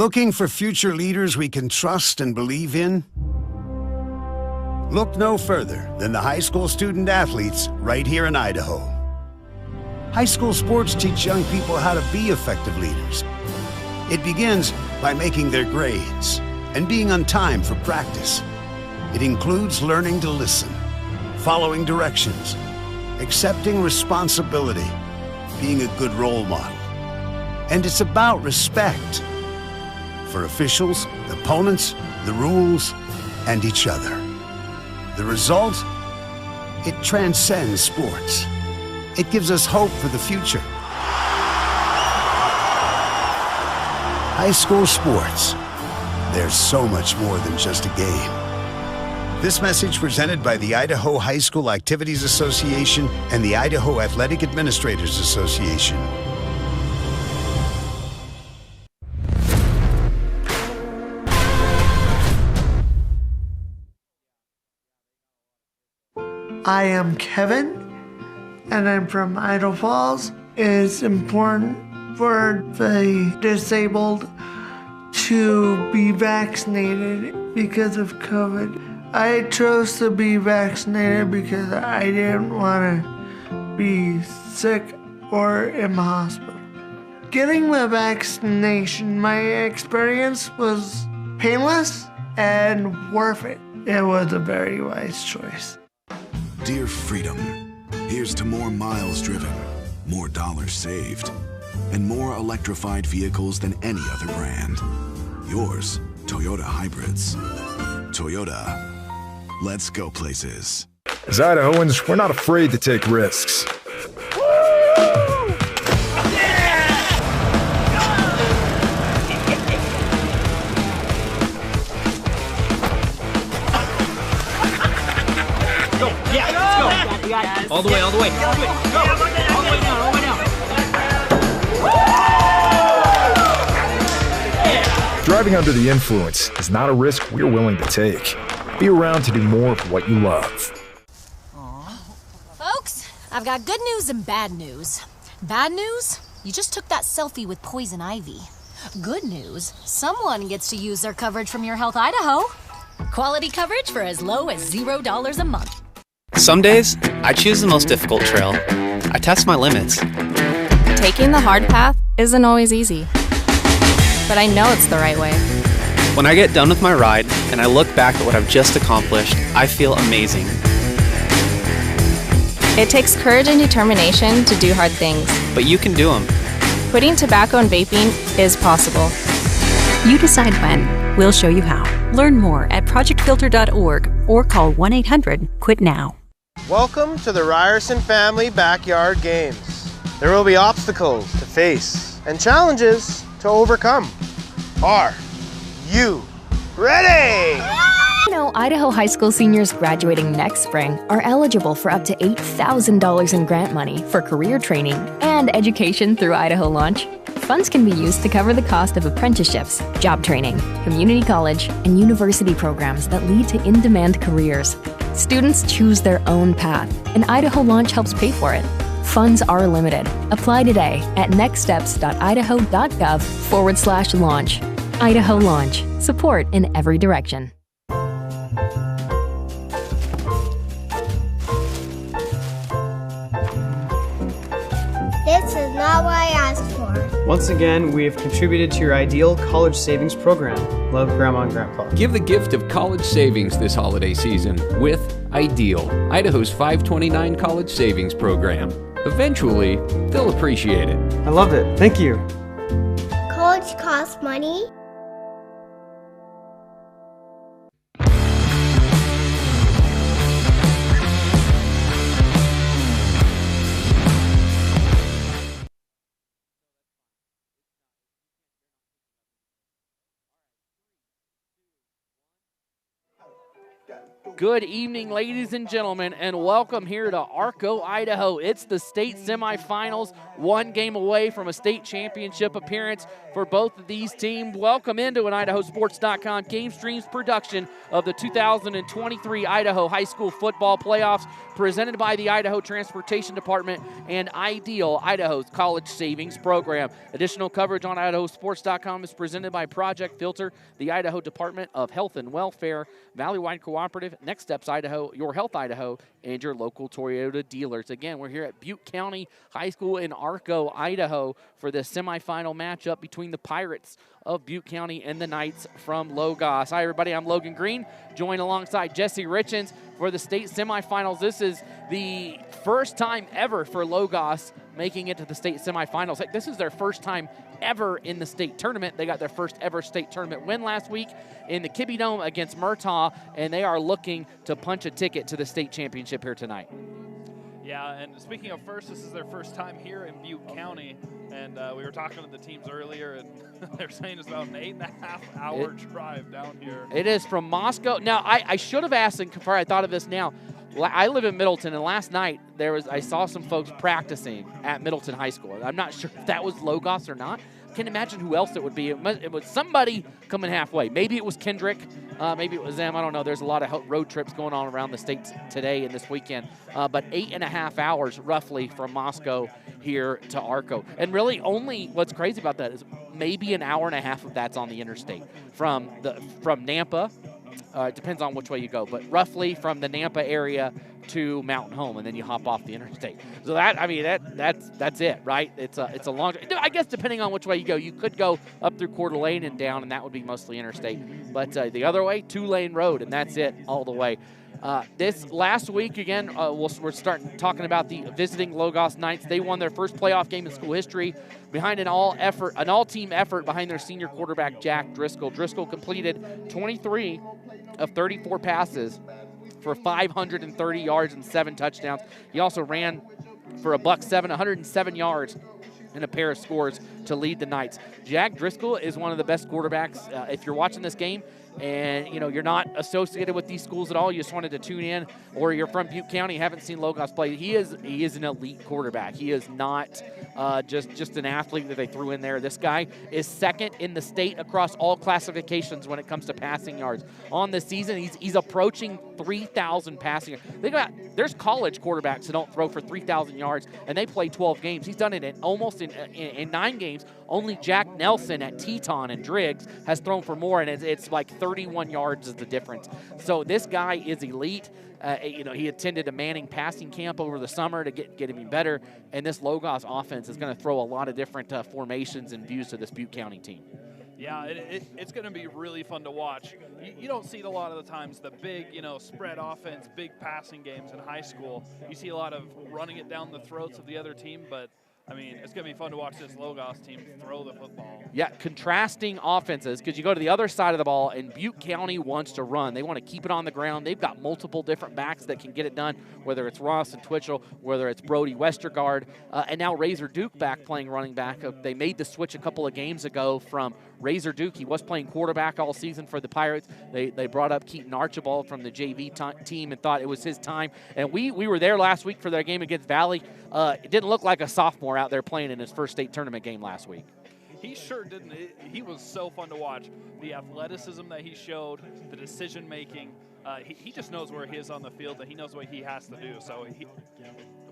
Looking for future leaders we can trust and believe in? Look no further than the high school student athletes right here in Idaho. High school sports teach young people how to be effective leaders. It begins by making their grades and being on time for practice. It includes learning to listen, following directions, accepting responsibility, being a good role model. And it's about respect for officials, opponents, the rules, and each other. The result? It transcends sports. It gives us hope for the future. High school sports. There's so much more than just a game. This message presented by the Idaho High School Activities Association and the Idaho Athletic Administrators Association. I am Kevin, and I'm from Idaho Falls. It's important for the disabled to be vaccinated because of COVID. I chose to be vaccinated because I didn't want to be sick or in the hospital. Getting the vaccination, my experience was painless and worth it. It was a very wise choice. Dear Freedom, here's to more miles driven, more dollars saved, and more electrified vehicles than any other brand. Yours, Toyota Hybrids. Toyota, let's go places. As Idahoans, we're not afraid to take risks. All the way, all the way. Go. All the way down, all the way down. Driving under the influence is not a risk we're willing to take. Be around to do more of what you love. Folks, I've got good news and bad news. Bad news? You just took that selfie with poison ivy. Good news? Someone gets to use their coverage from Your Health Idaho. Quality coverage for as low as $0 a month. Some days, I choose the most difficult trail. I test my limits. Taking the hard path isn't always easy, but I know it's the right way. When I get done with my ride and I look back at what I've just accomplished, I feel amazing. It takes courage and determination to do hard things. But you can do them. Quitting tobacco and vaping is possible. You decide when. We'll show you how. Learn more at projectfilter.org or call 1-800-QUIT-NOW. Welcome to the Ryerson Family Backyard Games. There will be obstacles to face and challenges to overcome. Are you ready? You know, Idaho high school seniors graduating next spring are eligible for up to $8,000 in grant money for career training and education through Idaho Launch. Funds can be used to cover the cost of apprenticeships, job training, community college, and university programs that lead to in-demand careers. Students choose their own path, and Idaho Launch helps pay for it. Funds are limited. Apply today at nextsteps.idaho.gov/launch. Idaho Launch. Support in every direction. This is not what I asked for. Once again, we have contributed to your ideal college savings program. Love, Grandma and Grandpa. Give the gift of college savings this holiday season with Ideal, Idaho's 529 college savings program. Eventually, they'll appreciate it. I love it. Thank you. College costs money. Good evening, ladies and gentlemen, and welcome here to Arco, Idaho. It's the state semifinals, one game away from a state championship appearance for both of these teams. Welcome into an IdahoSports.com GameStreams production of the 2023 Idaho High School Football Playoffs, presented by the Idaho Transportation Department and Ideal, Idaho's College Savings Program. Additional coverage on IdahoSports.com is presented by Project Filter, the Idaho Department of Health and Welfare, Valleywide Cooperative, Next Steps Idaho, Your Health Idaho, and your local Toyota dealers. Again, we're here at Butte County High School in Arco, Idaho for the semifinal matchup between the Pirates of Butte County and the Knights from Logos. Hi, everybody. I'm Logan Green, joined alongside Jesse Richens for the state semifinals. This is the first time ever for Logos making it to the state semifinals. This is their first time ever in the state tournament. They got their first ever state tournament win last week in the Kibbe Dome against Murtaugh, and they are looking to punch a ticket to the state championship here tonight. Yeah, and speaking of first, this is their first time here in Butte County, and we were talking to the teams earlier, and they're saying it's about an 8.5-hour drive down here. It is from Moscow. Now, I should have asked, and I thought of this now. I live in Middleton, and last night I saw some folks practicing at Middleton High School. I'm not sure if that was Logos or not. I can't imagine who else it would be. It was somebody coming halfway. Maybe it was Kendrick. Maybe it was them. I don't know. There's a lot of road trips going on around the state today and this weekend. But 8.5 hours roughly from Moscow here to Arco. And really only what's crazy about that is maybe an hour and a half of that's on the interstate. From Nampa. It depends on which way you go, but roughly from the Nampa area to Mountain Home, and then you hop off the interstate. So that's it, right? It's a long. I guess depending on which way you go, you could go up through Coeur d'Alene and down, and that would be mostly interstate. But the other way, 2-lane road, and that's it all the way. This last week, again, we're starting talking about the visiting Logos Knights. They won their first playoff game in school history behind an all-team effort behind their senior quarterback, Jack Driscoll. Driscoll completed 23 of 34 passes for 530 yards and 7 touchdowns. He also ran for a $107, 107 yards and a pair of scores to lead the Knights. Jack Driscoll is one of the best quarterbacks. If you're watching this game and you're not associated with these schools at all, you just wanted to tune in, or you're from Butte County, haven't seen Logos play, he is an elite quarterback. He is not just an athlete that they threw in there. This guy is second in the state across all classifications when it comes to passing yards. On the season, he's approaching 3,000 passing yards. There's college quarterbacks that don't throw for 3,000 yards, and they play 12 games. He's done it in 9 games. Only Jack Nelson at Teton and Driggs has thrown for more, and it's like 31 yards is the difference. So this guy is elite. He attended a Manning passing camp over the summer to get him better, and this Logos offense is going to throw a lot of different formations and views to this Butte County team. Yeah, it's going to be really fun to watch. You don't see it a lot of the times, the big, spread offense, big passing games in high school. You see a lot of running it down the throats of the other team, but it's going to be fun to watch this Logos team throw the football. Yeah, contrasting offenses, because you go to the other side of the ball, and Butte County wants to run. They want to keep it on the ground. They've got multiple different backs that can get it done, whether it's Ross and Twitchell, whether it's Brody Westergaard, and now Razor Duke back playing running back. They made the switch a couple of games ago from Razor Duke. He was playing quarterback all season for the Pirates. They brought up Keaton Archibald from the JV team and thought it was his time. And we were there last week for their game against Valley. It didn't look like a sophomore out there playing in his first state tournament game last week. He sure didn't. He was so fun to watch. The athleticism that he showed, the decision-making. He just knows where he is on the field, and he knows what he has to do. So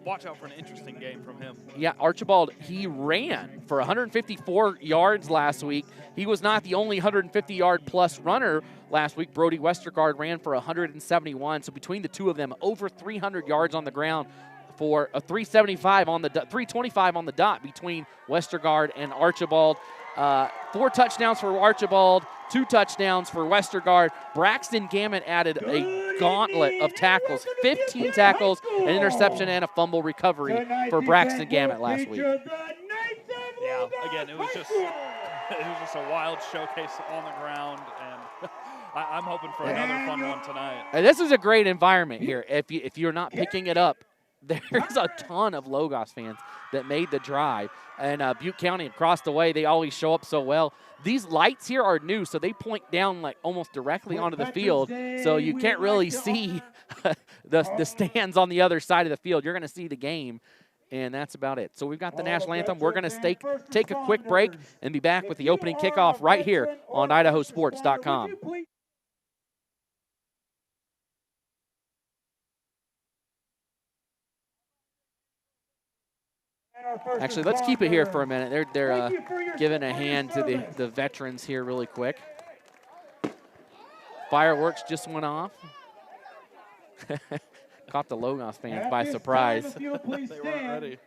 watch out for an interesting game from him. Yeah, Archibald, he ran for 154 yards last week. He was not the only 150-yard-plus runner last week. Brody Westergaard ran for 171. So between the two of them, over 300 yards on the ground for a 375 on the 325 on the dot between Westergaard and Archibald. 4 touchdowns for Archibald, 2 touchdowns for Westergaard. Braxton Gammon added a gauntlet of tackles, 15 tackles, an interception, and a fumble recovery for Braxton Gammon last week. Yeah, again, it was just a wild showcase on the ground, and I'm hoping for another fun one tonight. This is a great environment here. If you're not picking it up, there's a ton of Logos fans that made the drive. And Butte County across the way, they always show up so well. These lights here are new, so they point down like almost directly onto the field, so you can't really see the stands on the other side of the field. You're going to see the game, and that's about it. So we've got the national anthem. We're going to take a quick break and be back with the opening kickoff right here on IdahoSports.com. Actually, let's keep it here for a minute. They're giving a hand to the veterans here really quick. Fireworks just went off. Caught the Logos fans by surprise. They weren't ready.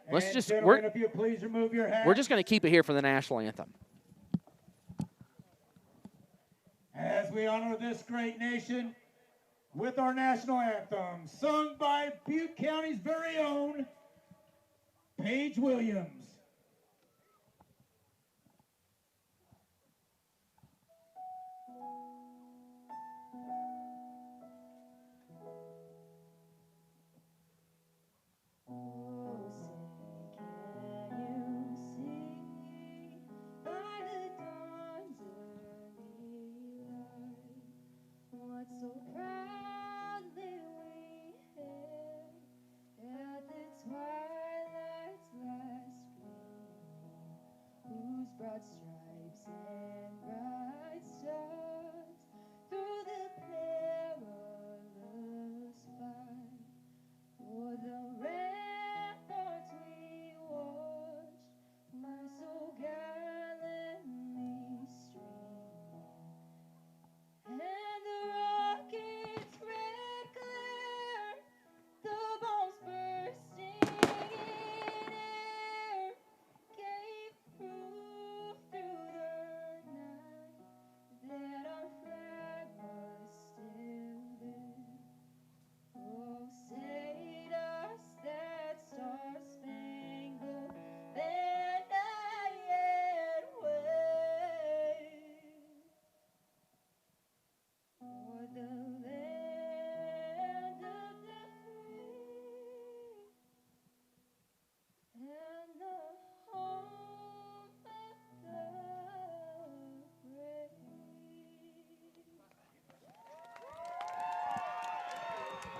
We're just going to keep it here for the national anthem. As we honor this great nation with our national anthem, sung by Butte County's very own Paige Williams. So proudly we hailed at the twilight's last gleam, whose broad stripes and bright stars through the perilous fight, for the ramparts we watched were so gallantly streaming, and the rockets red glare, the bombs bursting in air, gave proof through the night that our flag was still there. Oh, say does that star-spangled banner yet wave for the land of the free and the home of the brave.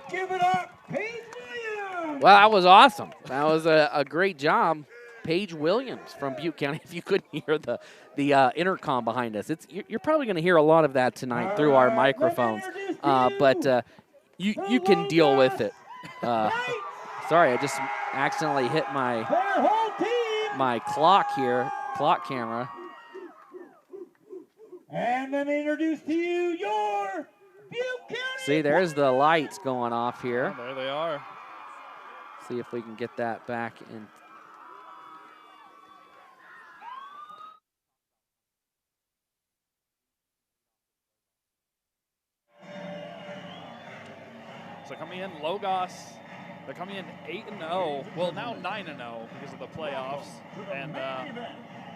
Give it up, Paige Williams! Well, that was awesome. That was a great job. Paige Williams from Butte County. If you couldn't hear the intercom behind us, you're probably going to hear a lot of that tonight through our microphones. But you can deal with it. Sorry, I just accidentally hit my clock camera. And let me introduce to you your Butte County. See, there's the lights going off here. Oh, there they are. See if we can get that back in. So coming in, Logos, they're coming in 8-0. Well, now 9-0 because of the playoffs. And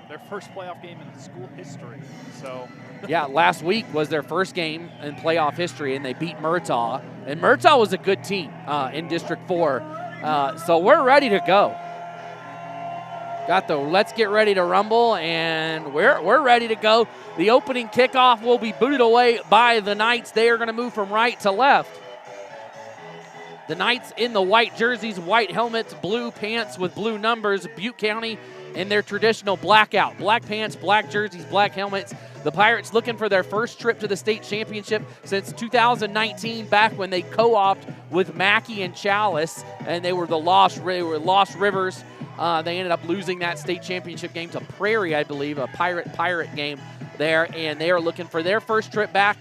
their first playoff game in school history. So yeah, last week was their first game in playoff history, and they beat Murtaugh. And Murtaugh was a good team in District 4. So we're ready to go. Got the let's get ready to rumble, and we're ready to go. The opening kickoff will be booted away by the Knights. They are going to move from right to left. The Knights in the white jerseys, white helmets, blue pants with blue numbers. Butte County in their traditional blackout. Black pants, black jerseys, black helmets. The Pirates looking for their first trip to the state championship since 2019, back when they co-opted with Mackey and Chalice, and they were Lost Rivers. They ended up losing that state championship game to Prairie, I believe, a pirate game there, and they are looking for their first trip back.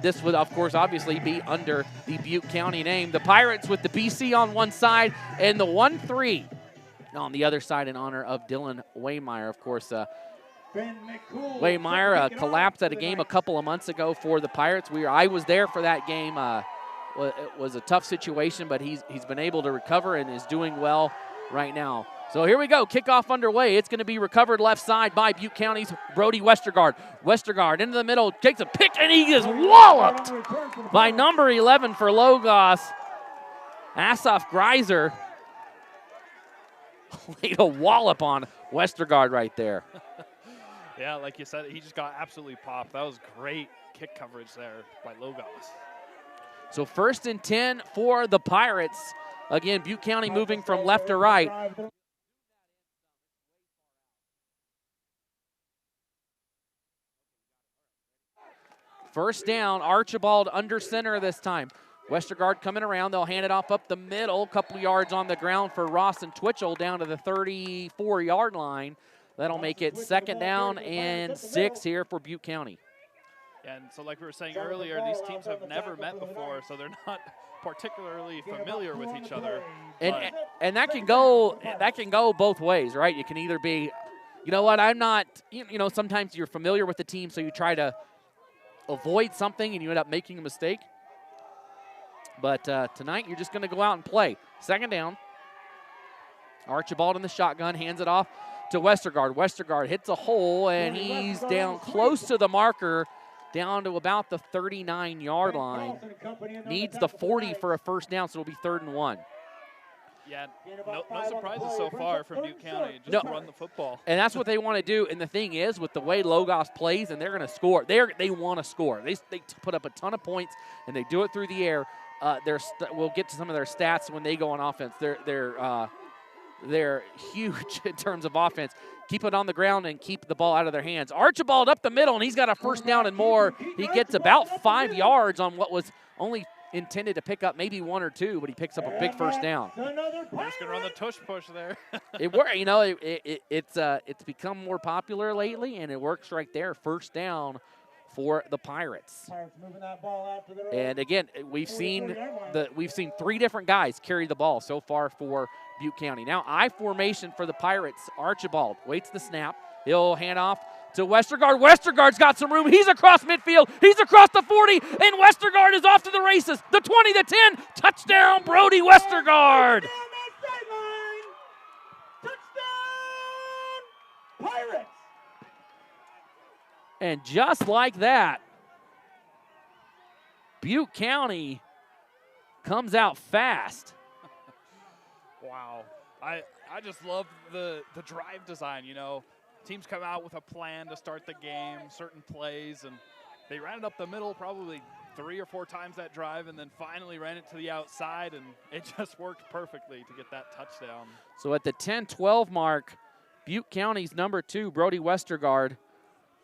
This would, of course, obviously be under the Butte County name. The Pirates with the BC on one side and the 1-3 on the other side in honor of Dylan Waymeyer. Of course, Waymeyer collapsed at a game a couple of months ago for the Pirates. I was there for that game. It was a tough situation, but he's been able to recover and is doing well right now. So here we go, kickoff underway. It's going to be recovered left side by Butte County's Brody Westergaard. Westergaard into the middle, takes a pick, and he is walloped by number 11 for Logos. Asaf Greiser laid a wallop on Westergaard right there. Yeah, like you said, he just got absolutely popped. That was great kick coverage there by Logos. So 1st and 10 for the Pirates. Again, Butte County moving from left to right. First down, Archibald under center this time. Westergaard coming around. They'll hand it off up the middle. Couple yards on the ground for Ross and Twitchell down to the 34-yard line. That'll make it 2nd down and 6 here for Butte County. And so like we were saying earlier, these teams have never met before, so they're not particularly familiar with each other. And that can go both ways, right? You can either be, you know what, I'm not, you know, sometimes you're familiar with the team, so you try to avoid something and you end up making a mistake. But tonight you're just going to go out and play. 2nd down. Archibald in the shotgun, hands it off to Westergaard. Westergaard hits a hole, and he's down close to the marker, down to about the 39-yard line. Needs the 40 for a first down, so it'll be 3rd and 1. Yeah, no surprises so far from Butte County. Just run the football. And that's what they want to do. And the thing is, with the way Logos plays, and they're going to score, they want to score. They put up a ton of points, and they do it through the air. We'll get to some of their stats when they go on offense. They're huge in terms of offense. Keep it on the ground and keep the ball out of their hands. Archibald up the middle, and he's got a first down and more. He gets about 5 yards on what was only intended to pick up maybe 1 or 2, but he picks up a big first down. We're just going to run the tush push there. It's become more popular lately, and it works right there. First down for the Pirates. And again, we've seen 3 different guys carry the ball so far for Butte County. Now I formation for the Pirates. Archibald waits the snap. He'll hand off to Westergaard. Westergaard's got some room. He's across midfield. He's across the 40, and Westergaard is off to the races. The 20, the 10. Touchdown, Brody Westergaard. Touchdown, Pirates. And just like that, Butte County comes out fast. Wow. I just love the drive design, you know. Teams come out with a plan to start the game, certain plays, and they ran it up the middle probably 3 or 4 times that drive, and then finally ran it to the outside, and it just worked perfectly to get that touchdown. So at the 10-12 mark, Butte County's number 2, Brody Westergaard,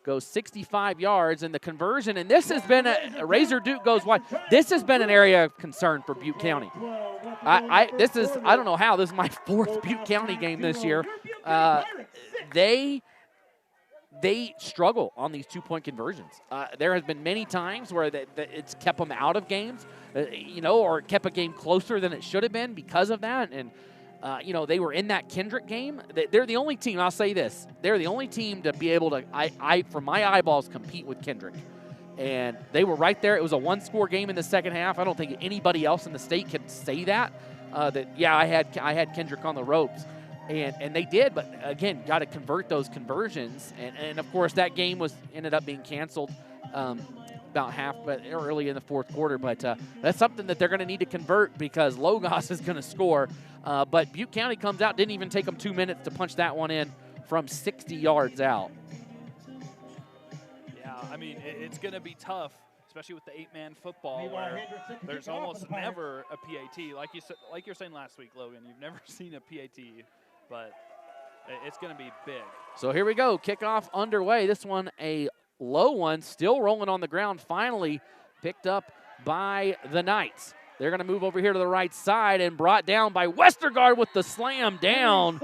goes 65 yards, and the conversion, and this has been a Razor Duke goes wide. This has been an area of concern for Butte County. I don't know how, this is my 4th Butte County game this year. They struggle on these 2-point conversions. There has been many times where it's kept them out of games, or it kept a game closer than it should have been because of that. And they were in that Kendrick game. They're the only team, I'll say this, they're the only team to be able to, from my eyeballs, compete with Kendrick. And they were right there. It was a 1-score game in the second half. I don't think anybody else in the state can say that. I had Kendrick on the ropes. And they did, but again, got to convert those conversions. And of course, that game ended up being canceled about early in the 4th quarter. But that's something that they're going to need to convert because Logos is going to score. But Butte County comes out, didn't even take them 2 minutes to punch that one in from 60 yards out. Yeah, I mean, it's going to be tough, especially with the 8-man football where there's almost never a PAT. Like you're saying last week, Logan, you've never seen a PAT, but it's going to be big. So here we go, kickoff underway. This one a low one, still rolling on the ground, finally picked up by the Knights. They're going to move over here to the right side and brought down by Westergaard with the slam down.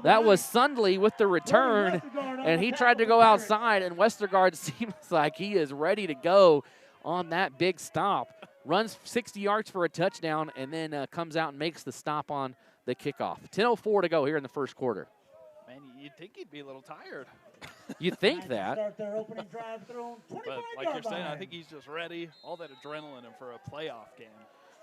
That was Sundley with the return, and he tried to go outside, and Westergaard seems like he is ready to go on that big stop. Runs 60 yards for a touchdown, and then comes out and makes the stop on the kickoff. 10:04 to go here in the 1st quarter. Man, you'd think he'd be a little tired. You'd think that. But like you're saying, I think he's just ready. All that adrenaline and for a playoff game.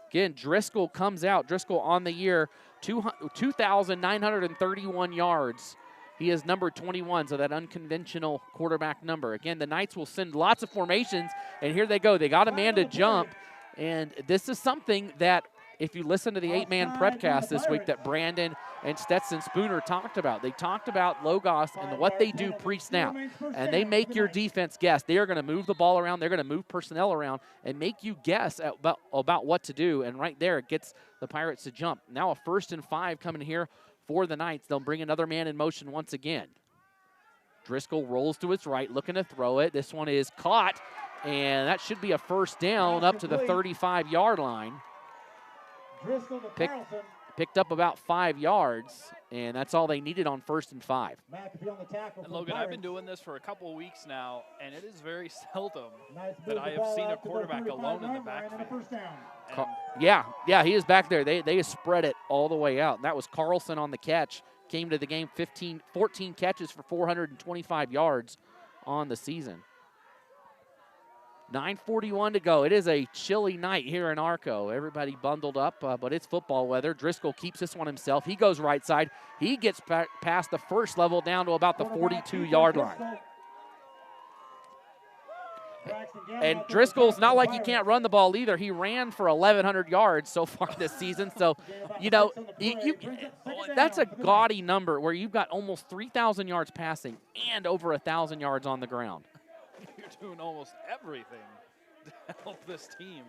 Again, Driscoll comes out. Driscoll on the year, 2,931 yards. He is number 21, so that unconventional quarterback number. Again, the Knights will send lots of formations, and here they go. They got a man to jump, and this is something that if you listen to the 8-man prepcast this week that Brandon and Stetson Spooner talked about, they talked about Logos and what they do pre-snap. And they make your defense guess. They are going to move the ball around. They're going to move personnel around and make you guess about what to do. And right there, it gets the Pirates to jump. Now a 1st and 5 coming here for the Knights. They'll bring another man in motion once again. Driscoll rolls to his right, looking to throw it. This one is caught, and that should be a 1st down up to the 35-yard line. Picked up about 5 yards, and that's all they needed on 1st and 5. And Logan, I've been doing this for a couple of weeks now, and it is very seldom that I have seen a quarterback alone in the backfield. Yeah, he is back there. They spread it all the way out. And that was Carlson on the catch. Came to the game 14 catches for 425 yards on the season. 9:41 to go. It is a chilly night here in Arco. Everybody bundled up, but it's football weather. Driscoll keeps this one himself. He goes right side. He gets past the first level down to about the 42-yard line. And Driscoll's not like he can't run the ball either. He ran for 1,100 yards so far this season. So, that's a gaudy number where you've got almost 3,000 yards passing and over 1,000 yards on the ground. You're doing almost everything to help this team.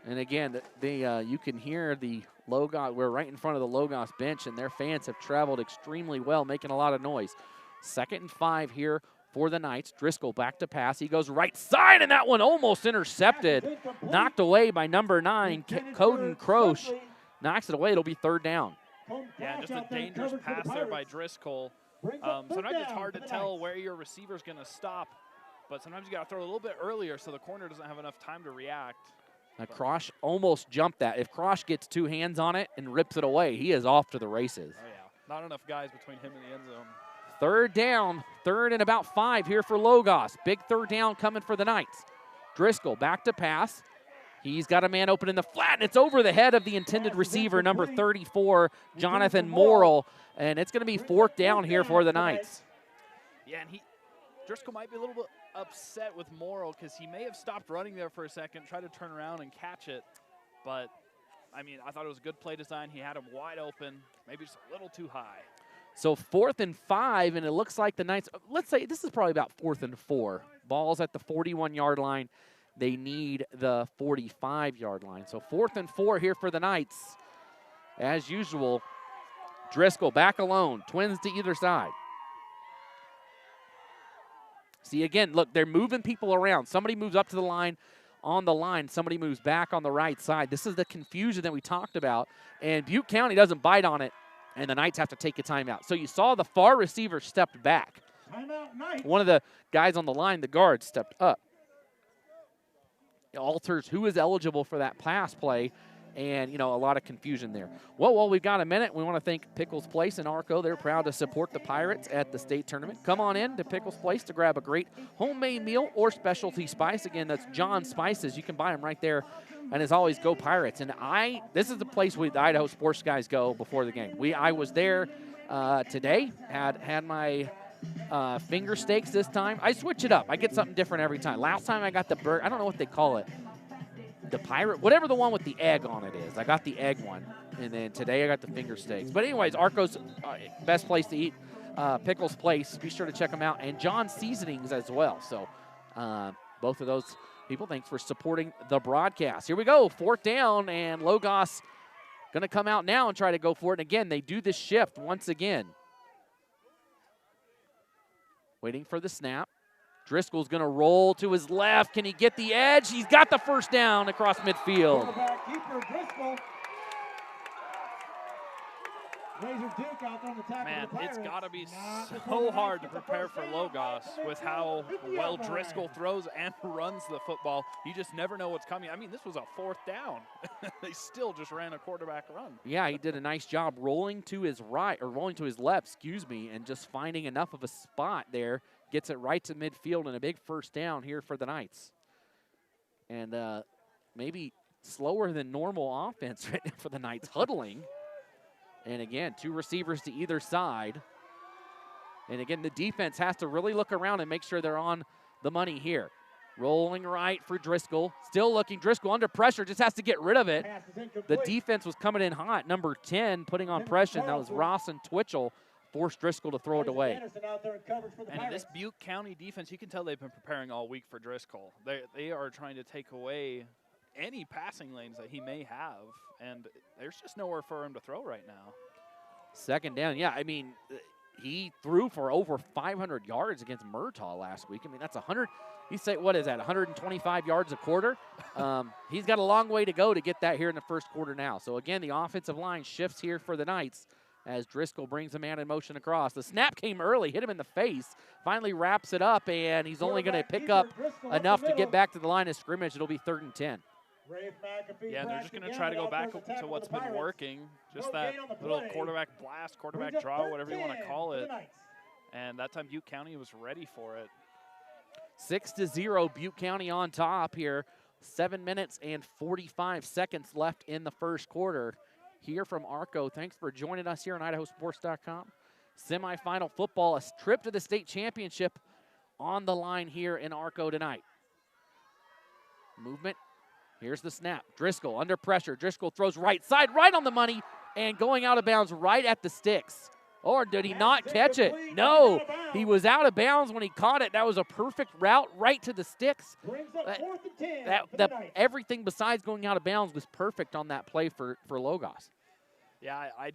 And again, you can hear the Logos. We're right in front of the Logos bench, and their fans have traveled extremely well, making a lot of noise. 2nd and 5 here for the Knights. Driscoll back to pass. He goes right side, and that one almost intercepted. Knocked away by number 9, Coden Croce. Knocks it away. It'll be 3rd down. Yeah, just a dangerous pass there by Driscoll. Sometimes it's hard to tell where your receiver's going to stop, but sometimes you got to throw a little bit earlier so the corner doesn't have enough time to react. Now, Croce almost jumped that. If Croce gets 2 hands on it and rips it away, he is off to the races. Oh, yeah. Not enough guys between him and the end zone. 3rd down, 3rd and about 5 here for Logos. Big 3rd down coming for the Knights. Driscoll back to pass. He's got a man open in the flat, and it's over the head of the intended receiver, number 34, Jonathan Morrill, and it's going to be 4th down here for the Knights. Yeah, and Driscoll might be a little bit upset with Morrill because he may have stopped running there for a second, tried to turn around and catch it, but, I thought it was a good play design. He had him wide open, maybe just a little too high. So 4th and 5, and it looks like the Knights, let's say this is probably about 4th and 4. Ball's at the 41-yard line. They need the 45-yard line. So 4th and 4 here for the Knights. As usual, Driscoll back alone, twins to either side. See, again, look, they're moving people around. Somebody moves up to the line. On the line, somebody moves back on the right side. This is the confusion that we talked about, and Butte County doesn't bite on it, and the Knights have to take a timeout. So you saw the far receiver stepped back. One of the guys on the line, the guard, stepped up. It alters who is eligible for that pass play, and, a lot of confusion there. Well, we've got a minute. We want to thank Pickles Place in Arco. They're proud to support the Pirates at the state tournament. Come on in to Pickles Place to grab a great homemade meal or specialty spice. Again, that's John's Spices. You can buy them right there. And as always, go Pirates. And this is the place the Idaho sports guys go before the game. I was there today, had my finger steaks this time. I switch it up. I get something different every time. Last time I got the burger. I don't know what they call it. The pirate, whatever the one with the egg on it is. I got the egg one. And then today I got the finger steaks. But anyways, Arco's best place to eat, Pickles Place. Be sure to check them out. And John's Seasonings as well. So both of those people, thanks for supporting the broadcast. Here we go, 4th down, and Logos going to come out now and try to go for it. And again, they do this shift once again. Waiting for the snap. Driscoll's going to roll to his left. Can he get the edge? He's got the 1st down across midfield. Man, it's got to be so hard to prepare for Logos with how well Driscoll throws and runs the football. You just never know what's coming. This was a 4th down. They still just ran a quarterback run. Yeah, he did a nice job rolling to his right, or rolling to his left, and just finding enough of a spot there. Gets it right to midfield and a big 1st down here for the Knights. And maybe slower than normal offense right now for the Knights, huddling. And again, 2 receivers to either side. And again, the defense has to really look around and make sure they're on the money here. Rolling right for Driscoll. Still looking. Driscoll under pressure. Just has to get rid of it. The defense was coming in hot. Number 10 putting on pressure. That was Ross and Twitchell. Forced Driscoll to throw it away. And this Butte County defense, you can tell they've been preparing all week for Driscoll. They are trying to take away any passing lanes that he may have, and there's just nowhere for him to throw right now. Second down. Yeah, I mean, he threw for over 500 yards against Murtaugh last week. I mean, that's 100. You say, what is that, 125 yards a quarter? He's got a long way to go to get that here in the first quarter now. So, again, the offensive line shifts here for the Knights as Driscoll brings a man in motion across. The snap came early, hit him in the face, finally wraps it up, and he's only going to pick up enough to get back to the line of scrimmage. It'll be 3rd and 10. Yeah, they're just going to try to go back to what's been working, just that little quarterback blast, quarterback draw, whatever you want to call it. And that time Butte County was ready for it. 6-0, Butte County on top here. 7 minutes and 45 seconds left in the first quarter. Here from Arco, thanks for joining us here on IdahoSports.com. Semifinal football, a trip to the state championship on the line here in Arco tonight. Movement. Here's the snap. Driscoll under pressure. Driscoll throws right side, right on the money, and going out of bounds right at the sticks. Or did he not catch it? No, he was out of bounds when he caught it. That was a perfect route right to the sticks. Everything besides going out of bounds was perfect on that play for Logos. Yeah, I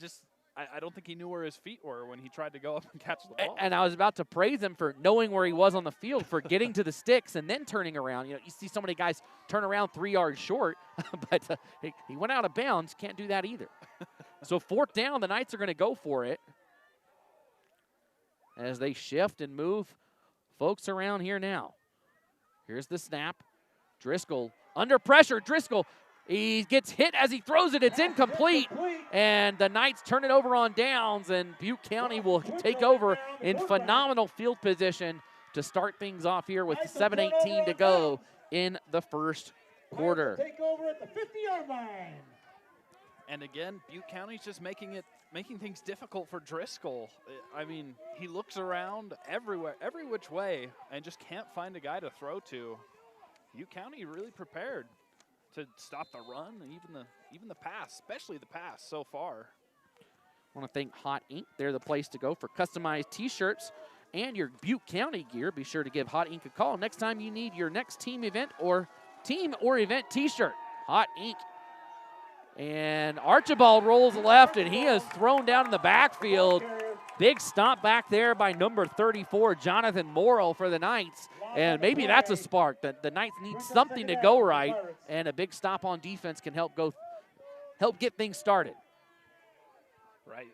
don't think he knew where his feet were when he tried to go up and catch the ball. And I was about to praise him for knowing where he was on the field, for getting to the sticks and then turning around. You know, you see so many guys turn around 3 yards short, but he went out of bounds. Can't do that either. So 4th down, the Knights are going to go for it as they shift and move folks around here now. Here's the snap. Driscoll under pressure. Driscoll, he gets hit as he throws it. It's incomplete, and the Knights turn it over on downs, and Butte County will take over in phenomenal field position to start things off here with 7:18 to go in the first quarter. Take over at the 50-yard line. And again, Butte County's just making things difficult for Driscoll. I mean, he looks around everywhere, every which way, and just can't find a guy to throw to. Butte County really prepared to stop the run and even the pass, especially the pass so far. I want to thank Hot Ink. They're the place to go for customized T-shirts and your Butte County gear. Be sure to give Hot Ink a call next time you need your next team or event T-shirt. Hot Ink. And Archibald rolls left, and he is thrown down in the backfield. Big stop back there by number 34, Jonathan Morrow, for the Knights. And maybe that's a spark. The Knights need something to go right, and a big stop on defense can help get things started. Right.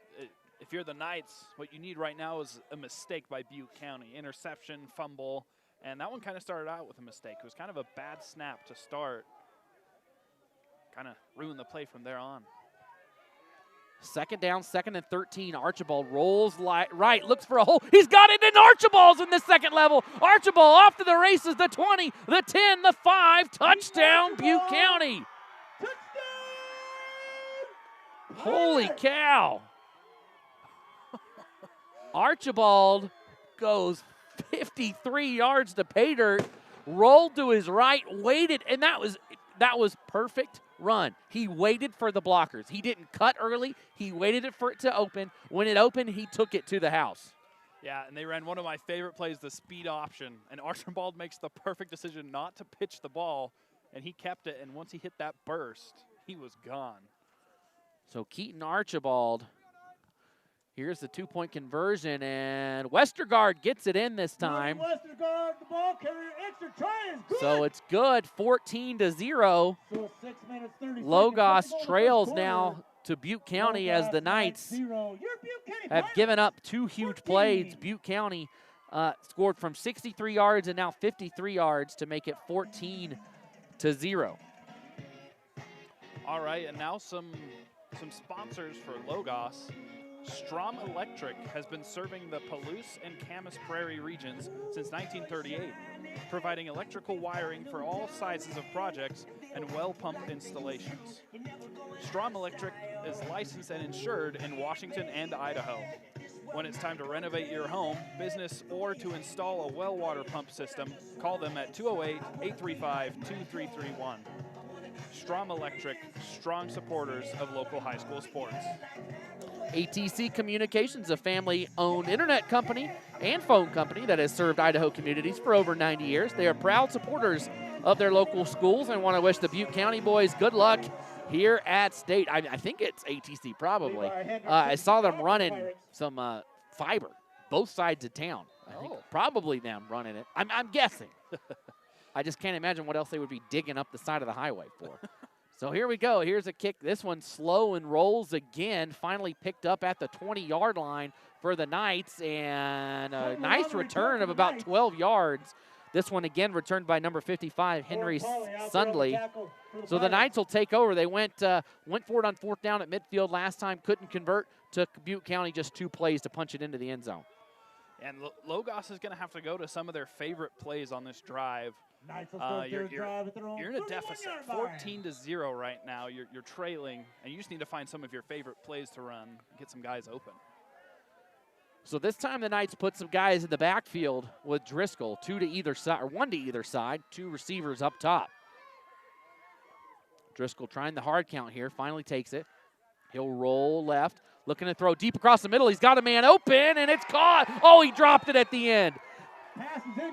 If you're the Knights, what you need right now is a mistake by Butte County. Interception, fumble, and that one kind of started out with a mistake. It was kind of a bad snap to start. Kind of ruined the play from there on. 2nd down, 2nd and 13. Archibald rolls right, looks for a hole. He's got it, and Archibald's in the second level. Archibald off to the races, the 20, the 10, the 5. Touchdown, Butte County. Holy cow. Archibald goes 53 yards to pay dirt, rolled to his right, waited, and that was perfect run. He waited for the blockers. He didn't cut early. He waited for it to open. When it opened, he took it to the house. Yeah, and they ran one of my favorite plays, the speed option, and Archibald makes the perfect decision not to pitch the ball, and he kept it, and once he hit that burst, he was gone. So Keaton Archibald, here's the 2-point conversion, and Westergaard gets it in this time. Westergaard, the ball carrier, extra try is good. So it's good, 14-0. So 6 minutes, 30 Logos trails now to Butte County as the Knights have given up 2 huge plays. Butte County scored from 63 yards and now 53 yards to make it 14-0. All right, and now some sponsors for Logos. Strom Electric has been serving the Palouse and Camas Prairie regions since 1938, providing electrical wiring for all sizes of projects and well pump installations. Strom Electric is licensed and insured in Washington and Idaho. When it's time to renovate your home, business, or to install a well water pump system, call them at 208-835-2331. Strom Electric, strong supporters of local high school sports. ATC Communications, a family-owned internet company and phone company that has served Idaho communities for over 90 years. They are proud supporters of their local schools and want to wish the Butte County boys good luck here at state. I think it's ATC probably. I saw them running some fiber both sides of town. I think probably them running it. I'm guessing. I just can't imagine what else they would be digging up the side of the highway for. So here we go. Here's a kick. This one slow and rolls again. Finally picked up at the 20-yard line for the Knights, and a nice return of about 12 yards. This one again returned by number 55, Henry Sundley. So the Knights will take over. They went for it on 4th down at midfield last time, couldn't convert. Took Butte County just 2 plays to punch it into the end zone. And Logos is going to have to go to some of their favorite plays on this drive. You're in a deficit, 14-0 right now. You're trailing, and you just need to find some of your favorite plays to run, get some guys open. So this time the Knights put some guys in the backfield with Driscoll, 2 to either side, or 1 to either side, 2 receivers up top. Driscoll trying the hard count here, finally takes it. He'll roll left, looking to throw deep across the middle. He's got a man open, and it's caught. Oh, he dropped it at the end.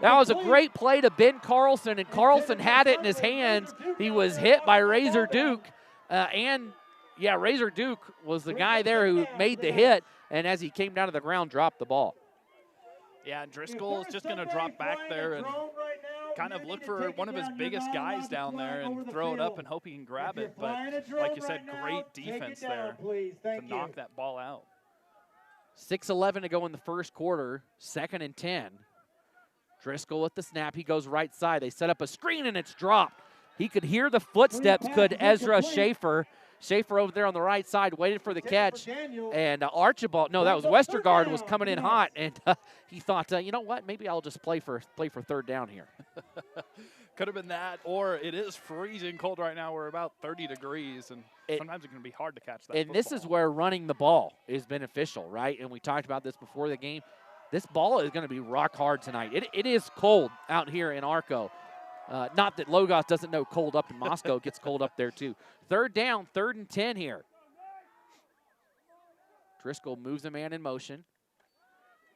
That was a great play to Ben Carlson, and Carlson had it in his hands. He was hit by Razor Duke, Razor Duke was the guy there who made the hit, and as he came down to the ground, dropped the ball. Yeah, and Driscoll is just going to drop back there and kind of look for one of his biggest guys down there and throw it up and hope he can grab it. But like you said, great defense there to knock that ball out. 6:11 to go in the first quarter, 2nd and 10. Driscoll with the snap. He goes right side. They set up a screen, and it's dropped. He could hear the footsteps, could Ezra Schaefer. Schaefer over there on the right side waited for the catch. And Archibald, no, that was Westergaard, was coming in hot. And he thought, you know what, maybe I'll just play for 3rd down here. Could have been that, or it is freezing cold right now. We're about 30 degrees, and sometimes it can be hard to catch that And football. This is where running the ball is beneficial, right? And we talked about this before the game. This ball is going to be rock hard tonight. It is cold out here in Arco. Not that Logos doesn't know cold up in Moscow. It gets cold up there too. 3rd down, 3rd and 10 here. Driscoll moves a man in motion.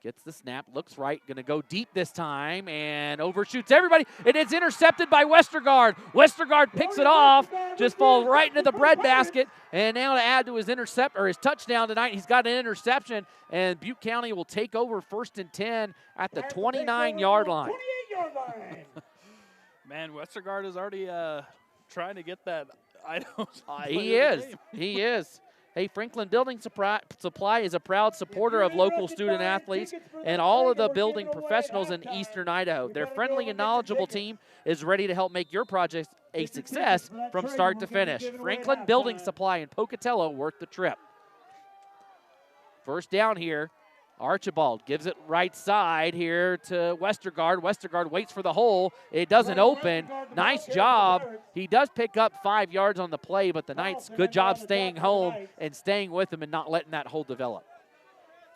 Gets the snap, looks right, going to go deep this time, and overshoots everybody. It is intercepted by Westergaard. Westergaard picks it off, just falls right into the breadbasket, and now to add to his his touchdown tonight, he's got an interception, and Butte County will take over 1st and 10 at the 29-yard line. 28-yard line. Man, Westergaard is already trying to get that Idaho. He is. Hey, Franklin Building Supply is a proud supporter of local student athletes and all of the building professionals in Eastern Idaho. Their friendly and knowledgeable team is ready to help make your project a success from start to finish. Franklin Building Supply in Pocatello, worth the trip. 1st down here. Archibald gives it right side here to Westergaard. Westergaard waits for the hole. It doesn't open. Nice job. He does pick up 5 yards on the play, but the Knights, good job staying home and staying with him and not letting that hole develop.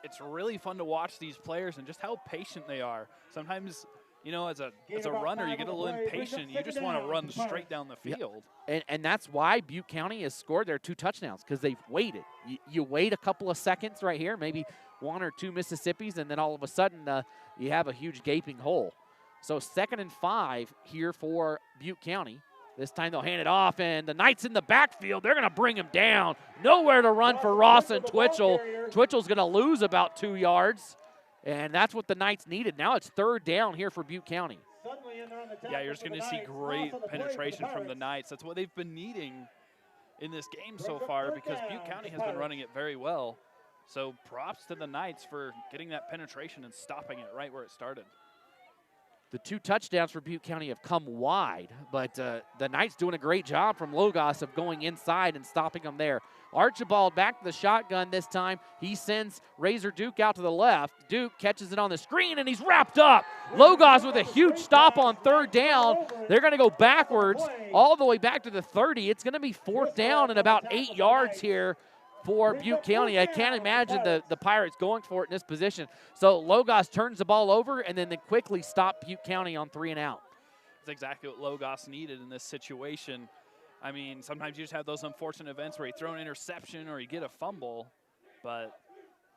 It's really fun to watch these players and just how patient they are. Sometimes, you know, as a runner, you get a little impatient. You just want to run straight down the field. And that's why Butte County has scored their 2 touchdowns, because they've waited. You wait a couple of seconds right here, maybe 1 or 2 Mississippis, and then all of a sudden you have a huge gaping hole. So 2nd and 5 here for Butte County. This time they'll hand it off, and the Knights in the backfield, they're going to bring him down. Nowhere to run for Ross and Twitchell. Twitchell's going to lose about 2 yards, and that's what the Knights needed. Now it's 3rd down here for Butte County. Yeah, you're just going to see great penetration from the Knights. That's what they've been needing in this game so far, because Butte County has been running it very well. So props to the Knights for getting that penetration and stopping it right where it started. The 2 touchdowns for Butte County have come wide, but the Knights doing a great job from Logos of going inside and stopping them there. Archibald back to the shotgun this time. He sends Razor Duke out to the left. Duke catches it on the screen, and he's wrapped up. Logos with a huge stop on 3rd down. They're going to go backwards all the way back to the 30. It's going to be 4th down and about 8 yards here for Butte County. I can't imagine the Pirates going for it in this position. So Logos turns the ball over and then they quickly stop Butte County on 3 and out. That's exactly what Logos needed in this situation. I mean, sometimes you just have those unfortunate events where you throw an interception or you get a fumble, but,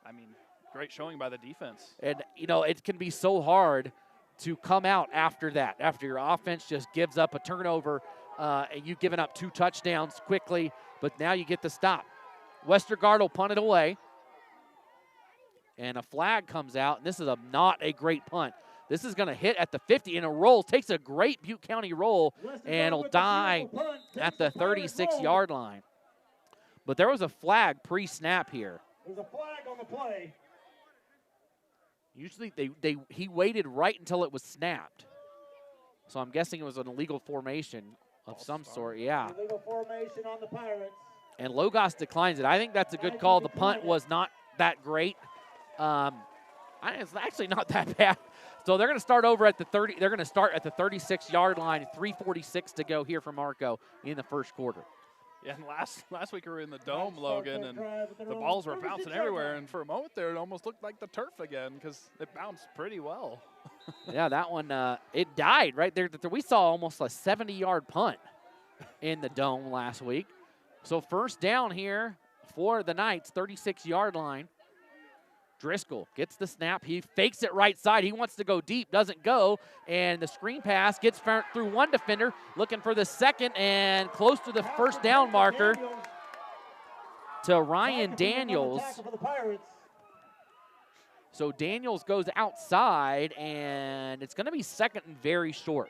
I mean, great showing by the defense. And, you know, it can be so hard to come out after that, after your offense just gives up a turnover and you've given up 2 touchdowns quickly, but now you get the stop. Westergaard will punt it away. And a flag comes out, and this is not a great punt. This is going to hit at the 50 in a roll. Takes a great Butte County roll, and will die at the 36-yard line. But there was a flag pre-snap here. There's a flag on the play. Usually he waited right until it was snapped. So I'm guessing it was an illegal formation of some sort, yeah. Illegal formation on the Pirates. And Logos declines it. I think that's a good call. The punt was not that great. It's actually not that bad. So they're going to start over at the 30. They're going to start at the 36-yard line. 3:46 to go here for Marco in the first quarter. Yeah, and last week we were in the dome, Logan, and the balls were bouncing everywhere. And for a moment there, it almost looked like the turf again because it bounced pretty well. Yeah, that one, it died right there. We saw almost a 70-yard punt in the dome last week. So first down here for the Knights, 36-yard line. Driscoll gets the snap. He fakes it right side. He wants to go deep, doesn't go. And the screen pass gets through one defender, looking for the second and close to the first down marker to Ryan Daniels. So Daniels goes outside, and it's going to be second and very short.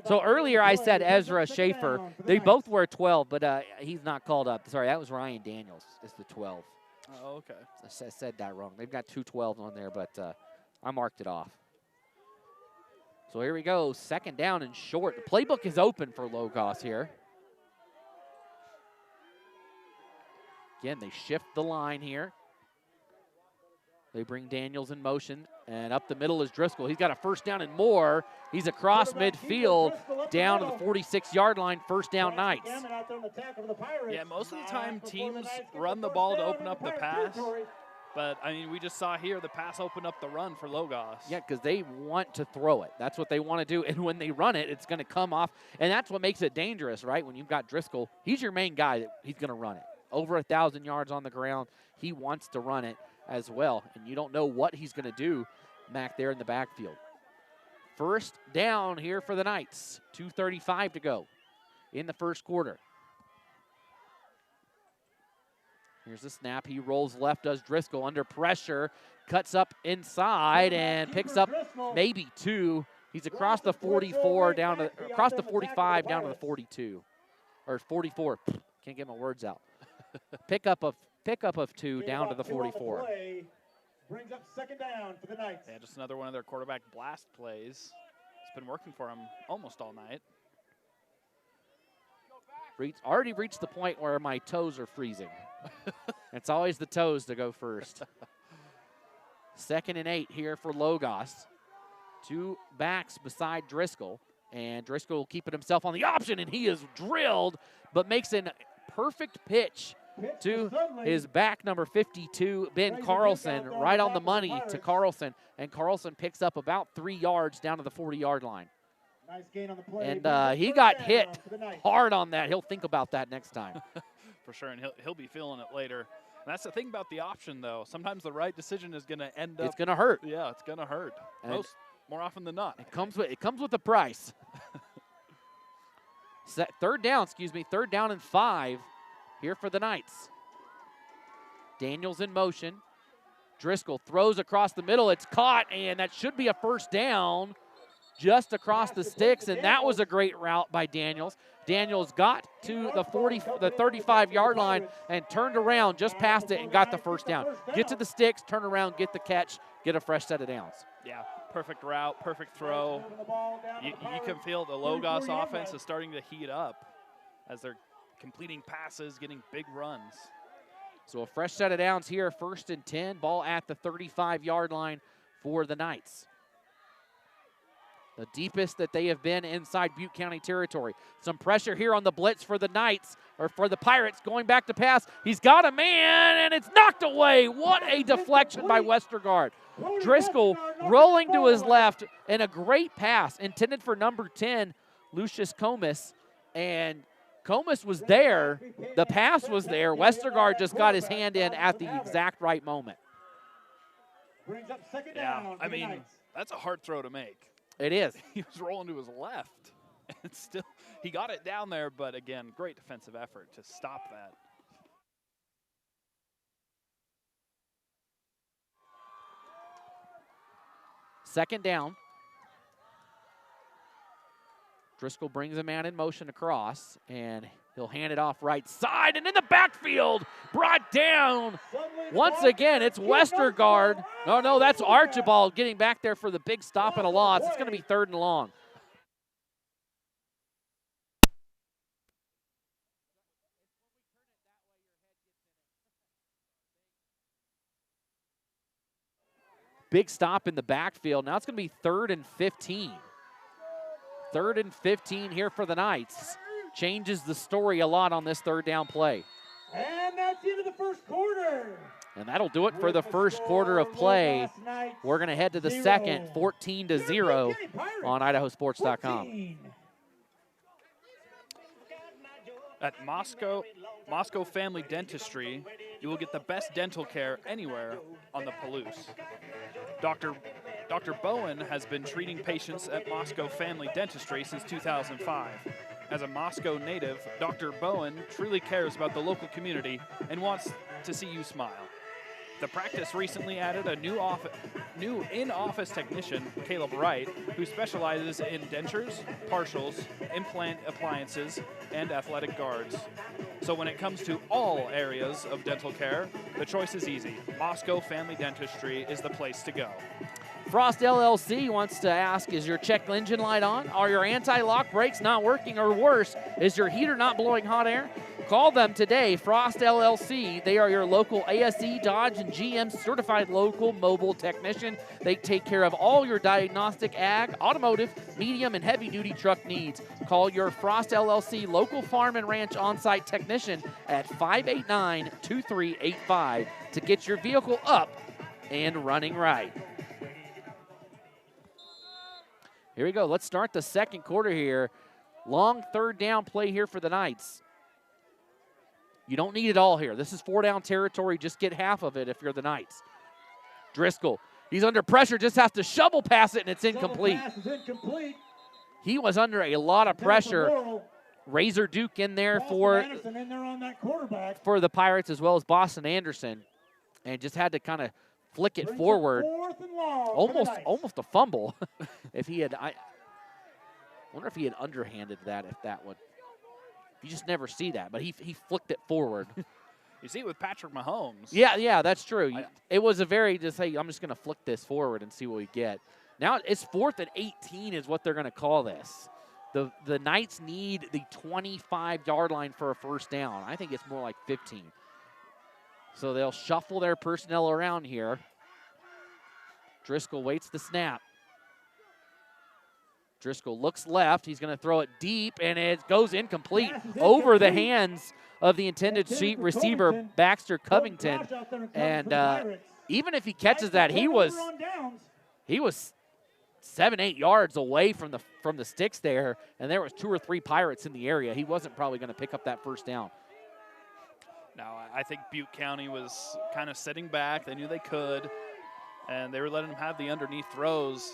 So earlier I said Ezra Schaefer. They both were 12, but he's not called up. Sorry, that was Ryan Daniels. It's the 12. Oh, okay. I said that wrong. They've got 2 12s on there, but I marked it off. So here we go, second down and short. The playbook is open for Logos here. Again, they shift the line here. They bring Daniels in motion, and up the middle is Driscoll. He's got a first down and more. He's across midfield, down to the 46-yard line, first down Knights. Yeah, most of the time teams run the ball to open up the pass. But, I mean, we just saw here the pass open up the run for Logos. Yeah, because they want to throw it. That's what they want to do. And when they run it, it's going to come off. And that's what makes it dangerous, right? When you've got Driscoll, he's your main guy. He's going to run it. Over 1,000 yards on the ground. He wants to run it as well. And you don't know what he's going to do back there in the backfield. First down here for the Knights. 2:35 to go in the first quarter. Here's the snap. He rolls left, does Driscoll under pressure, cuts up inside and picks up maybe 2. He's across the 44 down to across the 45 down to the 42 or 44. Can't get my words out. Pickup of 2 down to the 44. Brings up second down for the Knights. Yeah, just another one of their quarterback blast plays. It's been working for him almost all night. Already reached the point where my toes are freezing. It's always the toes to go first. 2nd and 8 here for Logos. 2 backs beside Driscoll. And Driscoll will keep it himself on the option, and he is drilled, but makes a perfect pitch to his back, number 52, Ben Carlson, right on the money to Carlson. And Carlson picks up about 3 yards down to the 40-yard line. Nice gain on the play. And he got hit hard on that. He'll think about that next time. For sure, and he'll be feeling it later. And that's the thing about the option, though. Sometimes the right decision is going to end up. It's going to hurt. Yeah, it's going to hurt. More often than not. It comes with the price. Third down and 5 here for the Knights. Daniels in motion. Driscoll throws across the middle. It's caught, and that should be a first down. Just across the sticks, and that was a great route by Daniels. Daniels got to the 35-yard line and turned around, just past it, and got the first down. Get to the sticks, turn around, get the catch, get a fresh set of downs. Yeah, perfect route, perfect throw. You can feel the Logos offense is starting to heat up as they're completing passes, getting big runs. So a fresh set of downs here, 1st and 10, ball at the 35-yard line for the Knights. the deepest that they have been inside Butte County territory. Some pressure here on the blitz for the Knights, or for the Pirates, going back to pass. He's got a man, and it's knocked away. What a deflection by Westergaard. Driscoll rolling to his left, and a great pass intended for number 10, Lucius Comas, and Comas was there. The pass was there. Westergaard just got his hand in at the exact right moment. Yeah, I mean, that's a hard throw to make. It is. He was rolling to his left, and still he got it down there, but again, great defensive effort to stop that. Second down. Driscoll brings a man in motion across, and he'll hand it off right side, and in the backfield, brought down. Once again, it's Westergaard. No, that's Archibald getting back there for the big stop and a loss. It's going to be 3rd and long. Big stop in the backfield. Now it's going to be 3rd and 15. 3rd and 15 here for the Knights. Changes the story a lot on this 3rd down play. And that's the end of the first quarter. And that'll do it for the first quarter of play. We're going to head to the second, 14-0 on IdahoSports.com. At Moscow Family Dentistry, you will get the best dental care anywhere on the Palouse. Dr. Bowen has been treating patients at Moscow Family Dentistry since 2005. As a Moscow native, Dr. Bowen truly cares about the local community and wants to see you smile. The practice recently added a new in-office technician, Caleb Wright, who specializes in dentures, partials, implant appliances, and athletic guards. So when it comes to all areas of dental care, the choice is easy. Moscow Family Dentistry is the place to go. Frost LLC wants to ask, is your check engine light on? Are your anti-lock brakes not working? Or worse, is your heater not blowing hot air? Call them today, Frost LLC. They are your local ASE, Dodge, and GM certified local mobile technician. They take care of all your diagnostic, ag, automotive, medium, and heavy-duty truck needs. Call your Frost LLC local farm and ranch on-site technician at 589-2385 to get your vehicle up and running right. Here we go. Let's start the second quarter here. Long 3rd down play here for the Knights. You don't need it all here. This is 4-down territory. Just get half of it if you're the Knights. Driscoll, he's under pressure, just has to shovel pass it, and it's incomplete. He was under a lot of pressure. Razor Duke in there for the Pirates, as well as Boston Anderson, and just had to kind of flick it forward. Almost a fumble. If he had, I wonder if he had underhanded that, if that would. You just never see that, but he flicked it forward. You see it with Patrick Mahomes. Yeah, that's true. It was a very, just, hey, I'm just going to flick this forward and see what we get. Now it's 4th and 18 is what they're going to call this. The Knights need the 25-yard line for a first down. I think it's more like 15. So they'll shuffle their personnel around here. Driscoll waits the snap. Driscoll looks left. He's going to throw it deep, and it goes incomplete over the hands of the intended receiver, Baxter Covington. And even if he catches that, he was 7-8 yards away from the sticks there, and there was 2 or 3 Pirates in the area. He wasn't probably going to pick up that first down. Now, I think Butte County was kind of sitting back. They knew they could, and they were letting him have the underneath throws.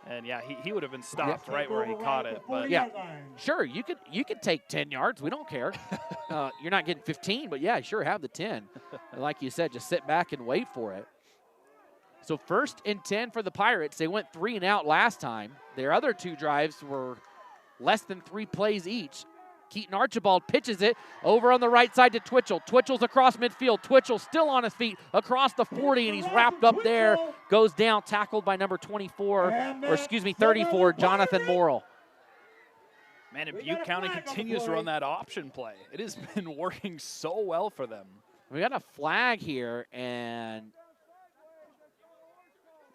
And yeah, he would have been stopped right where he caught it. But yeah, sure, you could take 10 yards. We don't care. You're not getting 15, but yeah, sure, have the 10. And like you said, just sit back and wait for it. So 1st and 10 for the Pirates. They went 3 and out last time. Their other 2 drives were less than 3 plays each. Keaton Archibald pitches it over on the right side to Twitchell. Twitchell's across midfield. Twitchell still on his feet across the 40, and he's wrapped up there. Goes down, tackled by number 34, Jonathan Morrill. Man, and Butte County continues to run that option play. It has been working so well for them. We got a flag here, and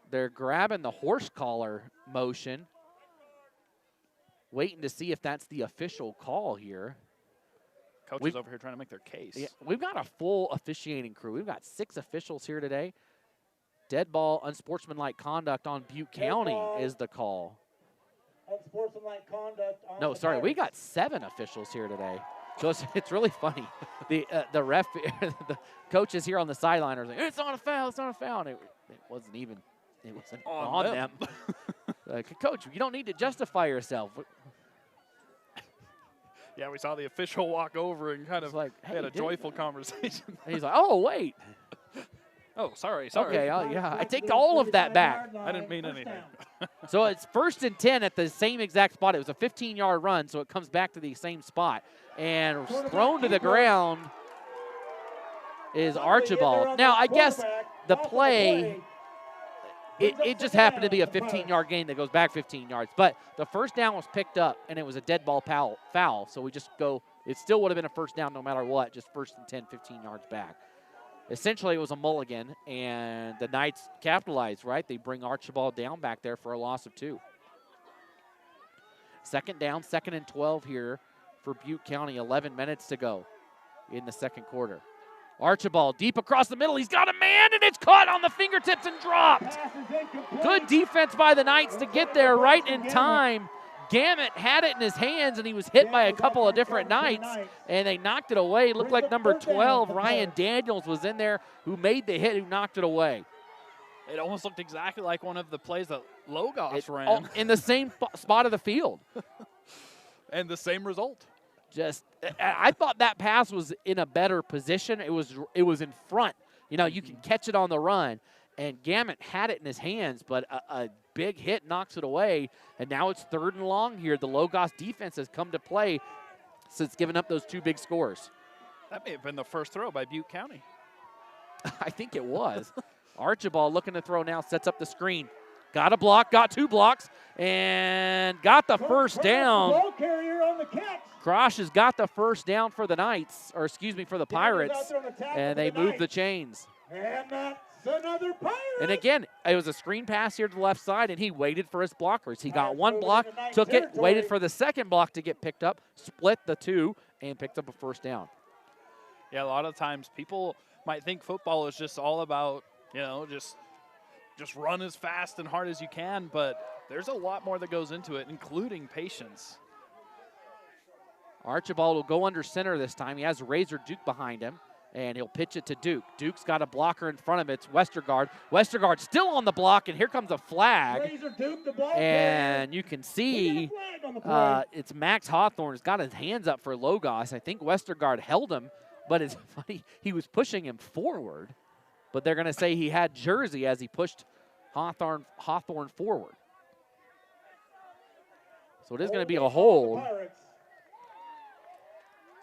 they're grabbing the horse collar motion. waiting to see if that's the official call here. Coaches over here trying to make their case. Yeah, we've got a full officiating crew. We've got 6 officials here today. Dead ball, unsportsmanlike conduct on Butte County is the call. Unsportsmanlike conduct on No, sorry, we got 7 officials here today. So it's really funny. The ref, the coaches here on the sideline are saying, it's not a foul, it's not a foul. And it wasn't even, it wasn't on them. Like, Coach, you don't need to justify yourself. Yeah, we saw the official walk over and kind of like, hey, had a joyful conversation. And he's like, oh, wait. Oh, sorry. Okay, yeah, I take all of that back. I didn't mean anything. So it's 1st and 10 at the same exact spot. It was a 15-yard run, so it comes back to the same spot. And thrown to the ground is Archibald. Now, I guess the play, it just happened to be a 15-yard gain that goes back 15 yards. But the first down was picked up, and it was a dead ball foul. So we just go, it still would have been a first down no matter what, just 1st and 10, 15 yards back. Essentially, it was a mulligan, and the Knights capitalized, right? They bring Archibald down back there for a loss of 2. 2nd down, 2nd and 12 here for Butte County. 11 minutes to go in the second quarter. Archibald deep across the middle. He's got a man, and it's caught on the fingertips and dropped. Good defense by the Knights to get there right in time. Gamet had it in his hands, and he was hit by a couple of different Knights, and they knocked it away. It looked like number 12, Ryan Daniels, was in there who made the hit, who knocked it away. It almost looked exactly like one of the plays that Logos ran. In the same spot of the field. And the same result. I thought that pass was in a better position. It was in front. You know, you can catch it on the run. And Gamet had it in his hands, but a big hit knocks it away. And now it's 3rd and long here. The Logos defense has come to play since giving up those 2 big scores. That may have been the first throw by Butte County. I think it was. Archibald looking to throw now, sets up the screen. Got a block, got 2 blocks, and got the first down. Ball carrier on the catch. Grosh has got the first down for the Knights, or excuse me, for the Pirates, and they move the chains. And that's another Pirate. And again, it was a screen pass here to the left side, and he waited for his blockers. He got 1 block, took it, waited for the second block to get picked up, split the 2, and picked up a first down. Yeah, a lot of times people might think football is just all about, you know, just run as fast and hard as you can, but there's a lot more that goes into it, including patience. Archibald will go under center this time. He has Razor Duke behind him, and he'll pitch it to Duke. Duke's got a blocker in front of him. It's Westergaard. Westergaard still on the block, and here comes a flag. Razor Duke, the ball and you can see it's Max Hawthorne has got his hands up for Logos. I think Westergaard held him, but it's funny. He was pushing him forward, but they're going to say he had jersey as he pushed Hawthorne forward. So it is going to be a hold.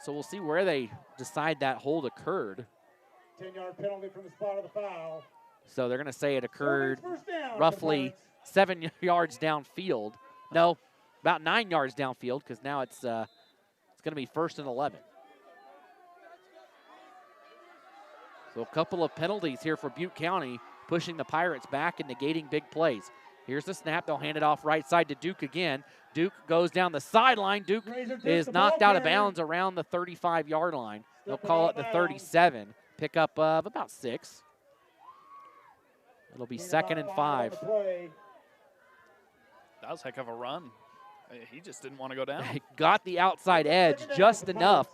So we'll see where they decide that hold occurred. 10-yard penalty from the spot of the foul. So they're going to say it occurred roughly 7 yards downfield. No, about 9 yards downfield, because now it's going to be 1st and 11. So a couple of penalties here for Butte County, pushing the Pirates back and negating big plays. Here's the snap. They'll hand it off right side to Duke again. Duke goes down the sideline. Duke is knocked out of bounds around the 35-yard line. They'll call it the 37. Pick up of about 6. It'll be 2nd and 5. That was a heck of a run. He just didn't want to go down. Got the outside edge just enough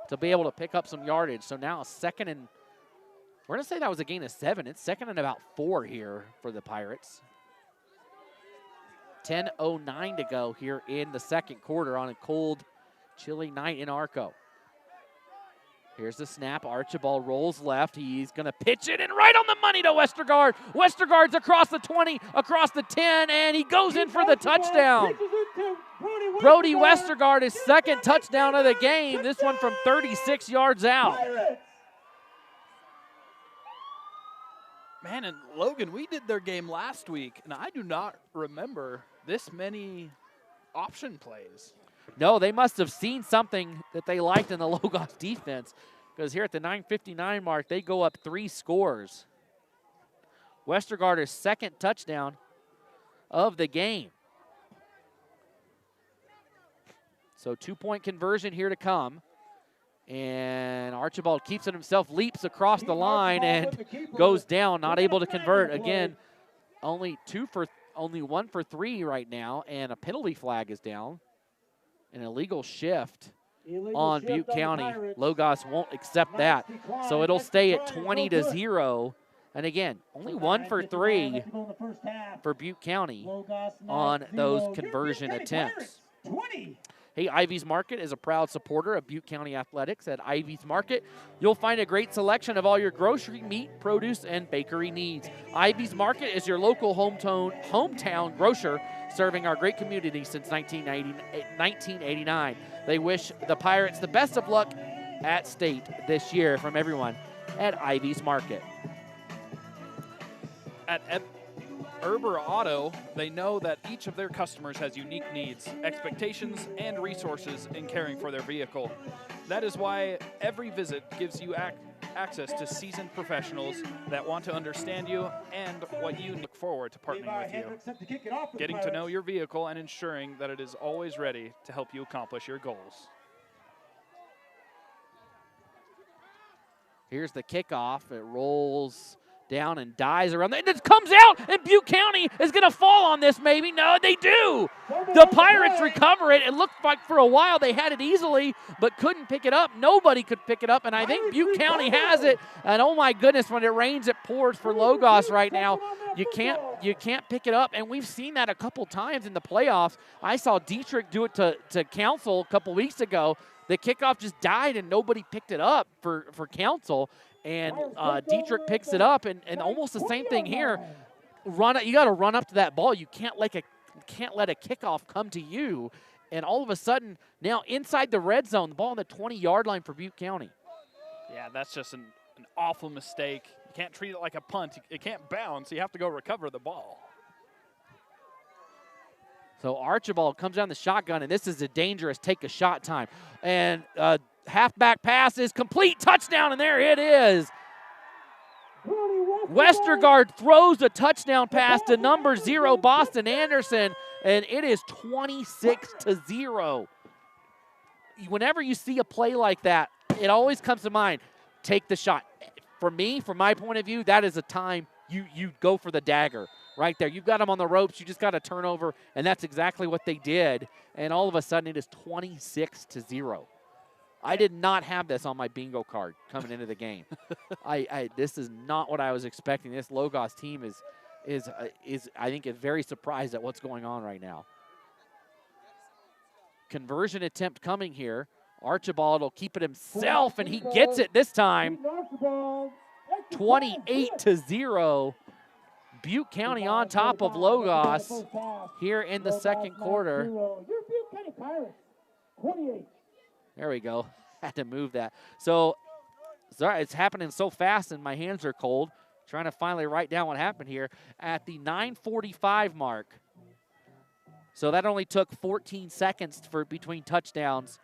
to be able to pick up some yardage. So now 2nd and, we're going to say that was a gain of 7. It's 2nd and about 4 here for the Pirates. 10:09 to go here in the second quarter on a cold, chilly night in Arco. Here's the snap. Archibald rolls left. He's going to pitch it, and right on the money to Westergaard. Westergaard's across the 20, across the 10, and he goes in for the touchdown. Brody Westergaard, his 2nd touchdown of the game, this one from 36 yards out. Man, and Logan, we did their game last week, and I do not remember this many option plays. No, they must have seen something that they liked in the Logos defense, because here at the 9:59 mark, they go up 3 scores. Westergaard's 2nd touchdown of the game. So 2-point conversion here to come. And Archibald keeps it himself, leaps across the line, and goes down, not able to convert. Again, only 1 for 3 right now, and a penalty flag is down. An illegal shift on Butte County. Logos won't accept that. So it'll stay at 20-0. And again, only 1 for 3 for Butte County on those conversion attempts. Hey, Ivy's Market is a proud supporter of Butte County Athletics. At Ivy's Market, you'll find a great selection of all your grocery, meat, produce, and bakery needs. Ivy's Market is your local hometown grocer, serving our great community since 1989. They wish the Pirates the best of luck at state this year from everyone at Ivy's Market. At Erber Auto, they know that each of their customers has unique needs, expectations, and resources in caring for their vehicle. That is why every visit gives you access to seasoned professionals that want to understand you and what you look forward to partnering with you, getting to know your vehicle and ensuring that it is always ready to help you accomplish your goals. Here's the kickoff. It rolls down and dies around. And it comes out, and Butte County is going to fall on this maybe. No, they do. The Pirates recover it. It looked like for a while they had it easily, but couldn't pick it up. Nobody could pick it up, and I think Butte County has it. And oh my goodness, when it rains, it pours for Logos right now. You can't pick it up, and we've seen that a couple times in the playoffs. I saw Dietrich do it to Council a couple weeks ago. The kickoff just died, and nobody picked it up for Council. And Dietrich picks it up, and almost the same thing here. You got to run up to that ball. You can't let a kickoff come to you. And all of a sudden, now inside the red zone, the ball on the 20-yard line for Butte County. Yeah, that's just an awful mistake. You can't treat it like a punt. It can't bounce. You have to go recover the ball. So Archibald comes down the shotgun, and this is a dangerous take-a-shot time. And halfback pass is complete, touchdown, and there it is. Westergaard throws a touchdown pass to number 0, Boston Anderson, and it is 26-0. Whenever you see a play like that, it always comes to mind, take the shot. For me, from my point of view, that is a time you go for the dagger. Right there. You've got them on the ropes. You just got to turn over, and that's exactly what they did. And all of a sudden, it is 26-0. I did not have this on my bingo card coming into the game. This is not what I was expecting. This Logos team is I think very surprised at what's going on right now. Conversion attempt coming here. Archibald will keep it himself, and he gets it this time. 28-0. Butte County on top of Logos here in the second quarter. There we go. Had to move that. So, sorry, it's happening so fast and my hands are cold. Trying to finally write down what happened here at the 9:45 mark. So that only took 14 seconds between touchdowns.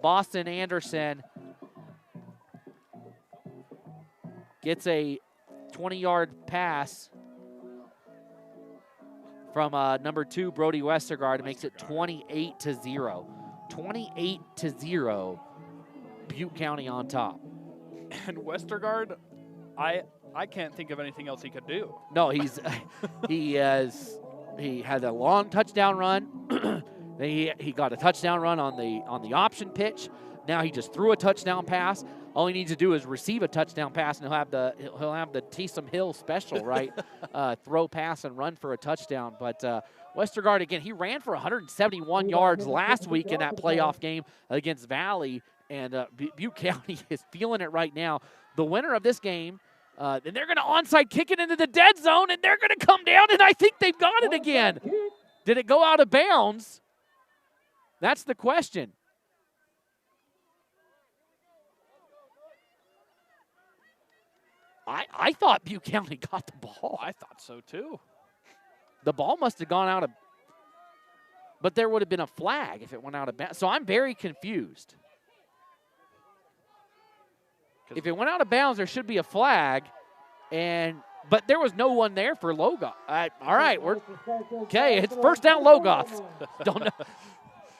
Boston Anderson gets a 20-yard pass from number 2, Brody Westergaard, makes it 28-0. 28-0, Butte County on top. And Westergaard, I can't think of anything else he could do. No, he had a long touchdown run. he got a touchdown run on the option pitch. Now he just threw a touchdown pass. All he needs to do is receive a touchdown pass, and he'll have the Taysom Hill special, right? Throw, pass, and run for a touchdown. But Westergaard, again, he ran for 171 yards last week in that playoff game against Valley, and Butte County is feeling it right now. The winner of this game, and they're going to onside kick it into the dead zone, and they're going to come down, and I think they've got it again. Did it go out of bounds? That's the question. I thought Butte County got the ball. I thought so too. The ball must have gone out of, but there would have been a flag if it went out of bounds. So I'm very confused. If it went out of bounds, there should be a flag, but there was no one there for Logos. All right, it's first down Logos. Don't know.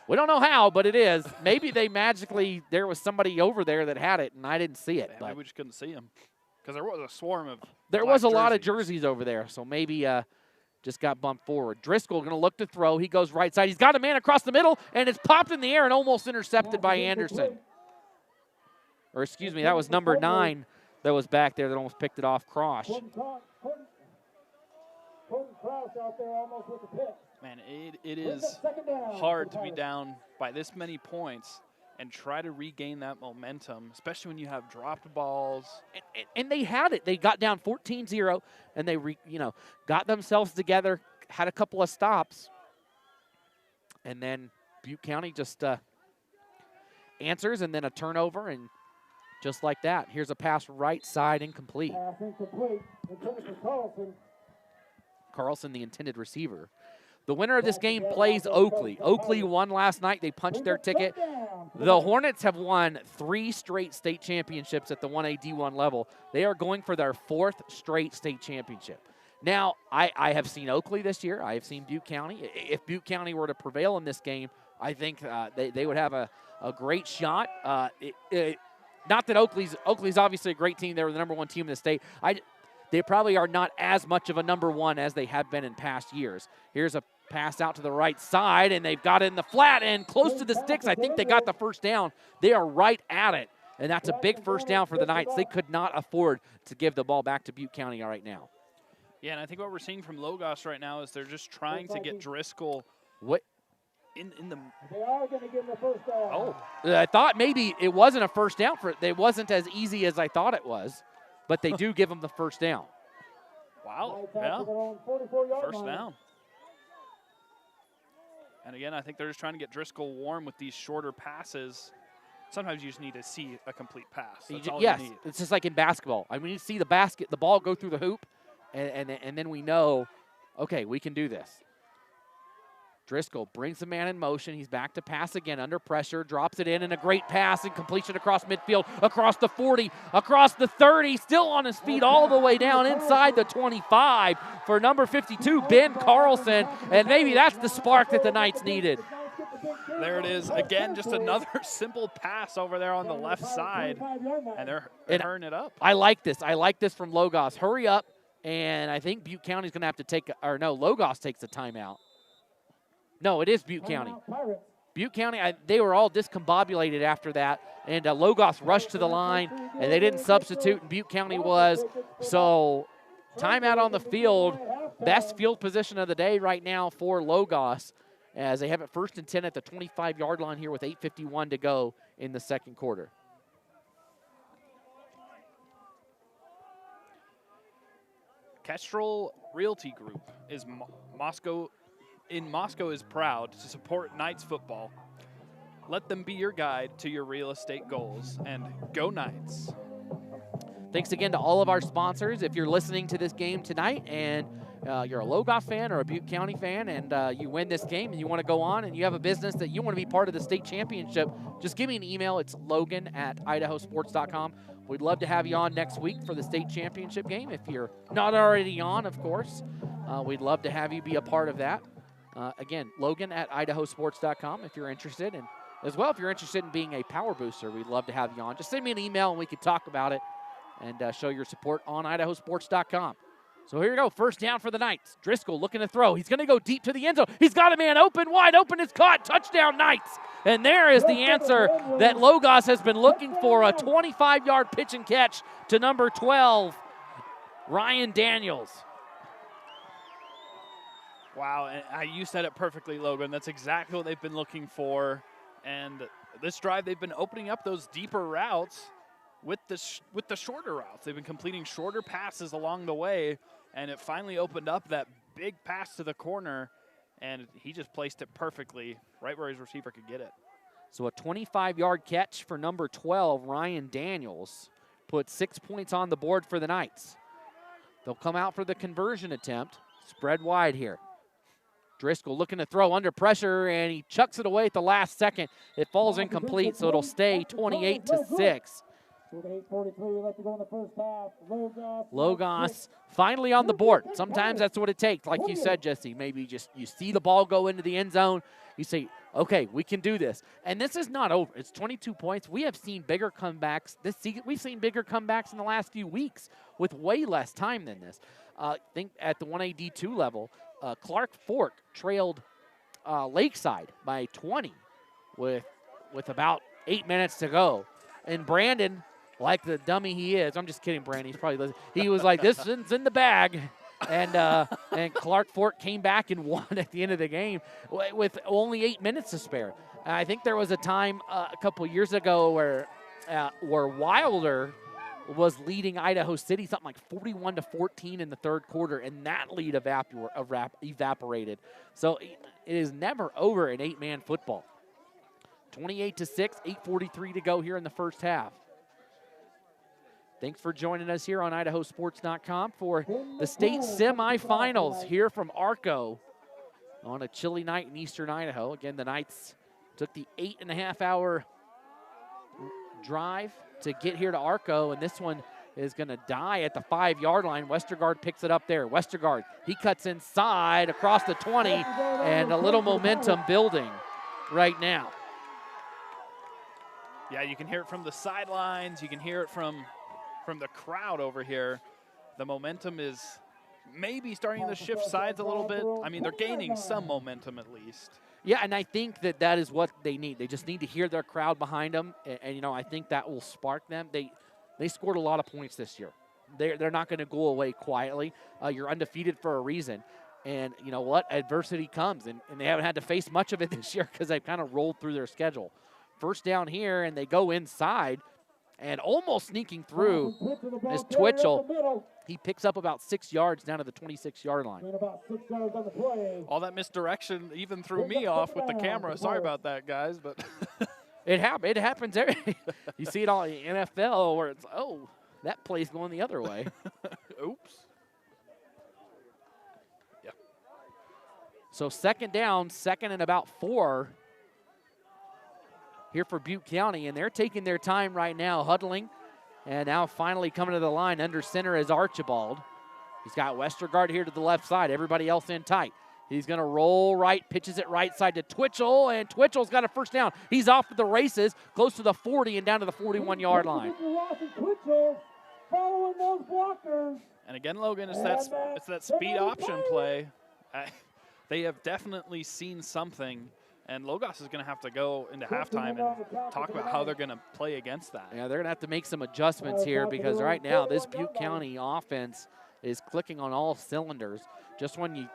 We don't know how, but it is. Maybe they magically, there was somebody over there that had it, and I didn't see it. Maybe we just couldn't see him because there was a swarm of There was a lot of jerseys over there, so maybe just got bumped forward. Driscoll going to look to throw. He goes right side. He's got a man across the middle, and it's popped in the air and almost intercepted by Anderson. Or excuse me, that was number 9 that was back there that almost picked it off Cross. Man, it is hard to be down by this many points and try to regain that momentum, especially when you have dropped balls. And they had it. They got down 14-0, and they got themselves together, had a couple of stops, and then Butte County just answers, and then a turnover, and just like that, here's a pass right side, incomplete. Carlson, the intended receiver. The winner of this game plays Oakley. Oakley won last night. They punched their ticket. The Hornets have won 3 straight state championships at the 1A D1 level. They are going for their 4th straight state championship. Now, I have seen Oakley this year. I have seen Butte County. If Butte County were to prevail in this game, I think they would have a great shot. Not that Oakley's obviously a great team. They were the #1 team in the state. They probably are not as much of a #1 as they have been in past years. Here's a pass out to the right side, and they've got it in the flat and close to the sticks. I think they got the first down. They are right at it, and that's a big first down for the Knights. They could not afford to give the ball back to Butte County right now. Yeah, and I think what we're seeing from Logos right now is they're just trying to get Driscoll in the. They are going to give him the first down. Oh, I thought maybe it wasn't a first down for it. It wasn't as easy as I thought it was, but they do give them the first down. Wow, yeah, first down. And again, I think they're just trying to get Driscoll warm with these shorter passes. Sometimes you just need to see a complete pass. That's all you need. It's just like in basketball. I mean, you see the ball go through the hoop, and then we know, okay, we can do this. Driscoll brings the man in motion. He's back to pass again under pressure, drops it in, and a great pass and completion across midfield, across the 40, across the 30, still on his feet all the way down inside the 25 for number 52, Ben Carlson, and maybe that's the spark that the Knights needed. There it is. Again, just another simple pass over there on the left side, and they're hurrying it up. I like this. I like this from Logos. Hurry up, and I think Butte County's going to have to take – or no, Logos takes a timeout. No, it is Butte County. Butte County, they were all discombobulated after that, and Logos rushed to the line, and they didn't substitute, and Butte County was. So timeout on the field, best field position of the day right now for Logos, as they have it 1st and 10 at the 25-yard line here with 8:51 to go in the second quarter. Kestrel Realty Group is Moscow is proud to support Knights football. Let them be your guide to your real estate goals, and go Knights. Thanks again to all of our sponsors. If you're listening to this game tonight and you're a Logos fan or a Butte County fan and you win this game and you want to go on and you have a business that you want to be part of the state championship, just give me an email. It's Logan@IdahoSports.com. We'd love to have you on next week for the state championship game. If you're not already on, of course, we'd love to have you be a part of that. Again, Logan@IdahoSports.com if you're interested. And as well, if you're interested in being a power booster, we'd love to have you on. Just send me an email and we can talk about it and show your support on IdahoSports.com. So here we go, first down for the Knights. Driscoll looking to throw. He's going to go deep to the end zone. He's got a man open, wide open. It's caught. Touchdown, Knights. And there is the answer that Logos has been looking for, a 25-yard pitch and catch to number 12, Ryan Daniels. Wow, and you said it perfectly, Logan. That's exactly what they've been looking for. And this drive, they've been opening up those deeper routes with the shorter routes. They've been completing shorter passes along the way, and it finally opened up that big pass to the corner, and he just placed it perfectly right where his receiver could get it. So a 25-yard catch for number 12, Ryan Daniels, put 6 points on the board for the Knights. They'll come out for the conversion attempt, spread wide here. Driscoll looking to throw under pressure, and he chucks it away at the last second. It falls incomplete, so it'll stay 28-6. With 8:43 left to go in the first half. Logos finally on the board. Sometimes that's what it takes. Like you said, Jesse, maybe just you see the ball go into the end zone. You say, okay, we can do this. And this is not over. It's 22 points. We have seen bigger comebacks this season. We've seen bigger comebacks in the last few weeks with way less time than this. I think at the 1AD2 level, Clark Fork trailed Lakeside by 20 with about 8 minutes to go. And Brandon, like the dummy he is, I'm just kidding, Brandon. He's probably listening. He was like, this is in the bag. And Clark Fork came back and won at the end of the game with only 8 minutes to spare. And I think there was a time a couple years ago where Wilder was leading Idaho City something like 41-14 in the third quarter, and that lead evaporated. So it is never over in 8-man football. 28-6, 8:43 to go here in the first half. Thanks for joining us here on IdahoSports.com for the state semifinals here from Arco on a chilly night in eastern Idaho. Again, the Knights took the 8.5-hour drive to get here to Arco, and this one is going to die at the 5-yard line. Westergaard picks it up there. Westergaard, he cuts inside across the 20, and a little momentum building right now. Yeah, you can hear it from the sidelines. You can hear it from the crowd over here. The momentum is maybe starting to shift sides a little bit. I mean, they're gaining some momentum at least. Yeah, and I think that is what they need. They just need to hear their crowd behind them, and you know, I think that will spark them. They scored a lot of points this year. They're not going to go away quietly. You're undefeated for a reason. And you know what? Adversity comes, and they haven't had to face much of it this year because they've kind of rolled through their schedule. First down here, and they go inside, and almost sneaking through is Twitchell. He picks up about 6 yards down to the 26-yard line. All that misdirection even threw me off with the camera. Sorry about that, guys, but it happens. You see it all in the NFL where it's, oh, that play's going the other way. Oops. Yeah. So second down, second and about 4 here for Butte County, and they're taking their time right now, huddling, and now finally coming to the line. Under center is Archibald. He's got Westergaard here to the left side, everybody else in tight. He's going to roll right, pitches it right side to Twitchell, and Twitchell's got a first down. He's off to the races, close to the 40 and down to the 41-yard line. And again, Logan, it's that speed option play. They have definitely seen something. And Logos is going to have to go into halftime and talk about how they're going to play against that. Yeah, they're going to have to make some adjustments here because right now this Butte County offense is clicking on all cylinders. Just when you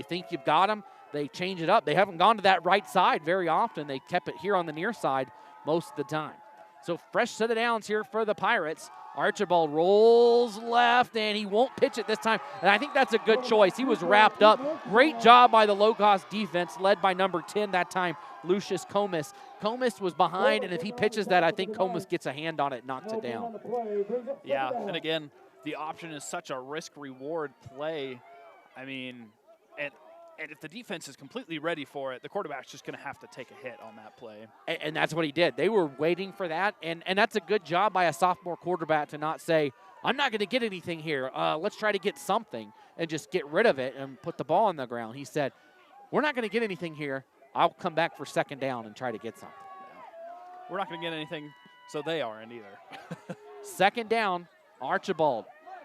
think you've got them, they change it up. They haven't gone to that right side very often. They kept it here on the near side most of the time. So fresh set of downs here for the Pirates. Archibald rolls left, and he won't pitch it this time. And I think that's a good choice. He was wrapped up. Great job by the low-cost defense, led by number 10 that time, Lucius Comus. Comus was behind, and if he pitches that, I think Comus gets a hand on it, knocks it down. Yeah, and again, the option is such a risk-reward play. I mean, and if the defense is completely ready for it, the quarterback's just going to have to take a hit on that play. And that's what he did. They were waiting for that, and that's a good job by a sophomore quarterback to not say, I'm not going to get anything here. Let's try to get something and just get rid of it and put the ball on the ground. He said, we're not going to get anything here. I'll come back for second down and try to get something. Yeah. We're not going to get anything, so they aren't either. Second down, Archibald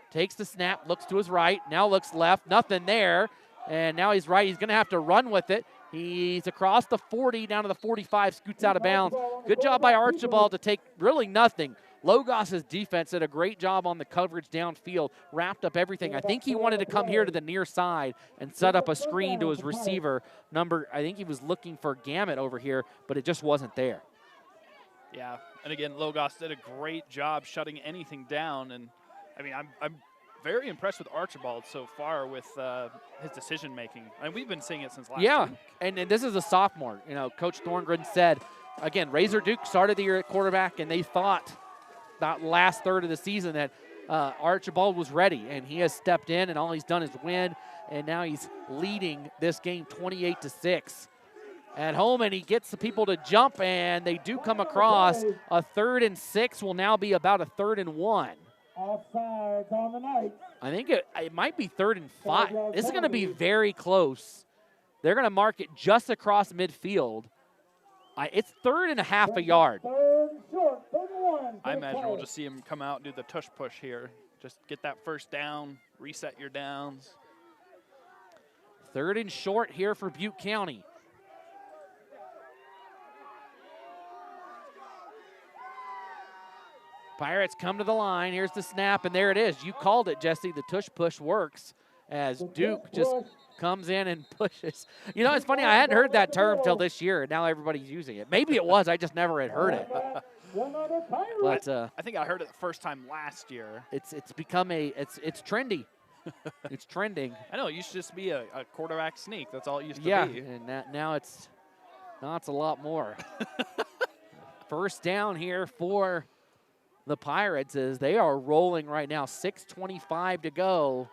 takes the snap, looks to his right, now looks left, nothing there. And now he's right. He's going to have to run with it. He's across the 40, down to the 45, scoots out of bounds. Good job by Archibald to take really nothing. Logos' defense did a great job on the coverage downfield, wrapped up everything. I think he wanted to come here to the near side and set up a screen to his receiver. I think he was looking for Gamut over here, but it just wasn't there. Yeah, and again, Logos did a great job shutting anything down. And, I mean, I'm very impressed with Archibald so far with his decision-making. And we've been seeing it since last week. And this is a sophomore. You know, Coach Thorngren said, again, Razor Duke started the year at quarterback, and they thought that last third of the season that Archibald was ready, and he has stepped in, and all he's done is win, and now he's leading this game 28-6. at home, and he gets the people to jump, and they do come across. A 3rd and 6 will now be about a 3rd and 1. Offsides on the night. I think it might be 3rd and 5. This is going to be very close. They're going to mark it just across midfield. It's 3rd and a half a yard. I imagine we'll just see him come out and do the tush push here. Just get that first down, reset your downs. 3rd and short here for Butte County. Pirates come to the line. Here's the snap, and there it is. You called it, Jesse. The tush push works as Duke just comes in and pushes. You know, it's funny. I hadn't heard that term till this year, and now everybody's using it. Maybe it was. I just never had heard it. But I think I heard it the first time last year. It's become it's trendy. It's trending. I know. It used to just be a quarterback sneak. That's all it used to be. Yeah, and now it's a lot more. First down here for the Pirates as they are rolling right now. 6:25 to go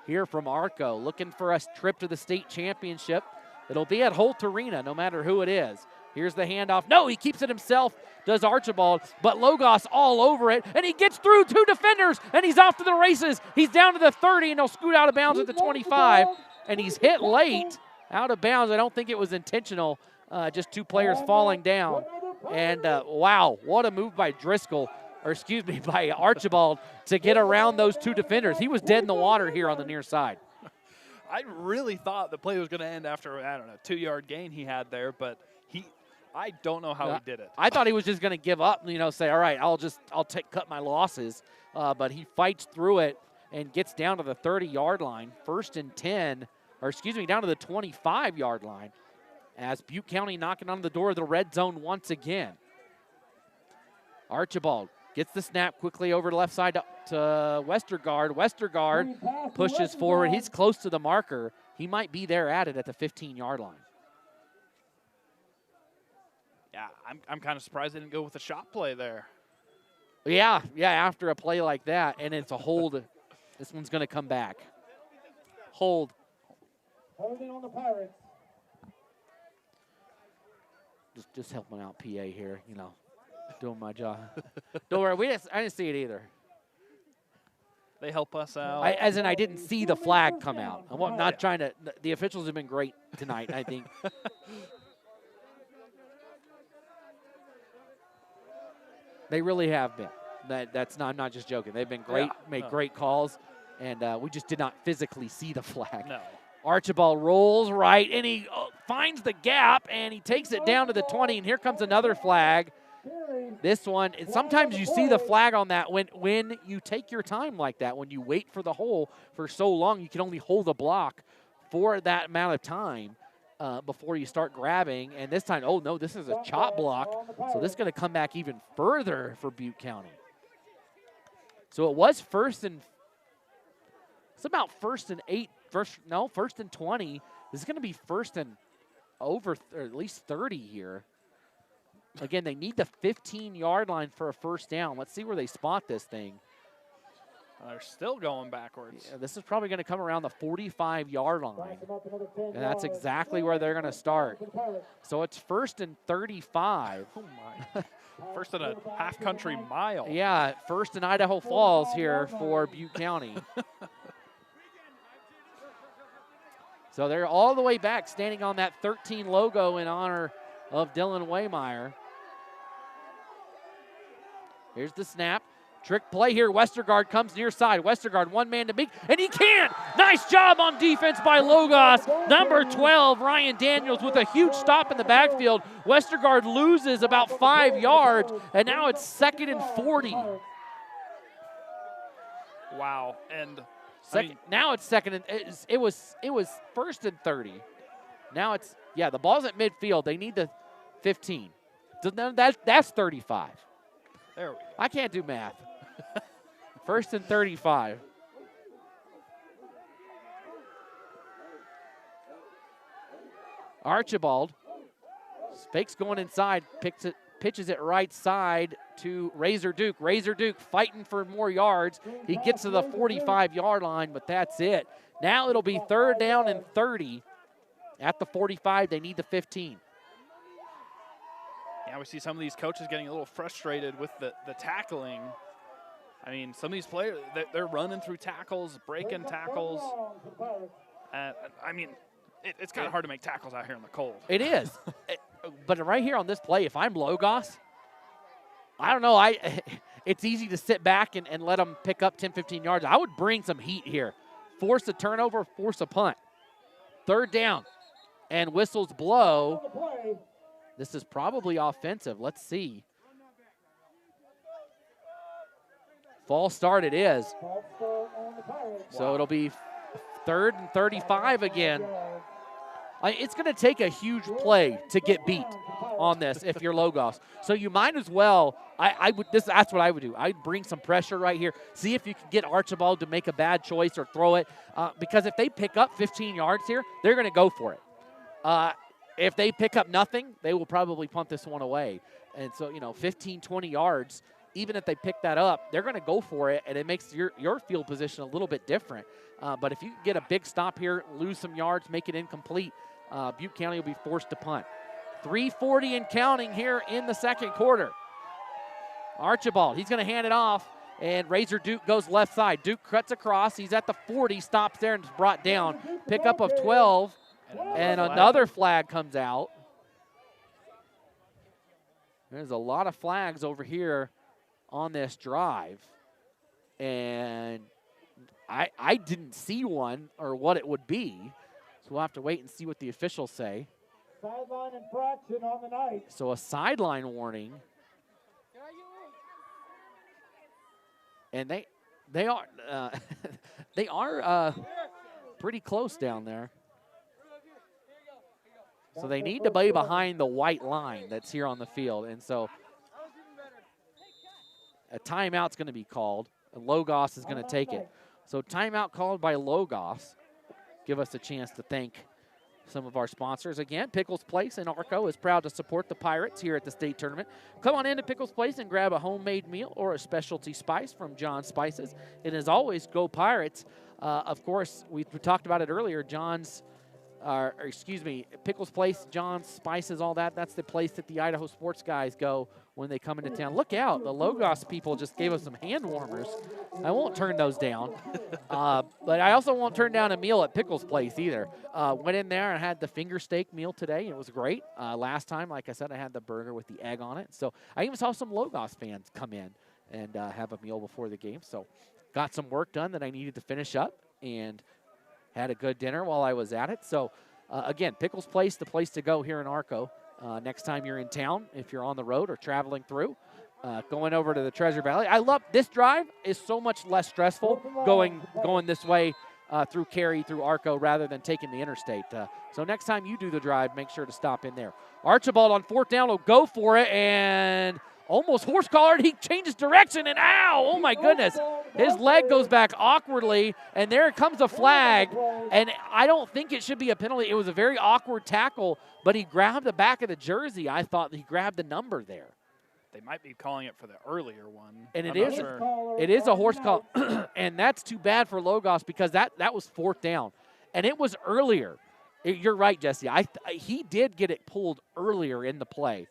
here from Arco. Looking for a trip to the state championship. It'll be at Holt Arena, no matter who it is. Here's the handoff. No, he keeps it himself, does Archibald, but Logos all over it, and he gets through 2 defenders, and he's off to the races. He's down to the 30, and he'll scoot out of bounds at the 25, and he's hit late out of bounds. I don't think it was intentional, just 2 players falling down. And wow, what a move by by Archibald to get around those 2 defenders. He was dead in the water here on the near side. I really thought the play was going to end after, I don't know, 2-yard gain he had there, but I don't know how he did it. I thought he was just going to give up, say, all right, I'll cut my losses. But he fights through it and gets down to the 30-yard line. 1st and 10, down to the 25-yard line as Butte County knocking on the door of the red zone once again. Archibald gets the snap quickly over the left side to Westergaard. Westergaard pushes forward. He's close to the marker. He might be there at it at the 15-yard line. Yeah, I'm kind of surprised they didn't go with a shot play there. Yeah, after a play like that, and it's a hold. This one's going to come back. Hold. Holding on the Pirates. Just helping out PA here, doing my job. Don't worry, I didn't see it either. They help us out. I didn't see the flag come out. I'm not trying to. The officials have been great tonight, I think. They really have been. I'm not just joking. They've been great, made great calls, and we just did not physically see the flag. No. Archibald rolls right, and he finds the gap, and he takes it down to the 20, and here comes another flag. This one, and sometimes you see the flag on that when you take your time like that, when you wait for the hole for so long, you can only hold a block for that amount of time. Before you start grabbing, and this time, oh no, this is a chop block, so this is going to come back even further for Butte County. So it was first and 20. This is going to be 1st and over, or at least 30 here. Again, they need the 15-yard line for a first down. Let's see where they spot this thing. They're still going backwards. Yeah, this is probably going to come around the 45-yard line. And that's exactly where they're going to start. So it's 1st and 35. Oh, my. 1st and a half-country mile. Yeah, 1st in Idaho Falls here for Butte County. So they're all the way back, standing on that 13 logo in honor of Dylan Waymeyer. Here's the snap. Trick play here. Westergaard comes near side. Westergaard, one man to beat, and he can't. Nice job on defense by Logos. Number 12, Ryan Daniels, with a huge stop in the backfield. Westergaard loses about 5 yards, and now it's 2nd and 40. Wow. And now it's 2nd and it was 1st and 30. Now it's the ball's at midfield. They need the 15. So that's 35. There we go. I can't do math. 1st and 35. Archibald fakes going inside, pitches it right side to Razor Duke. Razor Duke fighting for more yards. He gets to the 45-yard line, but that's it. Now it'll be 3rd down and 30 at the 45. They need the 15. Yeah, we see some of these coaches getting a little frustrated with the tackling. I mean, some of these players, they're running through tackles, breaking tackles. I mean, it's kind of hard to make tackles out here in the cold. It is. But right here on this play, if I'm Logos, I don't know. It's easy to sit back and let them pick up 10, 15 yards. I would bring some heat here. Force a turnover, force a punt. 3rd down. And whistles blow. This is probably offensive. Let's see. False start it is. So it'll be 3rd and 35 again. It's going to take a huge play to get beat on this if you're Logos. So you might as well, that's what I would do. I'd bring some pressure right here. See if you can get Archibald to make a bad choice or throw it. Because if they pick up 15 yards here, they're going to go for it. If they pick up nothing, they will probably punt this one away. And so, 15, 20 yards, even if they pick that up, they're going to go for it, and it makes your field position a little bit different. But if you get a big stop here, lose some yards, make it incomplete, Butte County will be forced to punt. 3:40 and counting here in the 2nd quarter. Archibald, he's going to hand it off, and Razor Duke goes left side. Duke cuts across. He's at the 40, stops there, and is brought down. Pickup of 12, and another flag comes out. There's a lot of flags over here on this drive, and I didn't see one or what it would be, so we'll have to wait and see what the officials say. Sideline infraction on the night. So a sideline warning, and they are they are pretty close down there. So they need to be behind the white line that's here on the field, and so a timeout's going to be called, and Logos is going to take it. So timeout called by Logos. Give us a chance to thank some of our sponsors. Again, Pickles Place in Arco is proud to support the Pirates here at the state tournament. Come on into Pickles Place and grab a homemade meal or a specialty spice from John's Spices. And as always, go Pirates. Of course, we talked about it earlier, Pickles Place, John's Spices, all that. That's the place that the Idaho Sports guys go when they come into town. Look out, the Logos people just gave us some hand warmers. I won't turn those down. But I also won't turn down a meal at Pickles Place either. Went in there and had the finger steak meal today. It was great. Last time, like I said, I had the burger with the egg on it. So I even saw some Logos fans come in and have a meal before the game. So got some work done that I needed to finish up and had a good dinner while I was at it. So, again, Pickles Place, the place to go here in Arco. Next time you're in town, if you're on the road or traveling through, going over to the Treasure Valley. I love this drive is so much less stressful going this way through Cary, through Arco, rather than taking the interstate. So next time you do the drive, make sure to stop in there. Archibald on 4th down will go for it, and almost horse collared. He changes direction, and ow, oh my goodness. His leg goes back awkwardly, and there comes a flag, and I don't think it should be a penalty. It was a very awkward tackle, but he grabbed the back of the jersey. I thought he grabbed the number there. They might be calling it for the earlier one. And it is a horse call, and that's too bad for Logos because that was 4th down, and it was earlier. You're right, Jesse. He did get it pulled earlier in the play.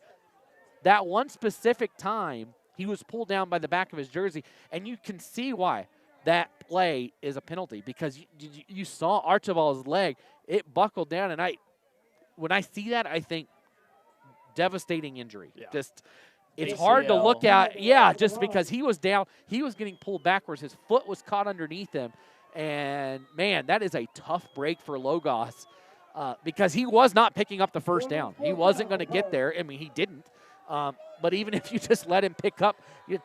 That one specific time, he was pulled down by the back of his jersey, and you can see why that play is a penalty because you saw Archibald's leg. It buckled down, and when I see that, I think devastating injury. Yeah. Just it's ACL. Hard to look at. Yeah, just because he was down. He was getting pulled backwards. His foot was caught underneath him, and, man, that is a tough break for Logos because he was not picking up the 1st down. He wasn't going to get there. I mean, he didn't. But even if you just let him pick up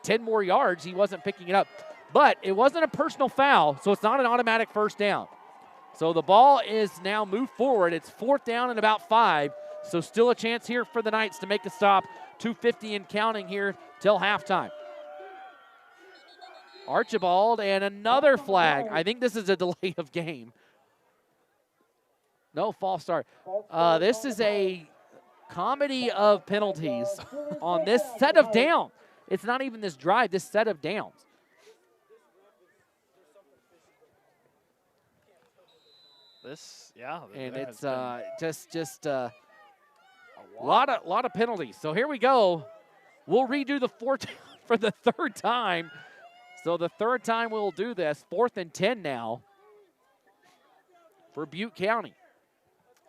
10 more yards, he wasn't picking it up. But it wasn't a personal foul, so it's not an automatic 1st down. So the ball is now moved forward. It's 4th down and about 5, so still a chance here for the Knights to make a stop. 2:50 and counting here till halftime. Archibald and another flag. I think this is a delay of game. No, false start. This is a comedy of penalties on this set of downs. It's not even this drive, this set of downs. This, yeah. And it's just A lot of penalties. So here we go. We'll redo the 4th for the 3rd time. So the 3rd time we'll do this. 4th and 10 now for Butte County.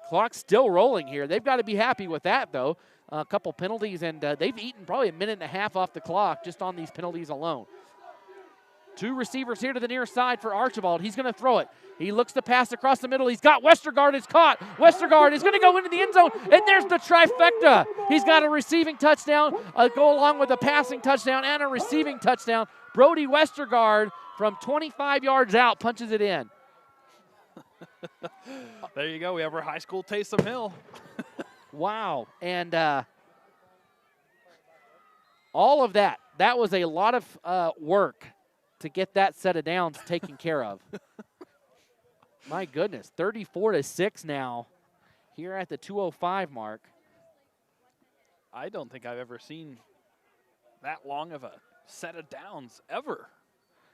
Clock's still rolling here. They've got to be happy with that, though. A couple penalties, and they've eaten probably a minute and a half off the clock just on these penalties alone. 2 receivers here to the near side for Archibald. He's going to throw it. He looks to pass across the middle. He's got Westergaard. It's caught. Westergaard is going to go into the end zone, and there's the trifecta. He's got a receiving touchdown, go along with a passing touchdown and a receiving touchdown. Brody Westergaard from 25 yards out punches it in. There you go. We have our high school Taysom Hill. Wow. And all of that was a lot of work to get that set of downs taken care of. My goodness, 34-6 now here at the 2:05 mark. I don't think I've ever seen that long of a set of downs ever.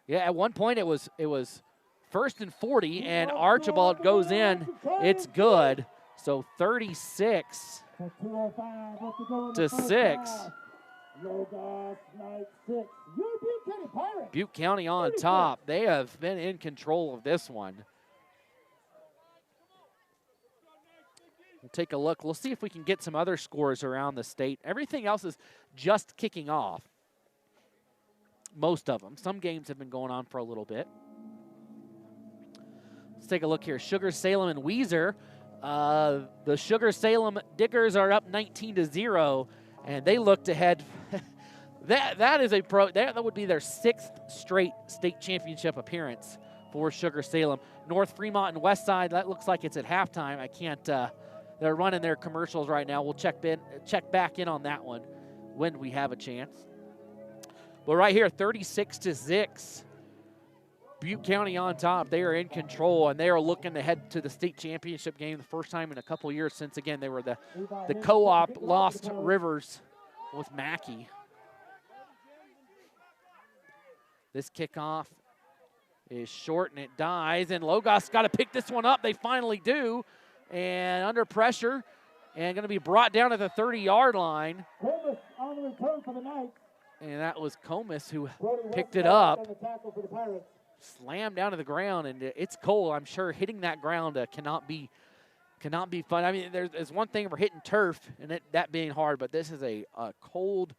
Yeah, at one point it was 1st and 40, and Archibald goes in. It's good. So 36-6. Butte County on top. They have been in control of this one. We'll take a look. We'll see if we can get some other scores around the state. Everything else is just kicking off. Most of them. Some games have been going on for a little bit. Let's take a look here. Sugar, Salem, and Weiser. The Sugar Salem Diggers are up 19-0, and they look to head. that is a that would be their 6th straight state championship appearance for Sugar Salem. North Fremont and Westside, that looks like it's at halftime. I can't. They're running their commercials right now. We'll check back in on that one when we have a chance. But right here, 36-6. Butte County on top. They are in control, and they are looking to head to the state championship game the first time in a couple years since, again, they were the co-op Lost Rivers with Mackey. This kickoff is short, and it dies, and Logos got to pick this one up. They finally do, and under pressure, and going to be brought down at the 30-yard line. On the return for the Knights. And that was Comus who picked it up. Slammed down to the ground, and it's cold. I'm sure hitting that ground cannot be fun. I mean, there's one thing for hitting turf, and that being hard, but this is a cold,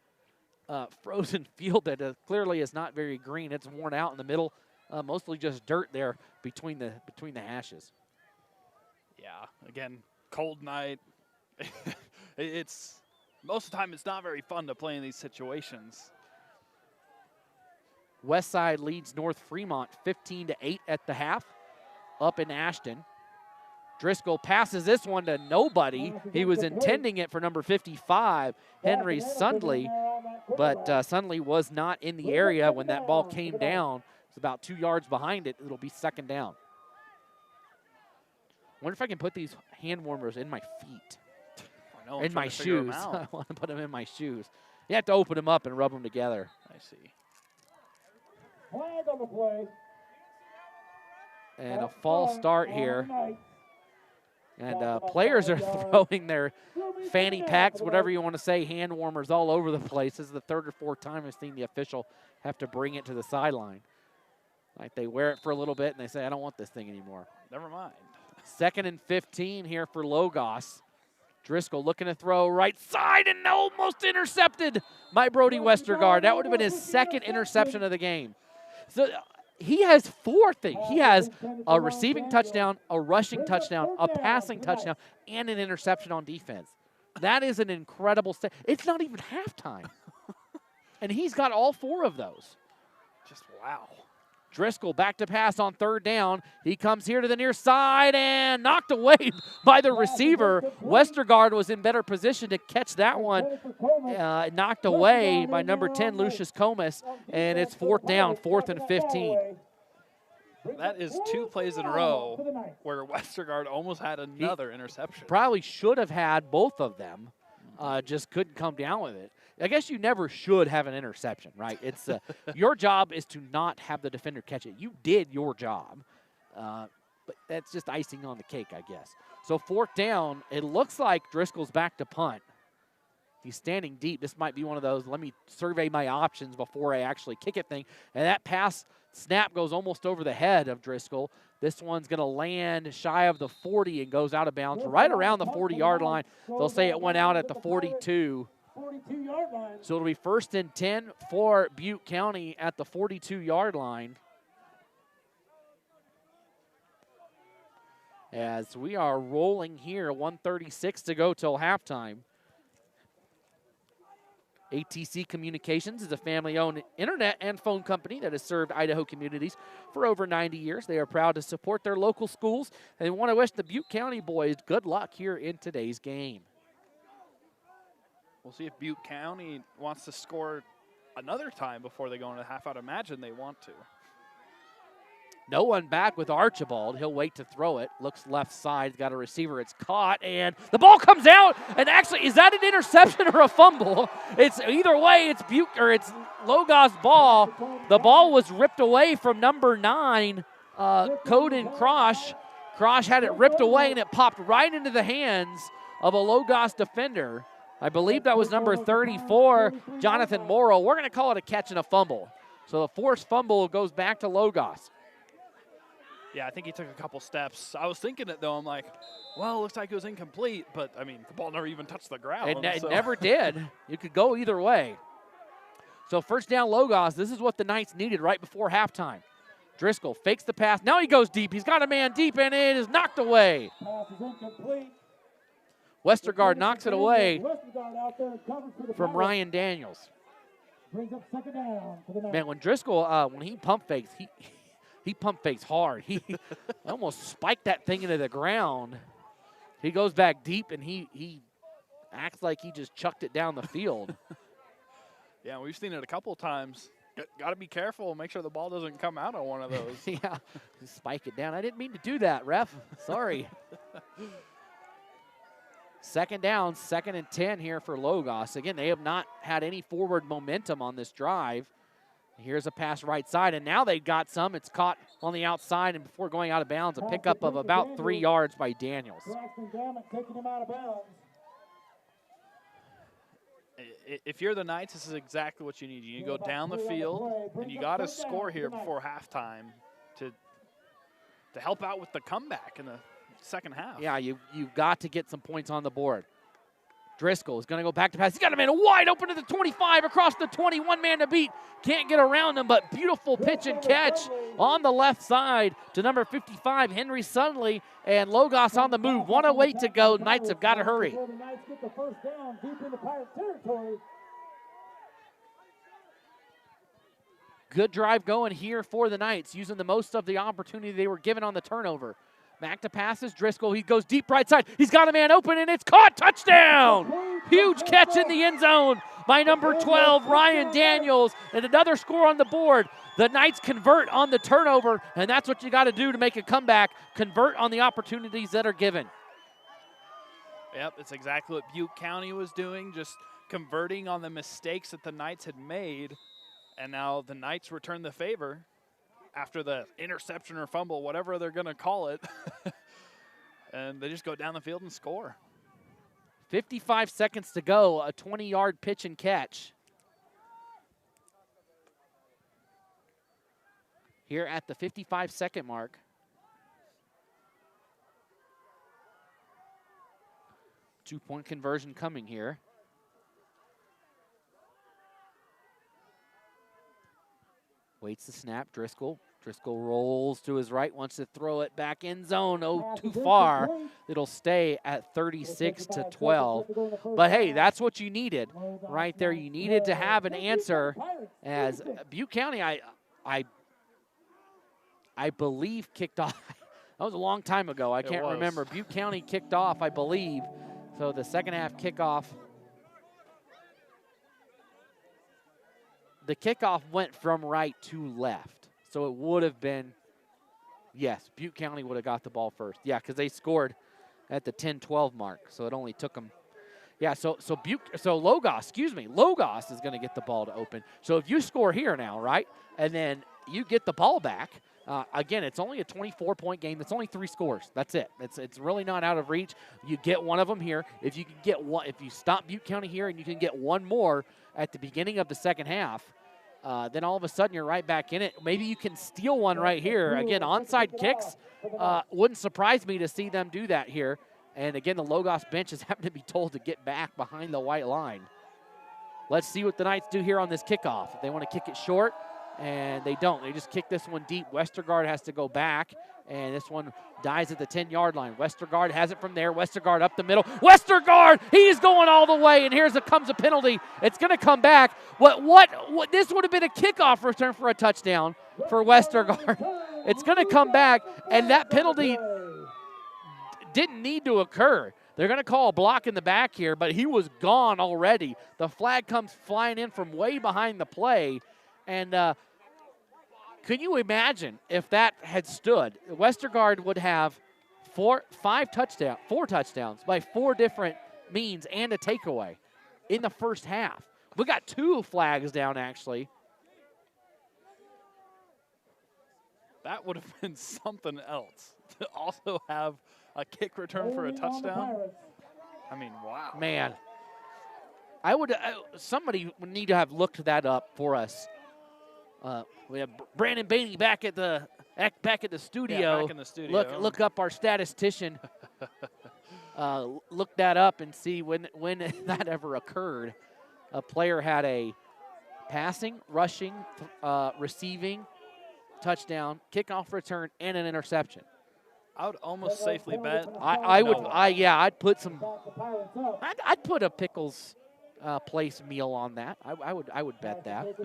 frozen field that clearly is not very green. It's worn out in the middle, mostly just dirt there between the hashes. Yeah, again, cold night. It's most of the time it's not very fun to play in these situations. Westside leads North Fremont 15-8 at the half, up in Ashton. Driscoll passes this one to nobody. He was intending it for number 55, Henry Sundley, but Sundley was not in the area when that ball came down. It's about 2 yards behind it. It'll be 2nd down. I wonder if I can put these hand warmers in my feet. I know, in my shoes. I want to put them in my shoes. You have to open them up and rub them together. I see. Flag on the play. And a false start here. And players are throwing their fanny packs, whatever you want to say, hand warmers all over the place. This is the 3rd or 4th time I've seen the official have to bring it to the sideline. Like they wear it for a little bit and they say, I don't want this thing anymore. Never mind. 2nd and 15 here for Logos. Driscoll looking to throw right side and almost intercepted by Brody Westergaard. That would have been his 2nd interception of the game. So he has 4 things. He has a receiving touchdown, a rushing touchdown, a passing touchdown, and an interception on defense. That is an incredible stat. It's not even halftime. And he's got all 4 of those. Just wow. Driscoll back to pass on 3rd down. He comes here to the near side and knocked away by the receiver. Westergaard was in better position to catch that one. Knocked away by number 10, Lucius Comus, and it's 4th down, 4th and 15. That is 2 plays in a row where Westergaard almost had another interception. Probably should have had both of them, just couldn't come down with it. I guess you never should have an interception, right? It's your job is to not have the defender catch it. You did your job, but that's just icing on the cake, I guess. So 4th down, it looks like Driscoll's back to punt. He's standing deep. This might be one of those, let me survey my options before I actually kick it thing. And that pass snap goes almost over the head of Driscoll. This one's going to land shy of the 40 and goes out of bounds right around the 40-yard line. They'll say it went out at the 42. 42-yard line. So it'll be 1st and 10 for Butte County at the 42-yard line. As we are rolling here, 1:36 to go till halftime. ATC Communications is a family-owned internet and phone company that has served Idaho communities for over 90 years. They are proud to support their local schools and want to wish the Butte County boys good luck here in today's game. We'll see if Butte County wants to score another time before they go into the half. I'd imagine they want to. No one back with Archibald. He'll wait to throw it. Looks left side. Got a receiver. It's caught, and the ball comes out. And actually, is that an interception or a fumble? It's either way. It's Butte or it's Logos' ball. The ball was ripped away from number 9, Coden Krosh. Krosh had it ripped away, and it popped right into the hands of a Logos defender. I believe that was number 34, Jonathan Morrow. We're going to call it a catch and a fumble. So the forced fumble goes back to Logos. Yeah, I think he took a couple steps. I was thinking it, though. I'm like, well, it looks like it was incomplete. But, I mean, the ball never even touched the ground. It never did. You could go either way. So first down Logos. This is what the Knights needed right before halftime. Driscoll fakes the pass. Now he goes deep. He's got a man deep, and it is knocked away. Pass is incomplete. Westergaard knocks it away from Ryan Daniels. Brings up 2nd down for the Knights. Man, when Driscoll, when he pump fakes, he pump fakes hard. He almost spiked that thing into the ground. He goes back deep, and he acts like he just chucked it down the field. Yeah, we've seen it a couple times. Got to be careful. Make sure the ball doesn't come out on one of those. Yeah, spike it down. I didn't mean to do that, ref. Sorry. 2nd down, 2nd and 10 here for Logos. Again, they have not had any forward momentum on this drive. Here's a pass right side, and now they've got some. It's caught on the outside, and before going out of bounds, a pickup of about 3 yards by Daniels. Taking him out of bounds. If you're the Knights, this is exactly what you need. You need to go down the field, and you got to score here before halftime to help out with the comeback in the second half. Yeah, you've got to get some points on the board. Driscoll is going to go back to pass. He's got a man wide open to the 25, across the 20, one man to beat. Can't get around him, but beautiful pitch and catch on the left side to number 55, Henry Sunley, and Logos on the move. 1:08 to go. Knights have got to hurry. The Knights get the 1st down deep into Pirate territory. Good drive going here for the Knights, using the most of the opportunity they were given on the turnover. Back to passes, Driscoll. He goes deep right side. He's got a man open, and it's caught. Touchdown! Huge catch in the end zone by number 12, Ryan Daniels, and another score on the board. The Knights convert on the turnover, and that's what you got to do to make a comeback. Convert on the opportunities that are given. Yep, it's exactly what Butte County was doing, just converting on the mistakes that the Knights had made, and now the Knights return the favor after the interception or fumble, whatever they're going to call it. And they just go down the field and score. 55 seconds to go, a 20-yard pitch and catch. Here at the 55-second mark. Two-point conversion coming here. Waits the snap, Driscoll. Driscoll rolls to his right, wants to throw it back in zone. Oh, too far. It'll stay at 36-12. But hey, that's what you needed right there. You needed to have an answer, as Butte County, I believe, kicked off. That was a long time ago. I can't remember. Butte County kicked off, I believe. So the second half kickoff. The kickoff went from right to left. So it would have been, yes, Butte County would have got the ball first. Yeah, because they scored at the 10-12 mark. So it only took them. Yeah, so Logos is going to get the ball to open. So if you score here now, right, and then you get the ball back, Again, it's only a 24-point game. It's only 3 scores. That's it. It's really not out of reach. You get one of them here. If you can get one, if you stop Butte County here and you can get one more at the beginning of the second half, then all of a sudden you're right back in it. Maybe you can steal one right here. Again, onside kicks, wouldn't surprise me to see them do that here. And again, the Logos bench is having to be told to get back behind the white line. Let's see what the Knights do here on this kickoff. They want to kick it short, and they don't. They just kick this one deep. Westergaard has to go back, and this one dies at the 10-yard line. Westergaard has it from there. Westergaard up the middle. Westergaard, he's going all the way, and comes a penalty. It's going to come back. What? This would have been a kickoff return for a touchdown for Westergaard. It's going to come back, and that penalty didn't need to occur. They're going to call a block in the back here, but he was gone already. The flag comes flying in from way behind the play, and can you imagine if that had stood? Westergaard would have 4 touchdowns by 4 different means and a takeaway in the first half. We got 2 flags down, actually. That would have been something else to also have a kick return for a touchdown. I mean, wow. Man, somebody would need to have looked that up for us. We have Brandon Bainey back at the studio. Yeah, back in the studio. Look up our statistician. Look that up and see when that ever occurred. A player had a passing, rushing, receiving, touchdown, kickoff return, and an interception. I would almost safely bet. I'd put a Pickles place meal on that. I would bet that.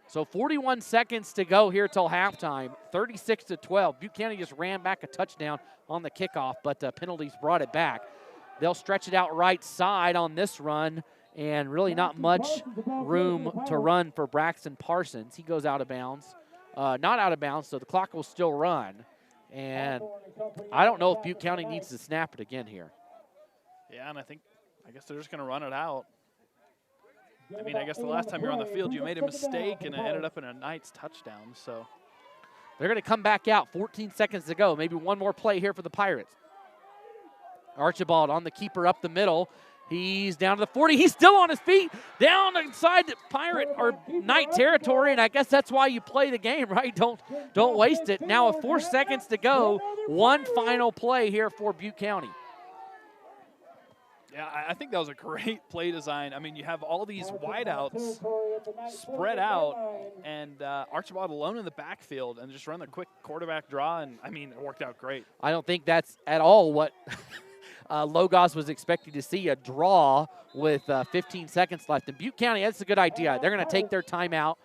So 41 seconds to go here till halftime. 36-12. Butte County just ran back a touchdown on the kickoff, but penalties brought it back. They'll stretch it out right side on this run, and really not much room to run for Braxton Parsons. He goes out of bounds. Not out of bounds, so the clock will still run. And I don't know if Butte County needs to snap it again here. Yeah, and I guess they're just going to run it out. I mean, I guess the last time you were on the field, you made a mistake, and it ended up in a Knights touchdown. So they're going to come back out. 14 seconds to go. Maybe one more play here for the Pirates. Archibald on the keeper up the middle. He's down to the 40. He's still on his feet, down inside the Pirate or Knight territory, and I guess that's why you play the game, right? Don't waste it. Now with 4 seconds to go, one final play here for Butte County. Yeah, I think that was a great play design. I mean, you have all these wideouts spread out, and Archibald alone in the backfield, and just run the quick quarterback draw, and, I mean, it worked out great. I don't think that's at all what Logos was expecting to see, a draw with 15 seconds left. And Butte County, that's a good idea. They're going to take their time out.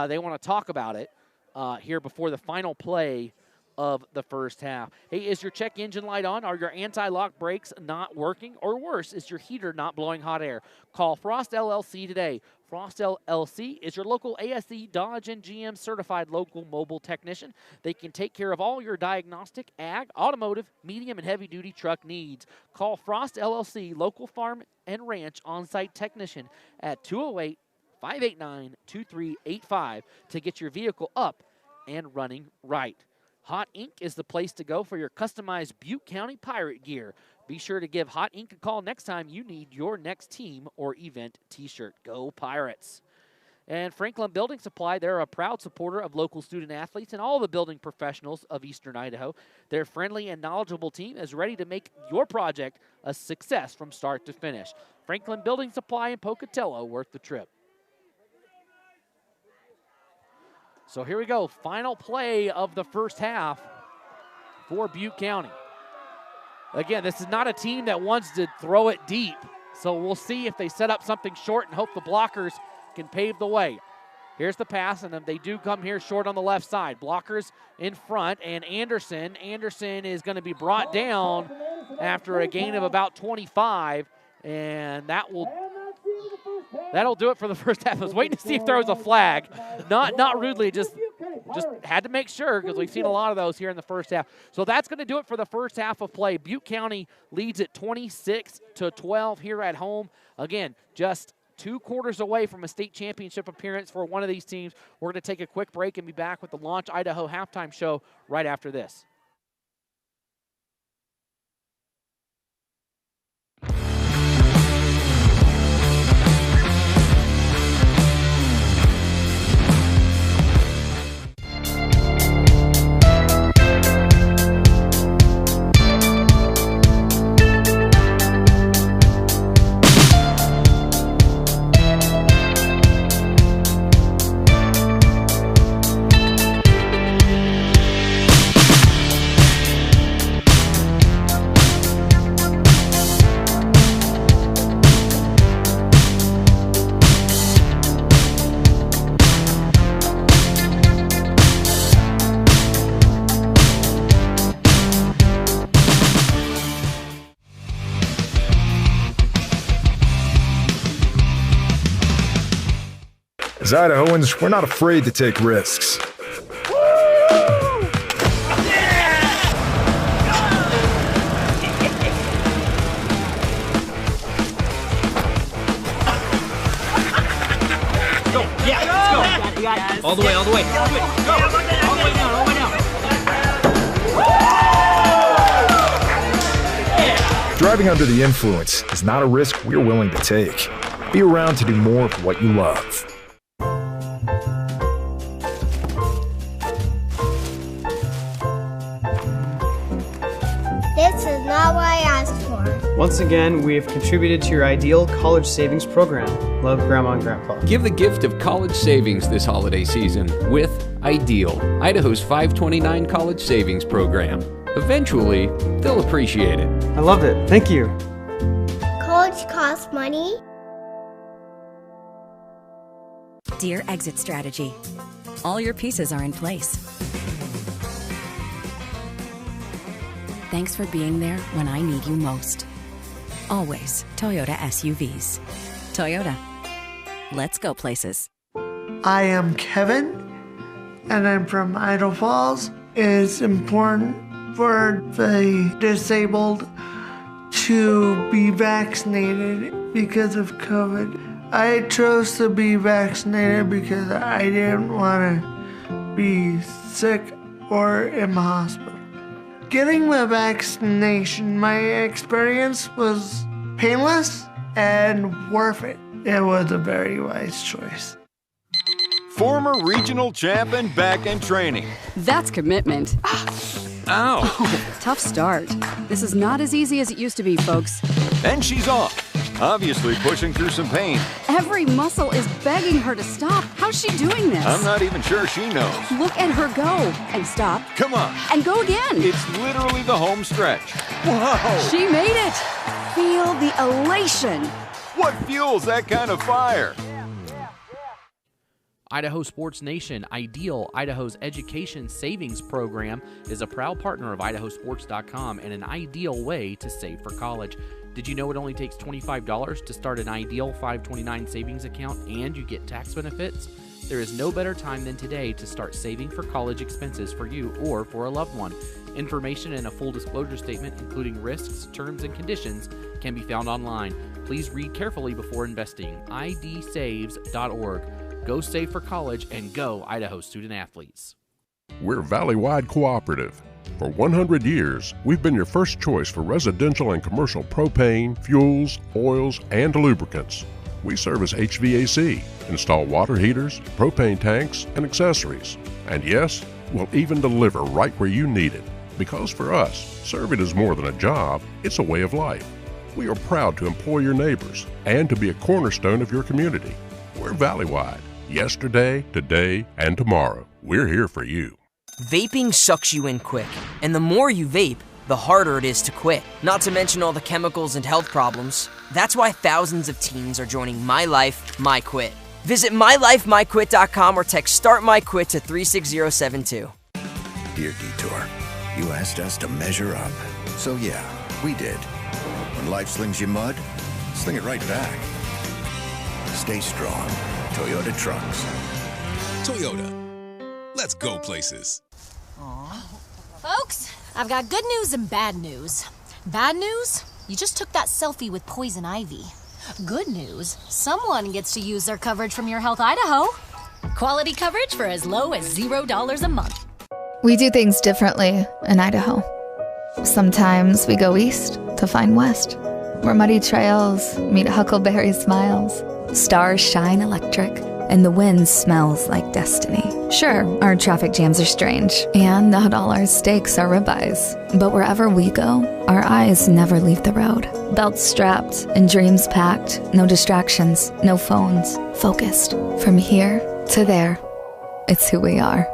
They want to talk about it here before the final play of the first half. Hey, is your check engine light on? Are your anti-lock brakes not working? Or worse, is your heater not blowing hot air? Call Frost LLC today. Frost LLC is your local ASE, Dodge, and GM certified local mobile technician. They can take care of all your diagnostic, ag, automotive, medium, and heavy-duty truck needs. Call Frost LLC, local farm and ranch on-site technician at 208-589-2385 to get your vehicle up and running right. Hot Ink is the place to go for your customized Butte County Pirate gear. Be sure to give Hot Ink a call next time you need your next team or event t-shirt. Go Pirates. And Franklin Building Supply, they're a proud supporter of local student athletes and all the building professionals of Eastern Idaho. Their friendly and knowledgeable team is ready to make your project a success from start to finish. Franklin Building Supply in Pocatello, worth the trip. So here we go, final play of the first half for Butte County. Again, this is not a team that wants to throw it deep, so we'll see if they set up something short and hope the blockers can pave the way. Here's the pass, and then they do come here short on the left side. Blockers in front, and Anderson is going to be brought down after a gain of about 25, and that'll do it for the first half. I was waiting to see if there was a flag. Not rudely, just had to make sure because we've seen a lot of those here in the first half. So that's going to do it for the first half of play. Butte County leads at 26-12 here at home. Again, just 2 quarters away from a state championship appearance for one of these teams. We're going to take a quick break and be back with the Launch Idaho halftime show right after this. As Idahoans, we're not afraid to take risks. All the way, all the way. Go. All the way down, all the way down. Driving under the influence is not a risk we're willing to take. Be around to do more of what you love. This is not what I asked for. Once again, we have contributed to your ideal college savings program. Love, Grandma and Grandpa. Give the gift of college savings this holiday season with Ideal, Idaho's 529 college savings program. Eventually, they'll appreciate it. I loved it. Thank you. College costs money. Dear Exit Strategy, all your pieces are in place. Thanks for being there when I need you most. Always Toyota SUVs. Toyota. Let's go places. I am Kevin, and I'm from Idaho Falls. It's important for the disabled to be vaccinated because of COVID. I chose to be vaccinated because I didn't want to be sick or in the hospital. Getting the vaccination, my experience was painless and worth it. It was a very wise choice. Former regional champ and back in training. That's commitment. Ow. Tough start. This is not as easy as it used to be, folks. And she's off. Obviously pushing through some pain. Every muscle is begging her to stop. How's she doing this? I'm not even sure she knows. Look at her go. And stop. Come on. And go again. It's literally the home stretch. Whoa. She made it. Feel the elation. What fuels that kind of fire? Idaho Sports Nation, Ideal, Idaho's education savings program, is a proud partner of IdahoSports.com and an ideal way to save for college. Did you know it only takes $25 to start an Ideal 529 savings account and you get tax benefits? There is no better time than today to start saving for college expenses for you or for a loved one. Information and a full disclosure statement, including risks, terms, and conditions, can be found online. Please read carefully before investing. idsaves.org. Go save for college and go Idaho student athletes. We're Valley-wide cooperative. For 100 years, we've been your first choice for residential and commercial propane, fuels, oils, and lubricants. We service HVAC, install water heaters, propane tanks, and accessories. And yes, we'll even deliver right where you need it. Because for us, serving is more than a job, it's a way of life. We are proud to employ your neighbors and to be a cornerstone of your community. We're Valley-wide. Yesterday, today, and tomorrow. We're here for you. Vaping sucks you in quick, and the more you vape, the harder it is to quit. Not to mention all the chemicals and health problems. That's why thousands of teens are joining My Life, My Quit. Visit mylifemyquit.com or text Start My Quit to 36072. Dear Detour, you asked us to measure up. So yeah, we did. When life slings you mud, sling it right back. Stay strong. Toyota trucks. Toyota. Let's go places. Folks, I've got good news and bad news. Bad news? You just took that selfie with poison ivy. Good news, someone gets to use their coverage from Your Health Idaho. Quality coverage for as low as $0 a month. We do things differently in Idaho. Sometimes we go east to find west, where muddy trails meet huckleberry smiles, stars shine electric, and the wind smells like destiny. Sure, our traffic jams are strange, and not all our steaks are ribeyes. But wherever we go, our eyes never leave the road. Belts strapped and dreams packed, no distractions, no phones, focused. From here to there, it's who we are.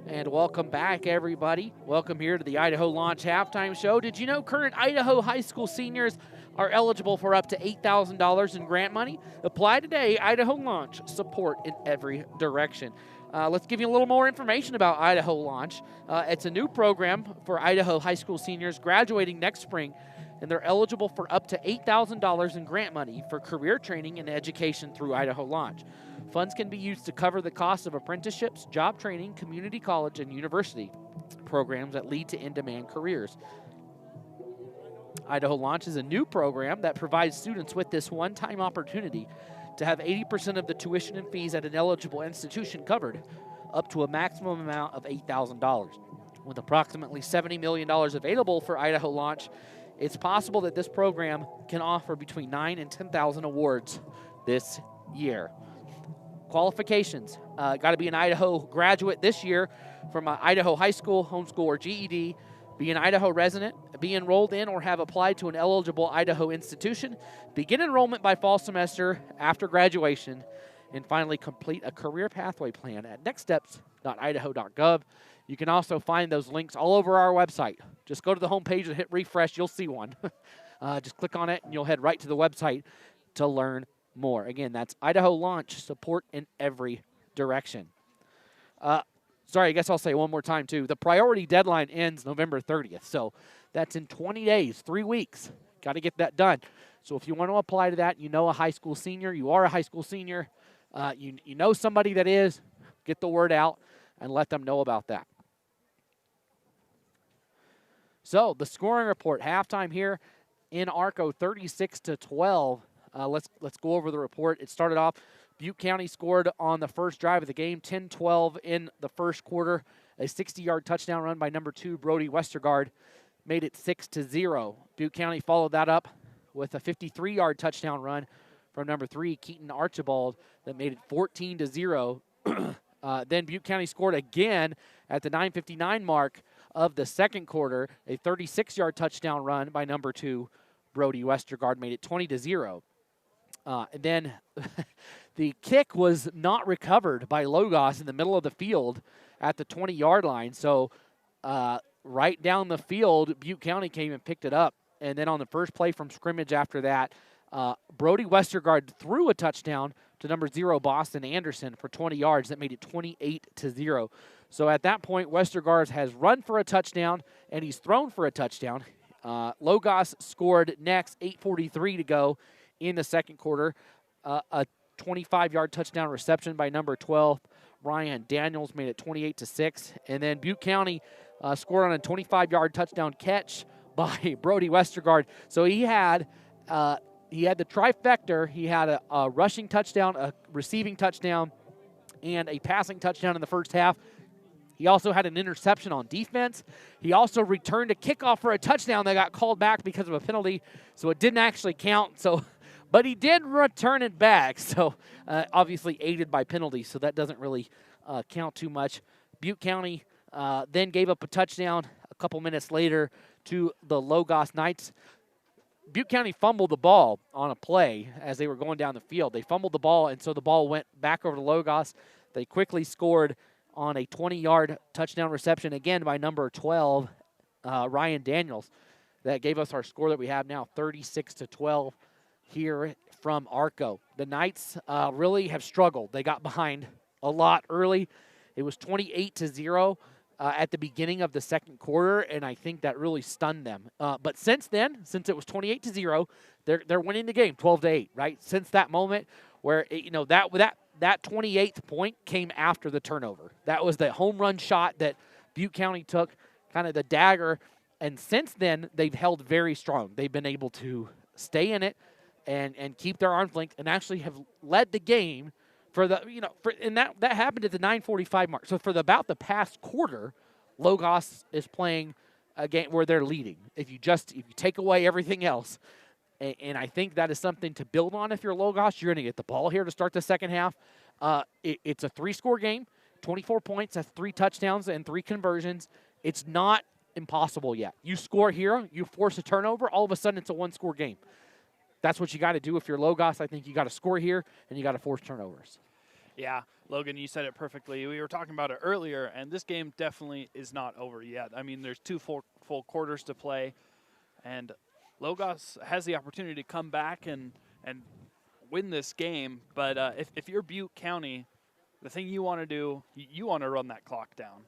And welcome back, everybody. Welcome here to the Idaho Launch Halftime Show. Did you know current Idaho high school seniors are eligible for up to $8,000 in grant money? Apply today. Idaho Launch, support in every direction. Let's give you a little more information about Idaho Launch. It's a new program for Idaho high school seniors graduating next spring, and they're eligible for up to $8,000 in grant money for career training and education through Idaho Launch. Funds can be used to cover the cost of apprenticeships, job training, community college, and university programs that lead to in-demand careers. Idaho Launch is a new program that provides students with this one-time opportunity to have 80% of the tuition and fees at an eligible institution covered, up to a maximum amount of $8,000. With approximately $70 million available for Idaho Launch, it's possible that this program can offer between 9,000 and 10,000 awards this year. Qualifications, got to be an Idaho graduate this year from Idaho high school, homeschool, or GED, be an Idaho resident, be enrolled in or have applied to an eligible Idaho institution, begin enrollment by fall semester after graduation, and finally complete a career pathway plan at nextsteps.idaho.gov. You can also find those links all over our website. Just go to the homepage and hit refresh. You'll see one. Just click on it, and you'll head right to the website to learn more. Again, that's Idaho Launch, support in every direction. Sorry, I guess I'll say one more time, too. The priority deadline ends November 30th, so that's in 20 days, 3 weeks. Got to get that done. So if you want to apply to that, you know a high school senior, you are a high school senior, you know somebody that is, get the word out and let them know about that. So the scoring report, halftime here in Arco, 36-12. Let's go over the report. It started off, Butte County scored on the first drive of the game, 10-12 in the first quarter. A 60-yard touchdown run by number 2, Brody Westergaard, made it 6-0. Butte County followed that up with a 53-yard touchdown run from number 3, Keaton Archibald, that made it 14-0. Then Butte County scored again at the 9:59 mark of the second quarter. A 36-yard touchdown run by number 2, Brody Westergaard, made it 20-0. And then the kick was not recovered by Logos in the middle of the field at the 20-yard line. So right down the field, Butte County came and picked it up. And then on the first play from scrimmage after that, Brody Westergaard threw a touchdown to number 0, Boston Anderson, for 20 yards. That made it 28-0. So at that point, Westergaard has run for a touchdown, and he's thrown for a touchdown. Logos scored next, 8:43 to go in the second quarter. A 25-yard touchdown reception by number 12, Ryan Daniels, made it 28-6. And then Butte County scored on a 25-yard touchdown catch by Brody Westergaard. So he had the trifecta. He had a rushing touchdown, a receiving touchdown, and a passing touchdown in the first half. He also had an interception on defense. He also returned a kickoff for a touchdown that got called back because of a penalty, so it didn't actually count. But he did return it back, so obviously aided by penalties, so that doesn't really count too much. Butte County then gave up a touchdown a couple minutes later to the Logos Knights. Butte County fumbled the ball on a play as they were going down the field. They fumbled the ball, and so the ball went back over to Logos. They quickly scored on a 20-yard touchdown reception, again by number 12, Ryan Daniels. that gave us our score that we have now, 36-12 here from Arco. The Knights really have struggled. They got behind a lot early. It was 28-0 at the beginning of the second quarter, and I think that really stunned them. But since then, since it was 28-0, they're winning the game 12-8, right? Since that moment where, that 28th point came after the turnover. That was the home run shot that Butte County took, kind of the dagger. And since then, they've held very strong. They've been able to stay in it and keep their arms linked and actually have led the game for the, and that happened at the 9:45 mark. So for about the past quarter, Logos is playing a game where they're leading. If you take away everything else, and I think that is something to build on. If you're Logos, you're going to get the ball here to start the second half. It's a 3-score game, 24 points, that's 3 touchdowns and 3 conversions. It's not impossible yet. You score here, you force a turnover, all of a sudden it's a 1-score game. That's what you got to do if you're Logos. I think you got to score here and you got to force turnovers. Yeah, Logan, you said it perfectly. We were talking about it earlier, and this game definitely is not over yet. I mean, there's 2 full quarters to play, and Logos has the opportunity to come back and win this game. But if you're Butte County, the thing you want to do, you want to run that clock down.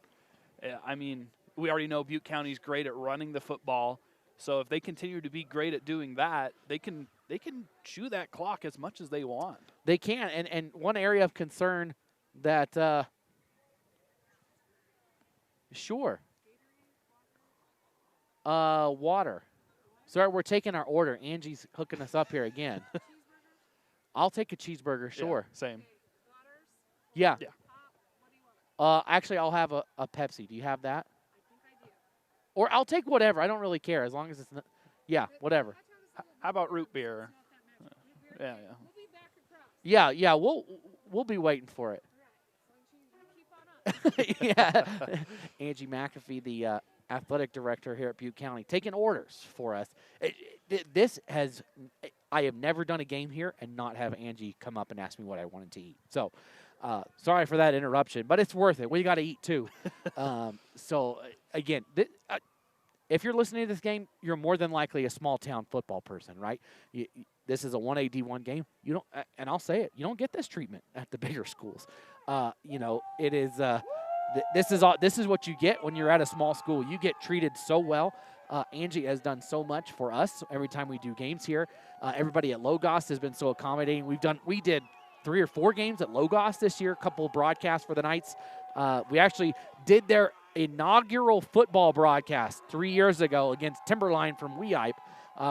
I mean, we already know Butte County's great at running the football. So if they continue to be great at doing that, they can chew that clock as much as they want. They can. And one area of concern that sure. Water. Sorry, we're taking our order. Angie's hooking us up here again. I'll take a cheeseburger, sure. Yeah, same. Yeah. Yeah. Actually, I'll have a Pepsi. Do you have that? Or I'll take whatever. I don't really care as long as it's not. Yeah, whatever. How about root beer? Yeah. Yeah. We'll be waiting for it. Yeah. Angie McAfee, the athletic director here at Butte County, taking orders for us. I have never done a game here and not have Angie come up and ask me what I wanted to eat. So, sorry for that interruption, but it's worth it. We got to eat too. So again, if you're listening to this game, you're more than likely a small town football person, right? This is a 1A D1 game. You don't, and I'll say it, you don't get this treatment at the bigger schools. It is. This is what you get when you're at a small school. You get treated so well. Angie has done so much for us every time we do games here. Everybody at Logos has been so accommodating. We did 3 or 4 games at Logos this year, a couple of broadcasts for the Knights. We actually did their inaugural football broadcast 3 years ago against Timberline from Weippe.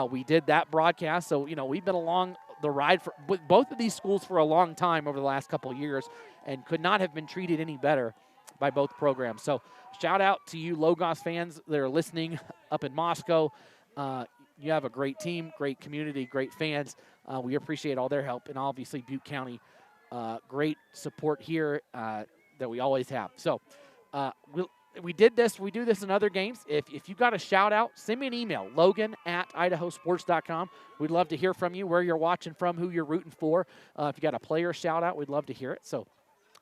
We did that broadcast. So, we've been along the ride with both of these schools for a long time over the last couple of years and could not have been treated any better by both programs. So shout out to you Logos fans that are listening up in Moscow. You have a great team, great community, great fans. We appreciate all their help, and obviously Butte County, great support here that we always have. So we do this in other games. If you got a shout out, send me an email, Logan@IdahoSports.com. We'd love to hear from you, where you're watching from, who you're rooting for. If you got a player shout out, we'd love to hear it. So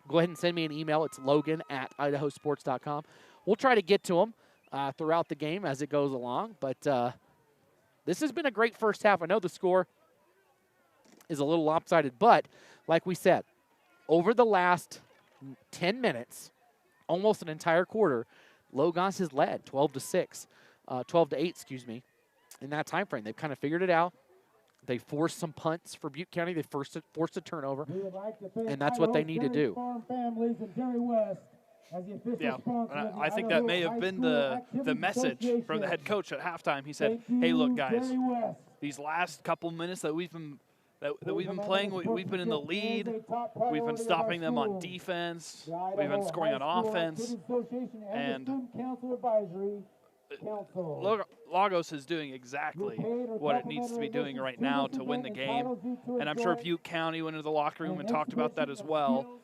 go ahead and send me an email. It's Logan@IdahoSports.com. We'll try to get to them throughout the game as it goes along. But this has been a great first half. I know the score is a little lopsided, but like we said, over the last 10 minutes, almost an entire quarter, Logos has led 12-6, 12-8, excuse me, in that time frame. They've kind of figured it out. They forced some punts for Butte County. They forced a turnover, and that's what they need to do. Yeah, I think that may have been the message from the head coach at halftime. He said, "Hey, look, guys, these last couple minutes that we've been playing, we've been in the lead. We've been stopping them on defense. We've been scoring on offense, and Logos is doing exactly what it needs to be doing right now to win the game. And I'm sure Butte County went into the locker room and talked about that as well.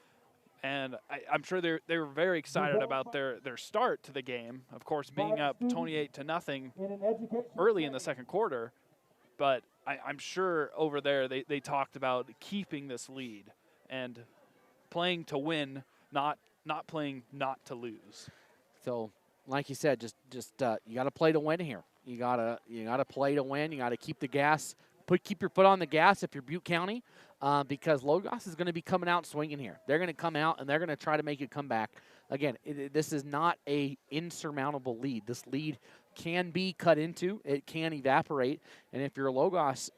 And I'm sure they were very excited about their start to the game. Of course, being up 28-0 early in the second quarter. But I'm sure over there they talked about keeping this lead and playing to win, not playing not to lose. So, like you said, just you got to play to win here. You gotta play to win. You gotta keep the gas, keep your foot on the gas if you're Butte County, because Logos is going to be coming out swinging here. They're going to come out and they're going to try to make a comeback. Again, this is not a insurmountable lead. This lead can be cut into. It can evaporate. And if you're Logos,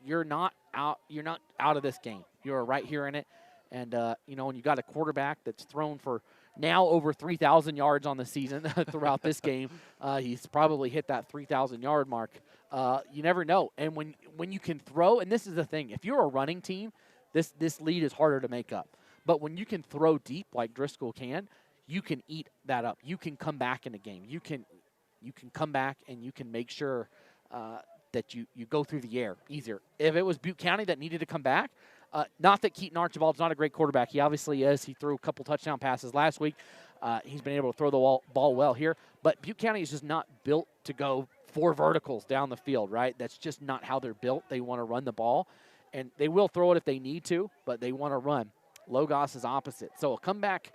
you're not out. You're not out of this game. You're right here in it. And when you got a quarterback that's thrown for now over 3,000 yards on the season throughout this game, he's probably hit that 3,000-yard mark. You never know. And when you can throw, and this is the thing, if you're a running team, this lead is harder to make up. But when you can throw deep like Driscoll can, you can eat that up. You can come back in a game. You can come back and you can make sure that you go through the air easier. If it was Butte County that needed to come back, not that Keaton Archibald's not a great quarterback. He obviously is. He threw a couple touchdown passes last week. He's been able to throw the ball well here. But Butte County is just not built to go 4 verticals down the field, right? That's just not how they're built. They want to run the ball. And they will throw it if they need to, but they want to run. Logos is opposite. So a comeback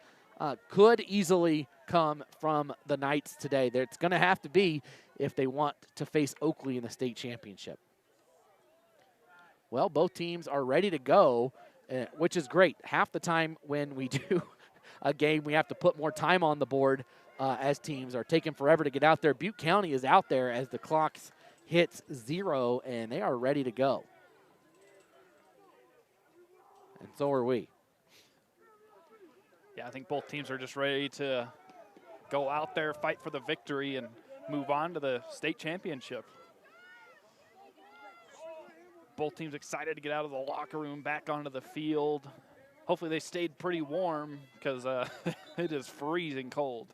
could easily come from the Knights today. It's going to have to be if they want to face Oakley in the state championship. Well, both teams are ready to go, which is great. Half the time when we do a game, we have to put more time on the board as teams are taking forever to get out there. Butte County is out there as the clock hits 0, and they are ready to go. And so are we. Yeah, I think both teams are just ready to go out there, fight for the victory, and move on to the state championship. Both teams excited to get out of the locker room, back onto the field. Hopefully they stayed pretty warm because it is freezing cold.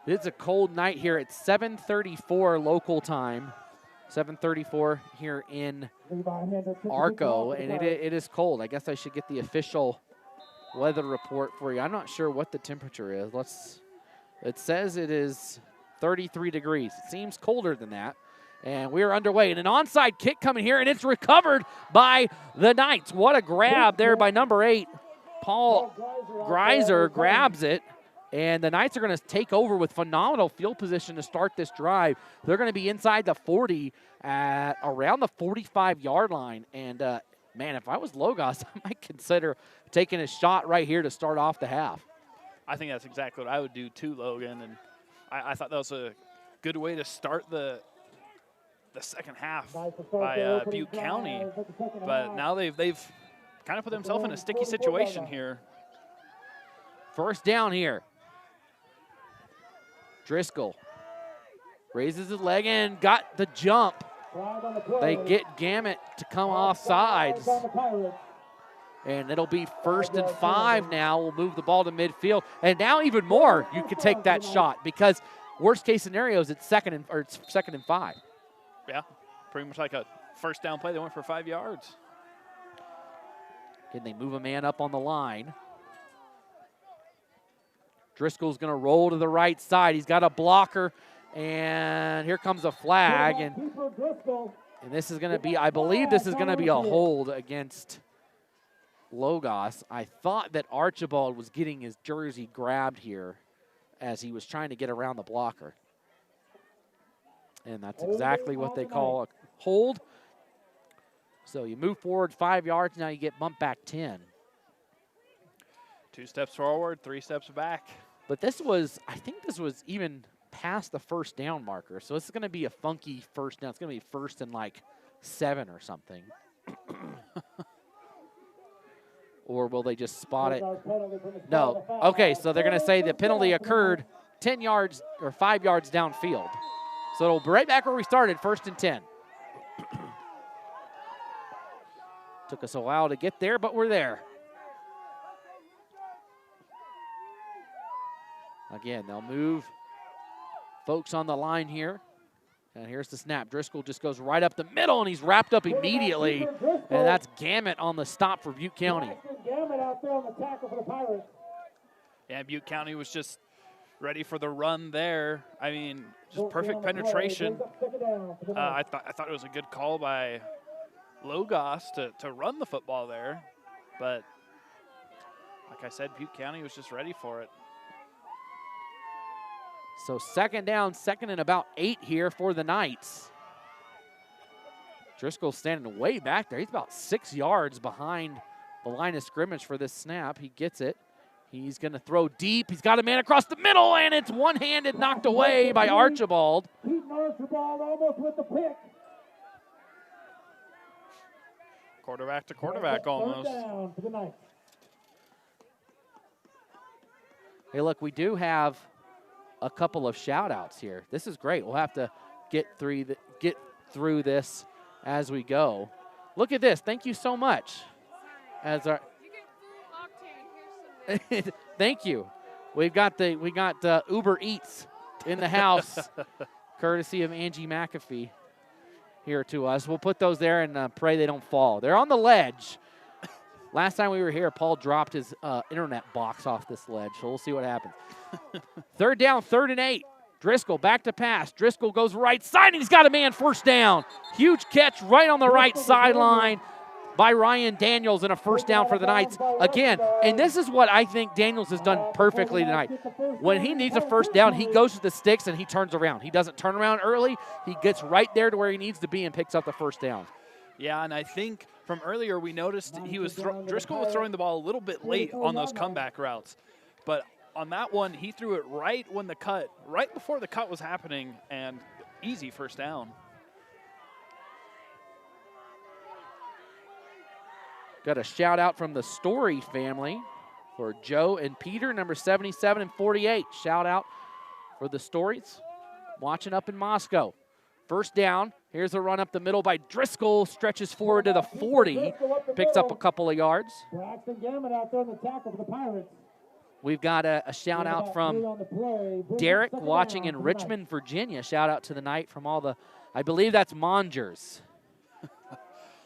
It's a cold night here. It's 7:34 local time. 7:34 here in Arco, and it is cold. I guess I should get the official weather report for you. I'm not sure what the temperature is. It says it is 33 degrees. It seems colder than that. And we are underway. And an onside kick coming here, and it's recovered by the Knights. What a grab there by number 8. Paul Greiser grabs it. And the Knights are going to take over with phenomenal field position to start this drive. They're going to be inside the 40 at around the 45-yard line. And, man, if I was Logos, I might consider taking a shot right here to start off the half. I think that's exactly what I would do too, Logan. And I thought that was a good way to start the second half by Butte County. But now they've kind of put themselves in a sticky situation here. First down here. Driscoll raises his leg and got the jump. They get Gamet to come off sides. And it'll be 1st and 5 now. We'll move the ball to midfield. And now even more, you could take that shot because worst case scenarios, it's second and 5. Yeah, pretty much like a first down play. They went for 5 yards. Can they move a man up on the line? Driscoll's going to roll to the right side. He's got a blocker, and here comes a flag. And this is going to be, I believe this is going to be a hold against Logos. I thought that Archibald was getting his jersey grabbed here as he was trying to get around the blocker. And that's exactly what they call a hold. So you move forward 5 yards, now you get bumped back 10. 2 steps forward, 3 steps back. But this was, I think this was even past the first down marker. So it's going to be a funky first down. It's going to be 1st and like 7 or something. Or will they just spot it? No. Okay, so they're going to say the penalty occurred 10 yards or 5 yards downfield. So it'll be right back where we started, 1st and 10. Took us a while to get there, but we're there. Again, they'll move folks on the line here. And here's the snap. Driscoll just goes right up the middle, and he's wrapped up immediately. And that's Gamet on the stop for Butte County. Yeah, Butte County was just ready for the run there. I mean, just perfect penetration. I thought it was a good call by Logos to run the football there. But like I said, Butte County was just ready for it. So second down, second and about 8 here for the Knights. Driscoll's standing way back there. He's about 6 yards behind the line of scrimmage for this snap. He gets it. He's going to throw deep. He's got a man across the middle, and it's one-handed knocked away by Archibald. Keaton Archibald almost with the pick. Quarterback to quarterback almost. Down for the Knights. Hey, look, we do have a couple of shout-outs here. This is great. We'll have to get through this as we go. Look at this. Thank you so much. As our thank you. We got Uber Eats in the house, courtesy of Angie McAfee here to us. We'll put those there and pray they don't fall. They're on the ledge. Last time we were here, Paul dropped his internet box off this ledge, so we'll see what happens. Third down, 3rd and 8. Driscoll back to pass. Driscoll goes right side, and he's got a man first down. Huge catch right on the right sideline by Ryan Daniels, and a first down for the Knights again. And this is what I think Daniels has done perfectly tonight. When he needs a first down, he goes to the sticks and he turns around. He doesn't turn around early. He gets right there to where he needs to be and picks up the first down. Yeah, and I think from earlier we noticed Driscoll was throwing the ball a little bit late on those comeback routes. But on that one, he threw it right before the cut was happening, and easy first down. Got a shout out from the Story family for Joe and Peter, number 77 and 48. Shout out for the Stories watching up in Moscow. First down. Here's a run up the middle by Driscoll. Stretches forward to the 40. Picks up a couple of yards. We've got a shout out from Derek watching in Richmond, Virginia. Shout out to the night from all the, I believe that's Mongers.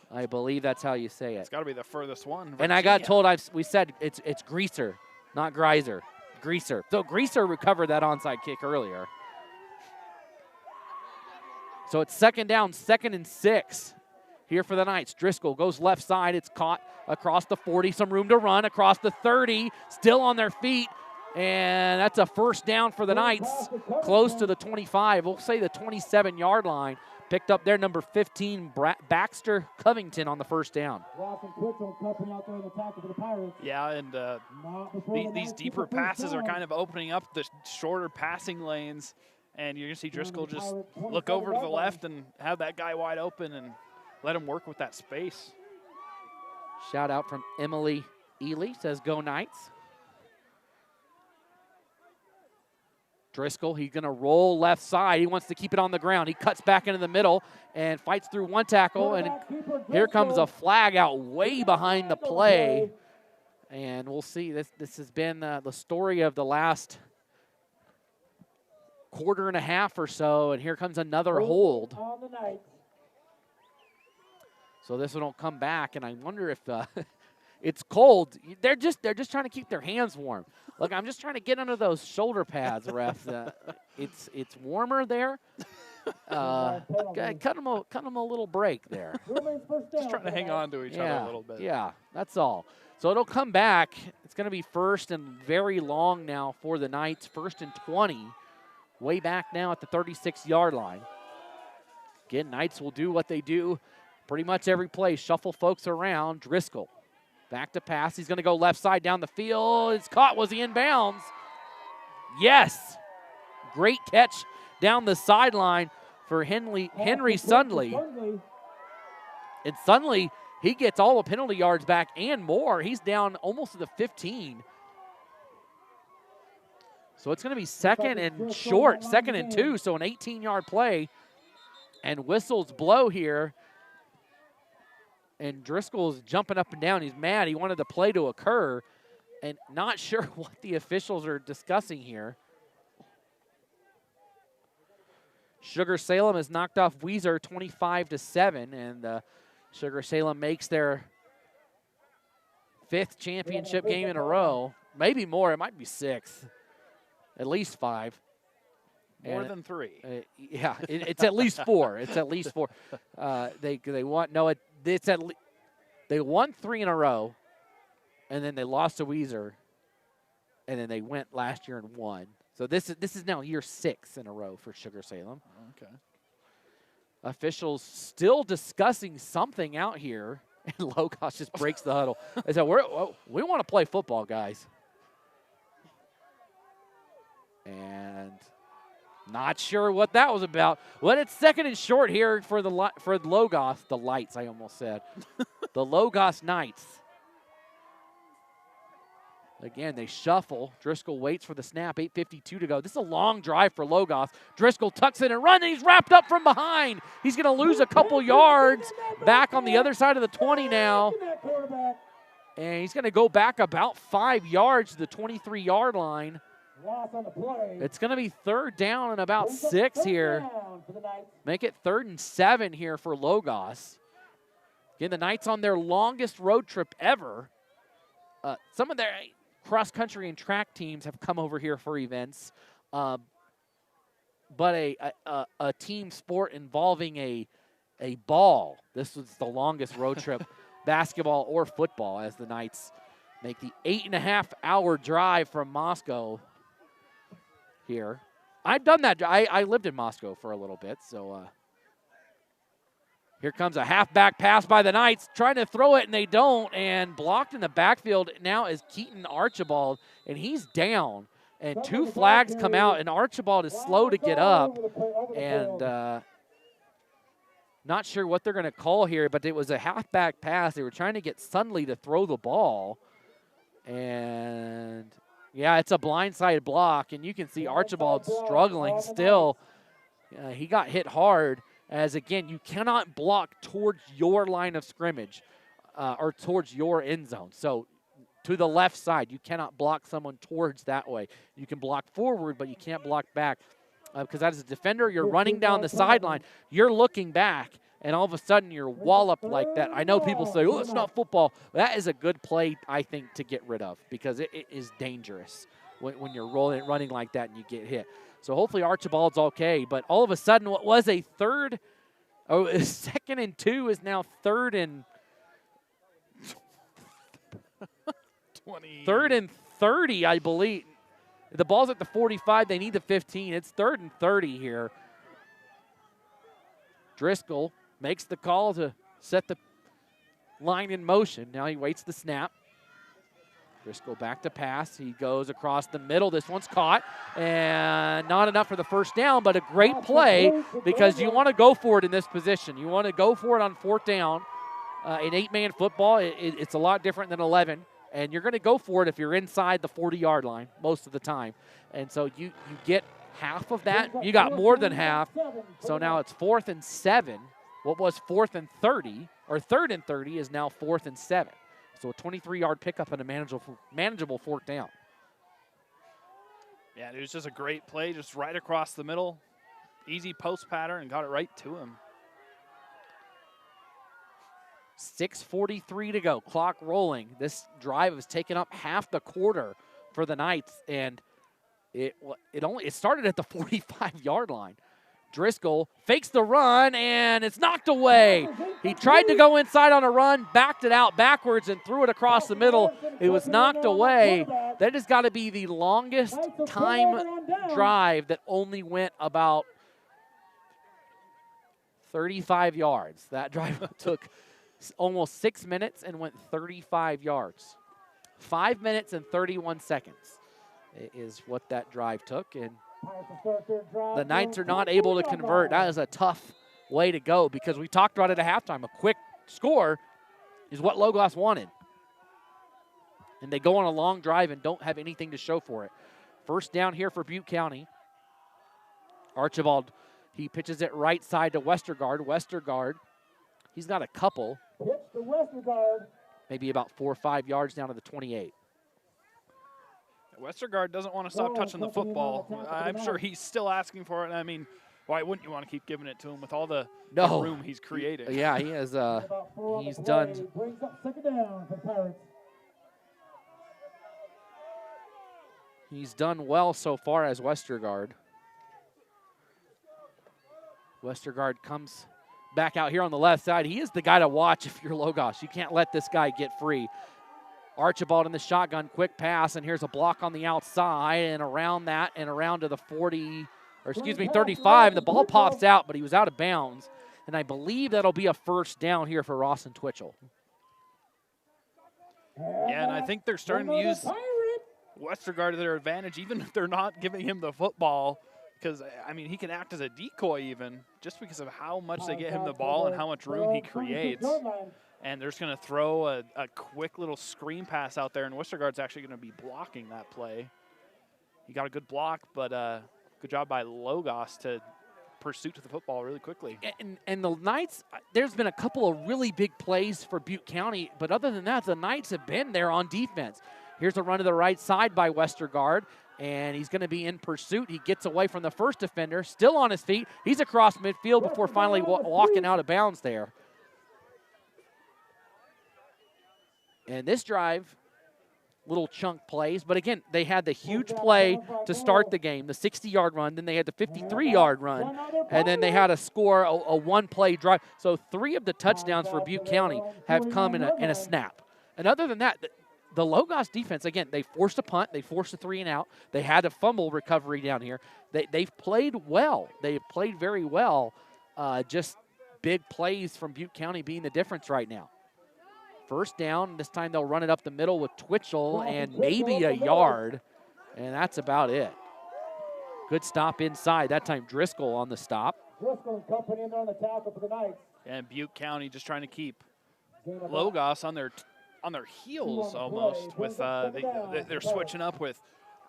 I believe that's how you say it. It's got to be the furthest one. And I got told, we said it's Greaser, not Greiser. Greaser. So Greaser recovered that onside kick earlier. So it's second down, 2nd and 6 here for the Knights. Driscoll goes left side. It's caught across the 40. Some room to run across the 30. Still on their feet. And that's a first down for the Knights. Close to the 25. We'll say the 27-yard line. Picked up there, number 15, Baxter Covington on the first down. Yeah, and these deeper passes are kind of opening up the shorter passing lanes. And you're going to see Driscoll just look over to the left and have that guy wide open and let him work with that space. Shout out from Emily Ely, says go Knights. Driscoll, he's going to roll left side. He wants to keep it on the ground. He cuts back into the middle and fights through one tackle. And here comes a flag out way behind the play. And we'll see. This has been the story of the last quarter and a half or so. And here comes another hold. So this one will come back. And I wonder if it's cold. They're just trying to keep their hands warm. Look, I'm just trying to get under those shoulder pads, ref. It's warmer there. Cut them a little break there. Just trying to hang on to each other a little bit. Yeah, that's all. So it'll come back. It's going to be first and very long now for the Knights. 1st and 20. Way back now at the 36-yard line. Again, Knights will do what they do pretty much every play. Shuffle folks around. Driscoll. Back to pass. He's going to go left side down the field. It's caught. Was he in bounds? Yes. Great catch down the sideline for Henry Sundley. And Sundley, he gets all the penalty yards back and more. He's down almost to the 15. So it's going to be second and short, 2nd and 2, so an 18-yard play. And whistles blow here. And Driscoll's jumping up and down. He's mad. He wanted the play to occur. And not sure what the officials are discussing here. Sugar Salem has knocked off Weiser 25-7. And Sugar Salem makes their 5th championship game in a row. Maybe more. It might be 6th. At least 5. More than 3. Yeah, it's at least 4. It's at least 4. They want they won 3 in a row, and then they lost to Weiser, and then they went last year and won. So this is now year 6 in a row for Sugar Salem. Okay. Officials still discussing something out here, and Logos just breaks the huddle. They said, we want to play football, guys. And not sure what that was about. Well, it's 2nd and short here for Logos. The Lights, I almost said. The Logos Knights. Again, they shuffle. Driscoll waits for the snap. 8:52 to go. This is a long drive for Logos. Driscoll tucks in and runs, and he's wrapped up from behind. He's going to lose a couple yards back on the other side of the 20 now. And he's going to go back about 5 yards to the 23-yard line. It's going to be 3rd down and about 6 here. Make it 3rd and 7 here for Logos. Again, the Knights on their longest road trip ever. Some of their cross-country and track teams have come over here for events. But a team sport involving a ball. This was the longest road trip, basketball or football, as the Knights make the 8.5-hour drive from Moscow here. I've done that. I lived in Moscow for a little bit, so here comes a halfback pass by the Knights, trying to throw it, and they don't, and blocked in the backfield now is Keaton Archibald, and he's down. And 2 flags come out, and Archibald is slow to get up, and not sure what they're going to call here, but it was a halfback pass. They were trying to get Sunley to throw the ball, and yeah, it's a blindside block, and you can see Archibald struggling still. He got hit hard, as again, you cannot block towards your line of scrimmage or towards your end zone. So to the left side, you cannot block someone towards that way. You can block forward, but you can't block back because as a defender, you're running down the sideline, you're looking back, and all of a sudden you're walloped like that. I know people say, oh, it's not football. That is a good play, I think, to get rid of because it is dangerous when you're running like that and you get hit. So hopefully Archibald's okay, but all of a sudden what was a 2nd and 2 is now 3rd and 20. 3rd and 30, I believe. The ball's at the 45. They need the 15. It's 3rd and 30 here. Driscoll makes the call to set the line in motion. Now he waits the snap. Driscoll back to pass. He goes across the middle. This one's caught, and not enough for the 1st down, but a great play because you want to go for it in this position. You want to go for it on 4th down. In 8-man football, it's a lot different than 11, and you're going to go for it if you're inside the 40-yard line most of the time. And so you get half of that. You got more than half. So now it's 4th and 7. What was 4th and 30, or 3rd and 30 is now 4th and 7. So a 23-yard pickup and a manageable 4th down. Yeah, it was just a great play, just right across the middle. Easy post pattern and got it right to him. 6:43 to go, clock rolling. This drive has taken up half the quarter for the Knights, and it started at the 45-yard line. Driscoll fakes the run, and it's knocked away. He tried to go inside on a run, backed it out backwards, and threw it across the middle. It was knocked away. That has got to be the longest time drive that only went about 35 yards. That drive took almost 6 minutes and went 35 yards. 5 minutes and 31 seconds is what that drive took, and the Knights are not able to convert. That is a tough way to go because we talked about it at halftime. A quick score is what Logos wanted. And they go on a long drive and don't have anything to show for it. 1st down here for Butte County. Archibald, he pitches it right side to Westergaard. Westergaard, he's got a couple. Maybe about 4 or 5 yards down to the 28. Westergaard doesn't want to stop touching the football. I'm sure he's still asking for it. I mean, why wouldn't you want to keep giving it to him with all the room he's creating? Yeah, he has. He's done. He's done well so far as Westergaard. Westergaard comes back out here on the left side. He is the guy to watch if you're Logos. You can't let this guy get free. Archibald in the shotgun, quick pass, and here's a block on the outside, and around that, and around to the 35. The ball pops out, but he was out of bounds. And I believe that'll be a first down here for Rawson Twitchell. Yeah, and I think they're starting to use Westergaard to their advantage, even if they're not giving him the football, because, I mean, he can act as a decoy even, just because of how much they get him the ball and how much room he creates. And they're just going to throw a quick little screen pass out there, and Westergaard's actually going to be blocking that play. He got a good block, but good job by Logos to pursuit to the football really quickly. And the Knights, there's been a couple of really big plays for Butte County, but other than that, the Knights have been there on defense. Here's a run to the right side by Westergaard, and he's going to be in pursuit. He gets away from the first defender, still on his feet. He's across midfield before finally walking out of bounds there. And this drive, little chunk plays. But again, they had the huge play to start the game, the 60-yard run. Then they had the 53-yard run. And then they had to score a one-play drive. So 3 of the touchdowns for Butte County have come in a snap. And other than that, the Logos defense, again, they forced a punt. They forced a 3-and-out. They had a fumble recovery down here. They've played well. They've played very well. Just big plays from Butte County being the difference right now. First down, this time they'll run it up the middle with Twitchell and maybe a yard, and that's about it. Good stop inside. That time Driscoll on the stop. Driscoll and company in there on the tackle for the Knights. And Butte County just trying to keep Logos on their heels almost. With they're switching up with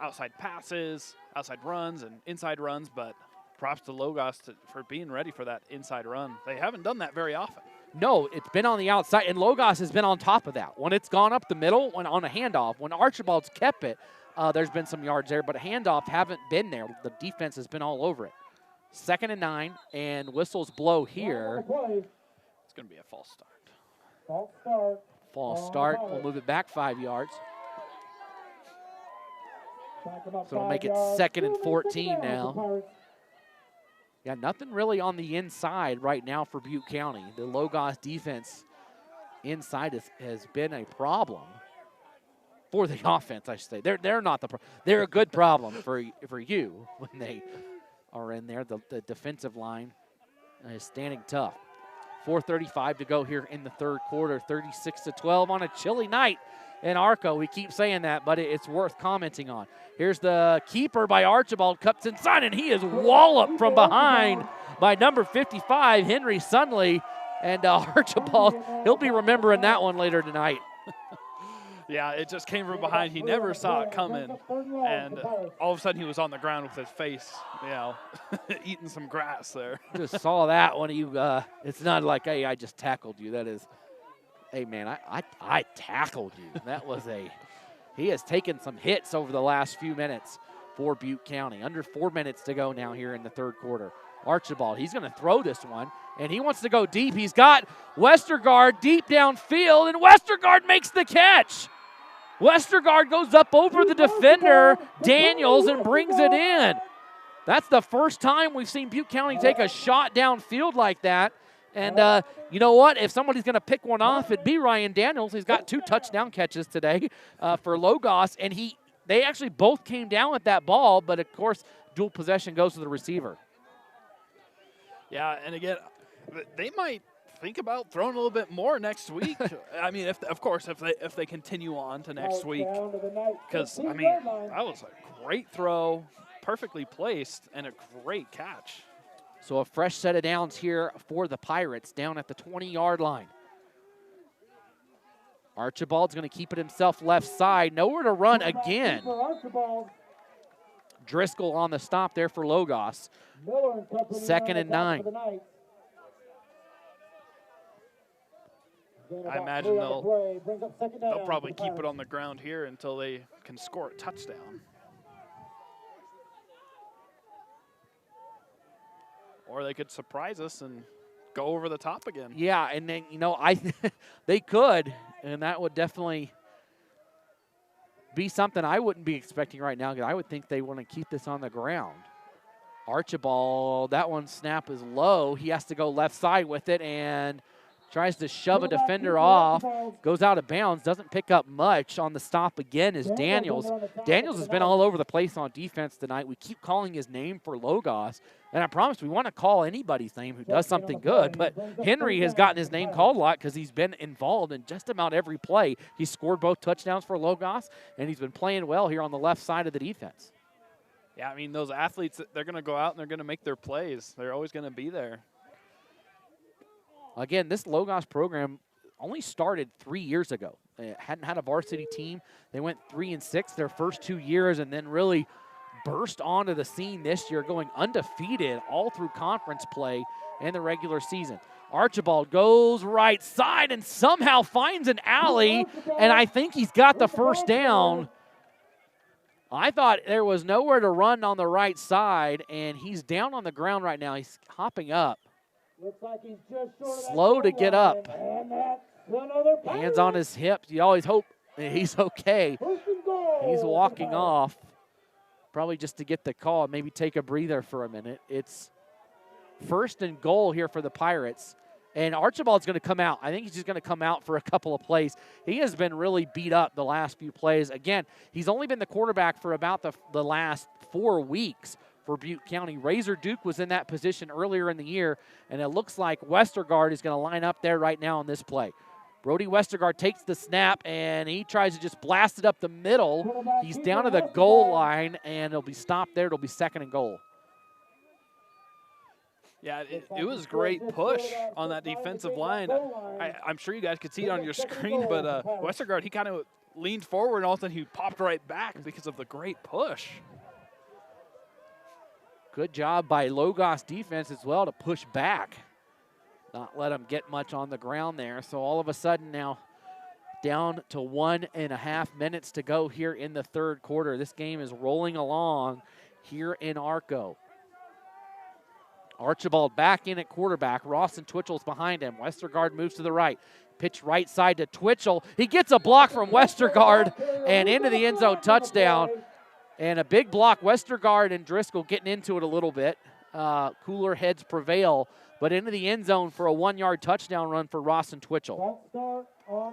outside passes, outside runs, and inside runs, but props to Logos for being ready for that inside run. They haven't done that very often. No, it's been on the outside, and Logos has been on top of that. When it's gone up the middle, when on a handoff, when Archibald's kept it, there's been some yards there, but a handoff haven't been there. The defense has been all over it. 2nd and 9, and whistles blow here. It's going to be a false start. False start. We'll move it back 5 yards. So we'll make it 2nd and 14 now. Yeah, nothing really on the inside right now for Butte County. The Logos defense inside has been a problem for the offense, I should say. They're not the they're a good problem for you when they are in there. The defensive line is standing tough. 4:35 to go here in the third quarter. 36-12 on a chilly night in Arco. We keep saying that, but it's worth commenting on. Here's the keeper by Archibald, cuts inside, and he is walloped from behind by number 55, Henry Sunley. And Archibald, he'll be remembering that one later tonight. Yeah, it just came from behind. He never saw it coming, and all of a sudden he was on the ground with his face, eating some grass there. Just saw that when you, it's not like, hey, I just tackled you. That is, hey, man, I tackled you. That was he has taken some hits over the last few minutes for Butte County. Under 4 minutes to go now here in the third quarter. Archibald, he's going to throw this one, and he wants to go deep. He's got Westergaard deep downfield, and Westergaard makes the catch. Westergaard goes up over the defender, Daniels, and brings it in. That's the first time we've seen Butte County take a shot downfield like that. And you know what? If somebody's going to pick one off, it'd be Ryan Daniels. He's got 2 touchdown catches today for Logos, and they actually both came down with that ball, but of course, dual possession goes to the receiver. Yeah, and again, they might think about throwing a little bit more next week. I mean, if they continue on to next week, because I mean that was a great throw, perfectly placed, and a great catch. So a fresh set of downs here for the Pirates down at the 20-yard line. Archibald's going to keep it himself left side. Nowhere to run again. Driscoll on the stop there for Logos. 2nd and 9. I imagine they'll probably keep it on the ground here until they can score a touchdown. Or they could surprise us and go over the top again. Yeah, and then, they could, and that would definitely be something I wouldn't be expecting right now, because I would think they want to keep this on the ground. Archibald, that one snap is low. He has to go left side with it, and tries to shove a defender off, goes out of bounds, doesn't pick up much. On the stop again is Daniels. Daniels has been all over the place on defense tonight. We keep calling his name for Logos, and I promise we want to call anybody's name who does something good, but Henry has gotten his name called a lot because he's been involved in just about every play. He scored both touchdowns for Logos, and he's been playing well here on the left side of the defense. Yeah, I mean, those athletes, they're going to go out and they're going to make their plays. They're always going to be there. Again, this Logos program only started 3 years ago. They hadn't had a varsity team. They went 3-6 their first 2 years and then really burst onto the scene this year, going undefeated all through conference play and the regular season. Archibald goes right side and somehow finds an alley, and I think he's got the first down. I thought there was nowhere to run on the right side, and he's down on the ground right now. He's hopping up. Slow to get up. Hands on his hips. You always hope he's okay. He's walking off, probably just to get the call, maybe take a breather for a minute. It's 1st and goal here for the Pirates. And Archibald's going to come out. I think he's just going to come out for a couple of plays. He has been really beat up the last few plays. Again, he's only been the quarterback for about the last 4 weeks for Butte County. Razor Duke was in that position earlier in the year, and it looks like Westergaard is going to line up there right now on this play. Brody Westergaard takes the snap, and he tries to just blast it up the middle. He's down to the goal line, and it'll be stopped there. It'll be 2nd and goal. Yeah, it was a great push on that defensive line. I'm sure you guys could see it on your screen, but Westergaard, he kind of leaned forward, and all of a sudden he popped right back because of the great push. Good job by Logos defense as well to push back. Not let them get much on the ground there. So all of a sudden now down to 1.5 minutes to go here in the 3rd quarter. This game is rolling along here in Arco. Archibald back in at quarterback. Rawson Twitchell's behind him. Westergaard moves to the right. Pitch right side to Twitchell. He gets a block from Westergaard and into the end zone, touchdown. And a big block. Westergaard and Driscoll getting into it a little bit. Cooler heads prevail, but into the end zone for a 1-yard touchdown run for Rawson Twitchell.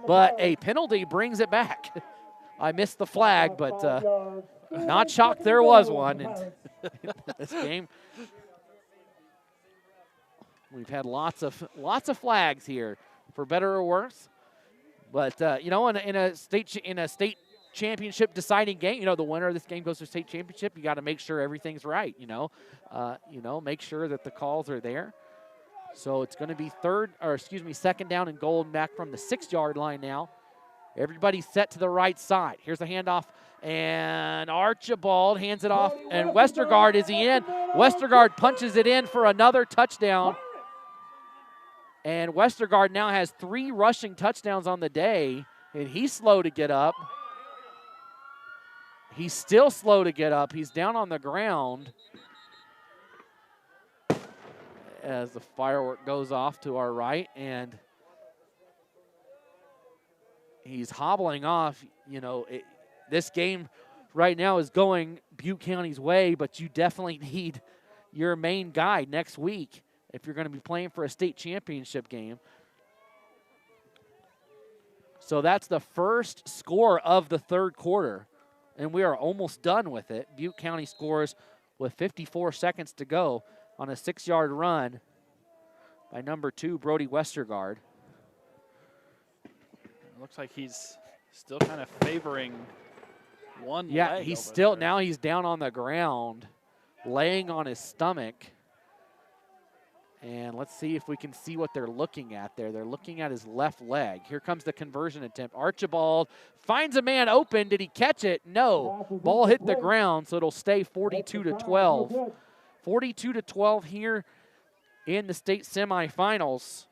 But a penalty brings it back. I missed the flag, but not shocked there was one in this game. We've had lots of flags here, for better or worse. But you know, in a state championship deciding game, you know, the winner of this game goes to state championship. You got to make sure everything's right. You know, make sure that the calls are there. So it's going to be 2nd down and goal back from the 6-yard line now. Everybody's set to the right side. Here's a handoff, and Archibald hands it off, and Westergaard, is he in? Westergaard punches it in for another touchdown. And Westergaard now has 3 rushing touchdowns on the day, and he's slow to get up. He's still slow to get up. He's down on the ground as the firework goes off to our right, and he's hobbling off. You know, this game right now is going Butte County's way, but you definitely need your main guy next week if you're going to be playing for a state championship game. So that's the first score of the 3rd quarter, and we are almost done with it. Butte County scores with 54 seconds to go on a 6-yard run by number 2, Brody Westergaard. It looks like he's still kind of favoring one leg. Yeah, he's still, now he's down on the ground, laying on his stomach. And let's see if we can see what they're looking at there. They're looking at his left leg. Here comes the conversion attempt. Archibald finds a man open. Did he catch it? No. Ball hit the ground, so it'll stay 42-12. 42-12 here in the state semifinals.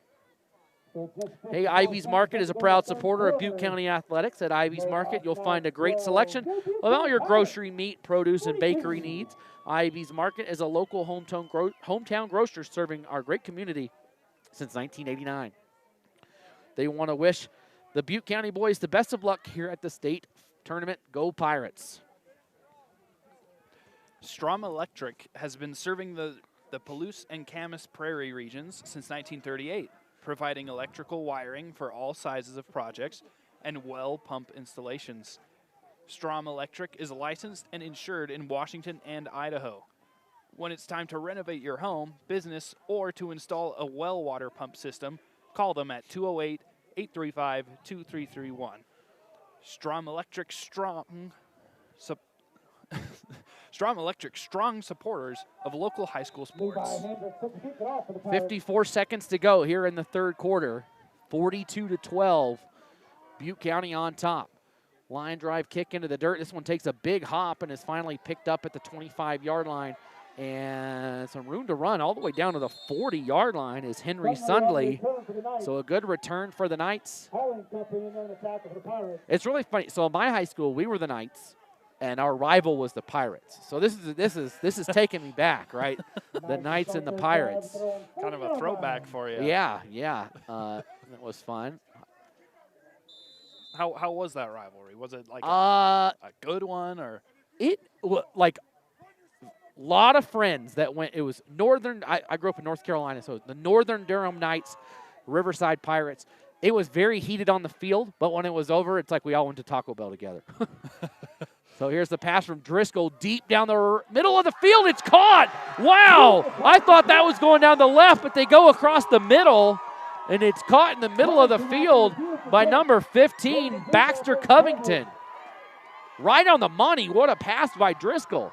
Hey, Ivy's Market is a proud supporter of Butte County Athletics. At Ivy's Market, you'll find a great selection of all your grocery, meat, produce, and bakery needs. Ivy's Market is a local hometown grocer serving our great community since 1989. They want to wish the Butte County boys the best of luck here at the state tournament. Go Pirates. Strom Electric has been serving the Palouse and Camas Prairie regions since 1938. providing electrical wiring for all sizes of projects and well pump installations. Strom Electric is licensed and insured in Washington and Idaho. When it's time to renovate your home, business, or to install a well water pump system, call them at 208-835-2331. Strom Electric strong supporters of local high school sports. 54 seconds to go here in the third quarter. 42-12. Butte County on top. Line drive kick into the dirt. This one takes a big hop and is finally picked up at the 25-yard line. And some room to run all the way down to the 40-yard line is Henry Sundley. So a good return for the Knights. It's really funny. So in my high school, we were the Knights, and our rival was the Pirates. So this is taking me back, right? The Knights and the Pirates. Kind of a throwback for you. Yeah. That was fun. How was that rivalry? Was it like a good one, or like a lot of friends that went? It was Northern. I grew up in North Carolina, so the Northern Durham Knights, Riverside Pirates. It was very heated on the field, but when it was over, it's like we all went to Taco Bell together. So here's the pass from Driscoll deep down the middle of the field. It's caught. Wow! I thought that was going down the left, but they go across the middle. And it's caught in the middle of the field by number 15, Baxter Covington. Right on the money. What a pass by Driscoll.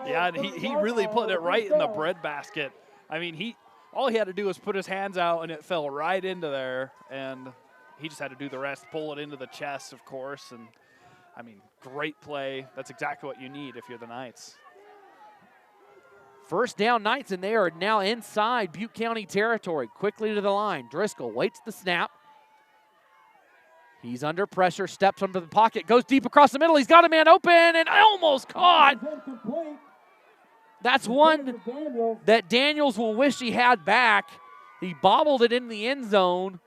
Yeah, and he really put it right in the breadbasket. I mean, all he had to do was put his hands out, and it fell right into there. And he just had to do the rest, pull it into the chest, of course. And, I mean, great play. That's exactly what you need if you're the Knights. First down Knights, and they are now inside Butte County territory. Quickly to the line. Driscoll waits the snap. He's under pressure, steps under the pocket, goes deep across the middle. He's got a man open and almost caught. That's one that Daniels will wish he had back. He bobbled it in the end zone.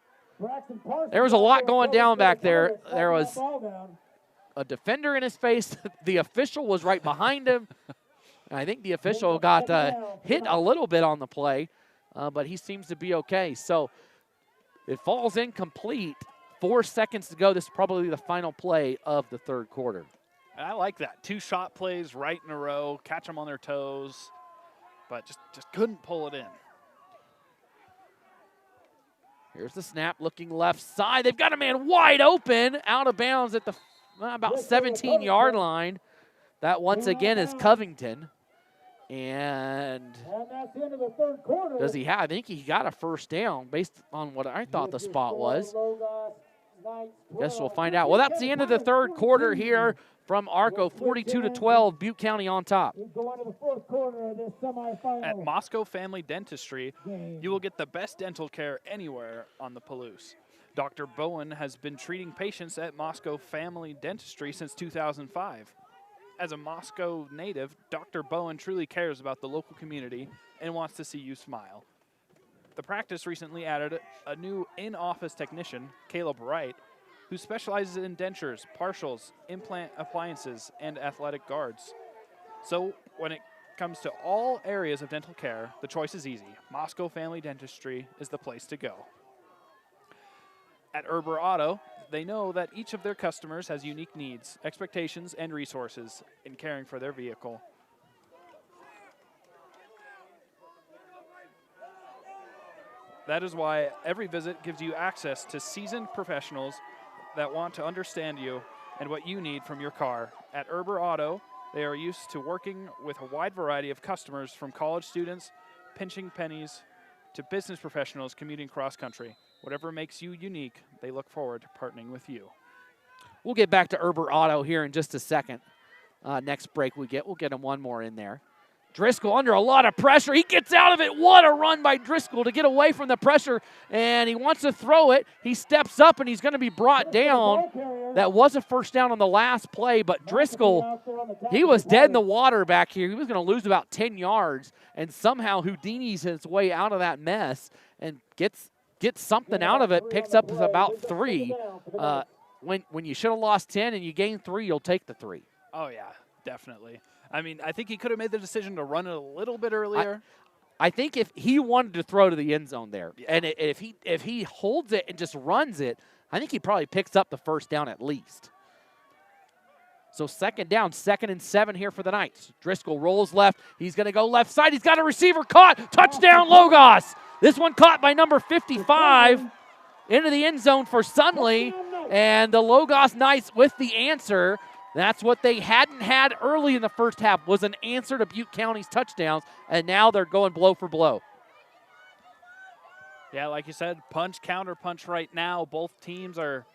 There was a lot going down back there. There was a defender in his face. The official was right behind him. I think the official got hit a little bit on the play, but he seems to be okay. So it falls incomplete. 4 seconds to go. This is probably the final play of the third quarter. And I like that. 2 shot plays right in a row, catch them on their toes, but just couldn't pull it in. Here's the snap, looking left side. They've got a man wide open, out of bounds at the about 17-yard line. That once again is Covington. And does he have? I think he got a first down based on what I thought the spot was. Guess we'll find out. Well, that's the end of the third quarter here from Arco, 42-12, Butte County on top. At Moscow Family Dentistry, you will get the best dental care anywhere on the Palouse. Dr. Bowen has been treating patients at Moscow Family Dentistry since 2005. As a Moscow native, Dr. Bowen truly cares about the local community and wants to see you smile. The practice recently added a new in-office technician, Caleb Wright, who specializes in dentures, partials, implant appliances, and athletic guards. So when it comes to all areas of dental care, the choice is easy. Moscow Family Dentistry is the place to go. At Erber Auto, they know that each of their customers has unique needs, expectations, and resources in caring for their vehicle. That is why every visit gives you access to seasoned professionals that want to understand you and what you need from your car. At Erber Auto, they are used to working with a wide variety of customers, from college students pinching pennies to business professionals commuting cross-country. Whatever makes you unique, they look forward to partnering with you. We'll get back to Erber Auto here in just a second. Next break we'll get him one more in there. Driscoll under a lot of pressure. He gets out of it. What a run by Driscoll to get away from the pressure, and he wants to throw it. He steps up, and he's going to be brought down. That was a first down on the last play, but Driscoll, he was dead in the water back here. He was going to lose about 10 yards, and somehow Houdini's his way out of that mess and gets something out of it, picks up about 3. When you should have lost 10 and you gain 3, you'll take the 3. Oh, yeah, definitely. I mean, I think he could have made the decision to run it a little bit earlier. I think if he wanted to throw to the end zone there, and if he holds it and just runs it, I think he probably picks up the first down at least. So second down, 2nd and 7 here for the Knights. Driscoll rolls left. He's going to go left side. He's got a receiver caught. Touchdown, Logos. This one caught by number 55 into the end zone for Sunley. And the Logos Knights with the answer. That's what they hadn't had early in the first half, was an answer to Butte County's touchdowns, and now they're going blow for blow. Yeah, like you said, punch, counter punch right now. Both teams are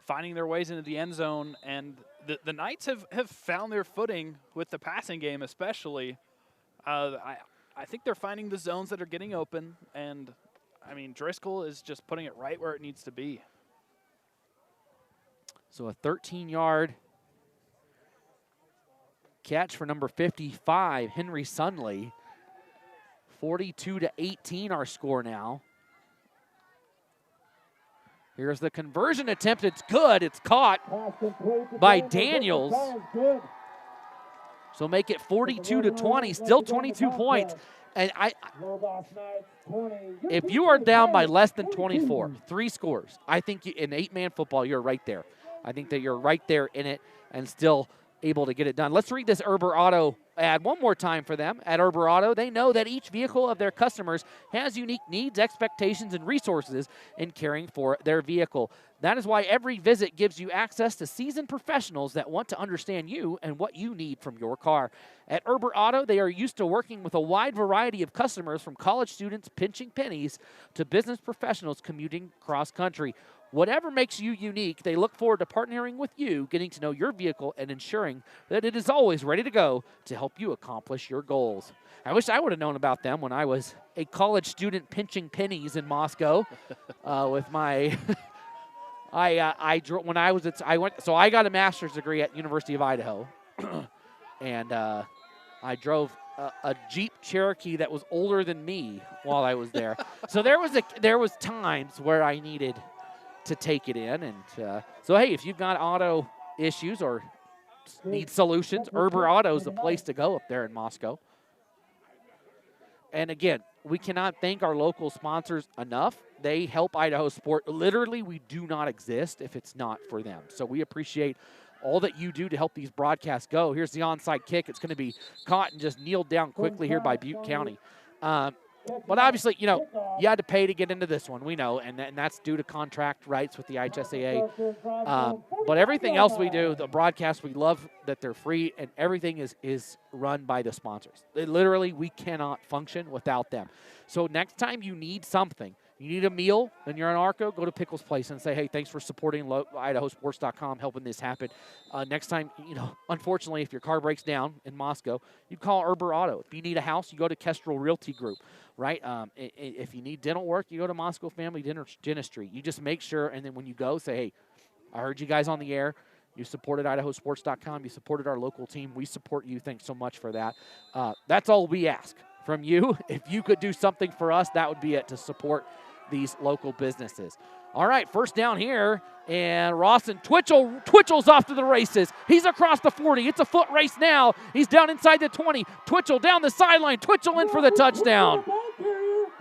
finding their ways into the end zone, and the Knights have found their footing with the passing game especially. I think they're finding the zones that are getting open, and, I mean, Driscoll is just putting it right where it needs to be. So a 13-yard catch for number 55, Henry Sunley. 42-18 our score now. Here's the conversion attempt. It's good. It's caught by Daniels. So make it 42-20, still 22 points. And if you are down by less than 24, 3 scores, I think in 8-man football, you're right there. I think that you're right there in it and still able to get it done. Let's read this Erber Auto ad one more time for them. At Erber Auto, they know that each vehicle of their customers has unique needs, expectations, and resources in caring for their vehicle. That is why every visit gives you access to seasoned professionals that want to understand you and what you need from your car. At Erber Auto, they are used to working with a wide variety of customers, from college students pinching pennies to business professionals commuting cross-country. Whatever makes you unique, they look forward to partnering with you, getting to know your vehicle, and ensuring that it is always ready to go to help you accomplish your goals. I wish I would have known about them when I was a college student pinching pennies in Moscow with my I got a master's degree at University of Idaho, and I drove a Jeep Cherokee that was older than me while I was there. So there was times where I needed to take it in, and so hey, if you've got auto issues or need solutions, Erber Auto is the place to go up there in Moscow. And again, we cannot thank our local sponsors enough. They help Idaho Sport. Literally, we do not exist if it's not for them. So we appreciate all that you do to help these broadcasts go. Here's the onside kick. It's going to be caught and just kneeled down quickly here by Butte County. But obviously, you know, you had to pay to get into this one, we know, and that's due to contract rights with the IHSAA. But everything else we do, the broadcast, we love that they're free, and everything is run by the sponsors. Literally, we cannot function without them. So next time you need something, you need a meal, and you're in Arco, go to Pickles Place and say, hey, thanks for supporting IdahoSports.com, helping this happen. Next time, you know, unfortunately, if your car breaks down in Moscow, you call Erber Auto. If you need a house, you go to Kestrel Realty Group, right? If you need dental work, you go to Moscow Family Dentistry. You just make sure, and then when you go, say, hey, I heard you guys on the air. You supported IdahoSports.com. You supported our local team. We support you. Thanks so much for that. That's all we ask from you. If you could do something for us, that would be it, to support these local businesses. All right, first down here, and Rawson Twitchell's off to the races. He's across the 40. It's a foot race now. He's down inside the 20. Twitchell down the sideline. Twitchell in for the touchdown.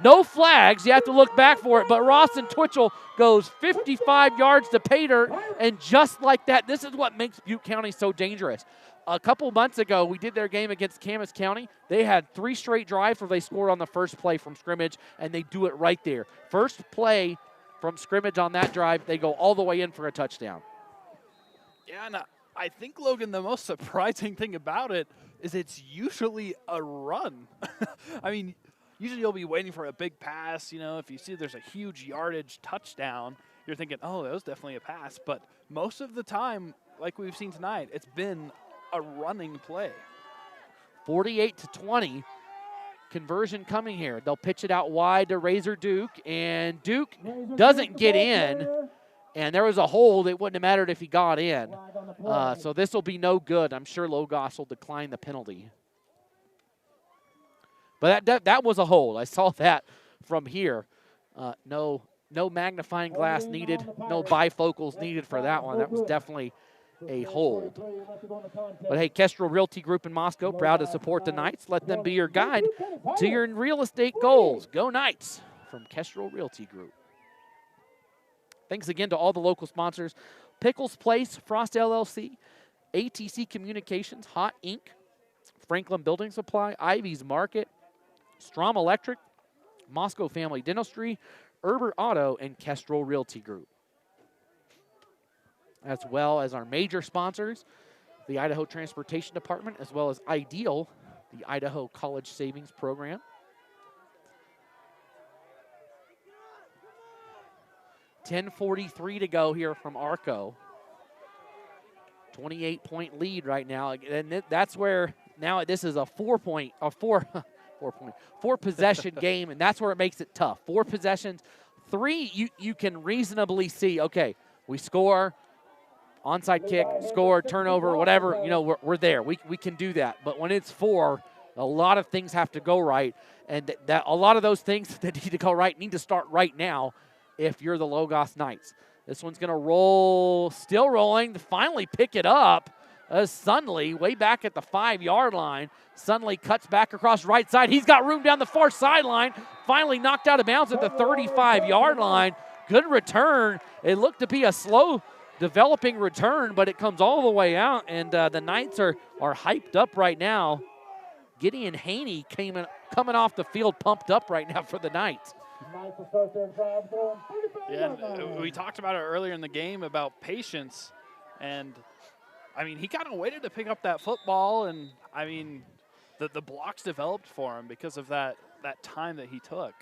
No flags. You have to look back for it, but Rawson Twitchell goes 55 yards to pay dirt, and just like that, this is what makes Butte County so dangerous. A couple months ago, we did their game against Camas County. They had 3 straight drives where they scored on the first play from scrimmage, and they do it right there. First play from scrimmage on that drive, they go all the way in for a touchdown. Yeah, and I think, Logan, the most surprising thing about it is it's usually a run. I mean, usually you'll be waiting for a big pass. You know, if you see there's a huge yardage touchdown, you're thinking, oh, that was definitely a pass. But most of the time, like we've seen tonight, it's been a running play. 48-20. Conversion coming here. They'll pitch it out wide to Razor Duke, and Duke doesn't get in, and there was a hold. It wouldn't have mattered if he got in. So this will be no good. I'm sure Logos will decline the penalty. But that was a hold. I saw that from here. No magnifying glass needed. No bifocals needed for that one. That was definitely a hold. But hey, Kestrel Realty Group in Moscow, proud to support the Knights. Let them be your guide to your real estate goals. Go Knights from Kestrel Realty Group. Thanks again to all the local sponsors. Pickles Place, Frost LLC, ATC Communications, Hot Ink, Franklin Building Supply, Ivy's Market, Strom Electric, Moscow Family Dentistry, Erber Auto, and Kestrel Realty Group. As well as our major sponsors, the Idaho Transportation Department, as well as Ideal, the Idaho College Savings Program. .43 to go here from Arco. 28-point lead right now. And that's where now this is a four possession game, and that's where it makes it tough. 4 possessions. 3 you can reasonably see, okay, we score, onside kick, score, turnover, whatever, we're there. We can do that. But when it's 4, a lot of things have to go right, and that a lot of those things that need to go right need to start right now if you're the Logos Knights. This one's going to roll, still rolling, to finally pick it up. Sunley way back at the 5-yard line. Sunley cuts back across right side. He's got room down the far sideline. Finally knocked out of bounds at the 35-yard line. Good return. It looked to be a slow developing return, but it comes all the way out, and the Knights are hyped up right now. Gideon Haney coming off the field pumped up right now for the Knights. Yeah, we talked about it earlier in the game about patience, and I mean, he kind of waited to pick up that football, and I mean, the blocks developed for him because of that time that he took,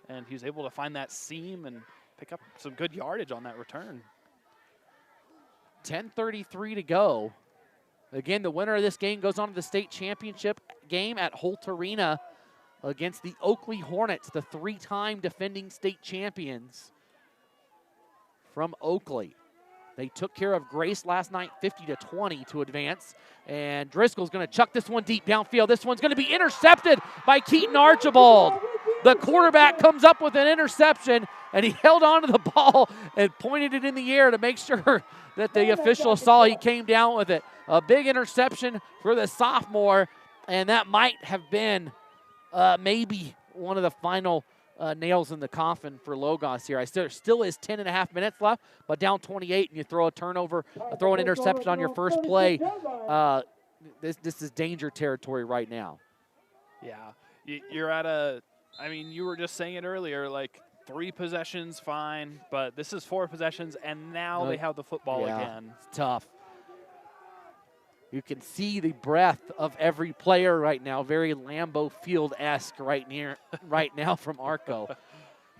and he was able to find that seam and pick up some good yardage on that return. 10:33 to go. Again, the winner of this game goes on to the state championship game at Holt Arena against the Oakley Hornets, the 3-time defending state champions from Oakley. They took care of Grace last night, 50-20 to advance. And Driscoll's going to chuck this one deep downfield. This one's going to be intercepted by Keaton Archibald. The quarterback comes up with an interception, and he held on to the ball and pointed it in the air to make sure that the official saw he came down with it. A big interception for the sophomore, and that might have been maybe one of the final nails in the coffin for Logos here. Still is 10.5 minutes left, but down 28, and you throw a turnover, throw an interception on your first play. This is danger territory right now. Yeah, you're at I mean, you were just saying it earlier, like 3 possessions, fine, but this is 4 possessions, and now they have the football again. It's tough. You can see the breath of every player right now, very Lambeau Field-esque right now from Arco.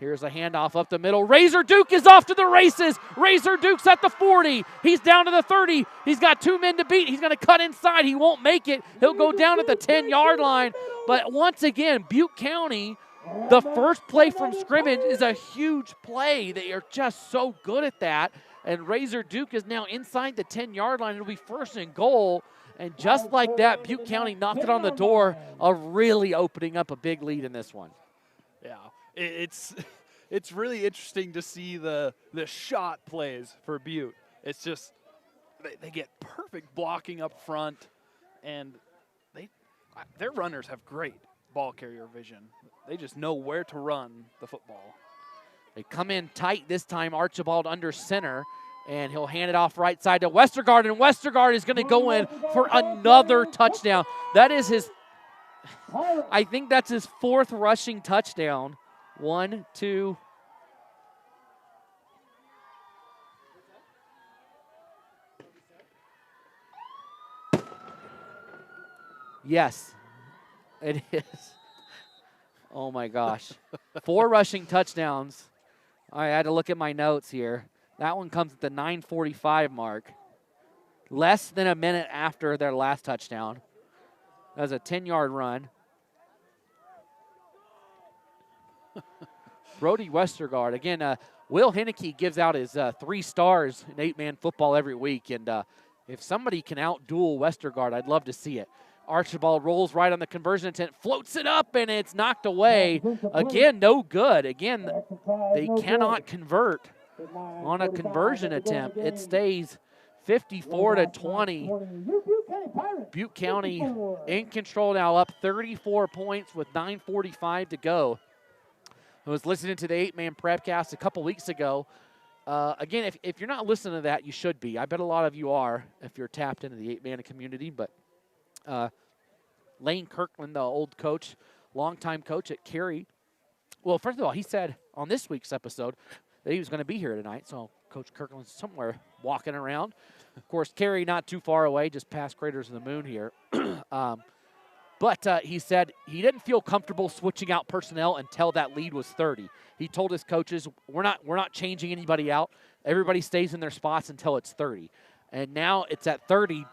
Here's a handoff up the middle. Razor Duke is off to the races. Razor Duke's at the 40. He's down to the 30. He's got 2 men to beat. He's going to cut inside. He won't make it. He'll go down at the 10-yard line. But once again, Butte County, the first play from scrimmage is a huge play. They are just so good at that. And Razor Duke is now inside the 10-yard line. It'll be 1st and goal. And just like that, Butte County knocked it on the door of really opening up a big lead in this one. Yeah, it's really interesting to see the shot plays for Butte. It's just they get perfect blocking up front, and their runners have great ball carrier vision. They just know where to run the football. They come in tight this time. Archibald under center, and he'll hand it off right side to Westergaard, and Westergaard is going to go in for another touchdown. That is I think that's his 4th rushing touchdown. 1, 2. Yes, it is. Oh my gosh. 4 rushing touchdowns. I had to look at my notes here. That one comes at the 9:45 mark. Less than a minute after their last touchdown. That was a 10-yard run. Brody Westergaard. Again, Will Henneke gives out his 3 stars in 8-man football every week. And if somebody can out-duel Westergaard, I'd love to see it. Archibald rolls right on the conversion attempt, floats it up, and it's knocked away. Again, no good. Again, they cannot convert on a conversion attempt. It stays 54-20. Butte County in control now, up 34 points with 9:45 to go. I was listening to the 8-man prepcast a couple weeks ago. Again, if you're not listening to that, you should be. I bet a lot of you are if you're tapped into the 8-man community. But Lane Kirkland, the old coach, longtime coach at Cary. Well, first of all, he said on this week's episode that he was going to be here tonight. So Coach Kirkland's somewhere walking around. Of course, Cary not too far away, just past Craters of the Moon here. But he said he didn't feel comfortable switching out personnel until that lead was 30. He told his coaches, we're not changing anybody out. Everybody stays in their spots until it's 30. And now it's at 30.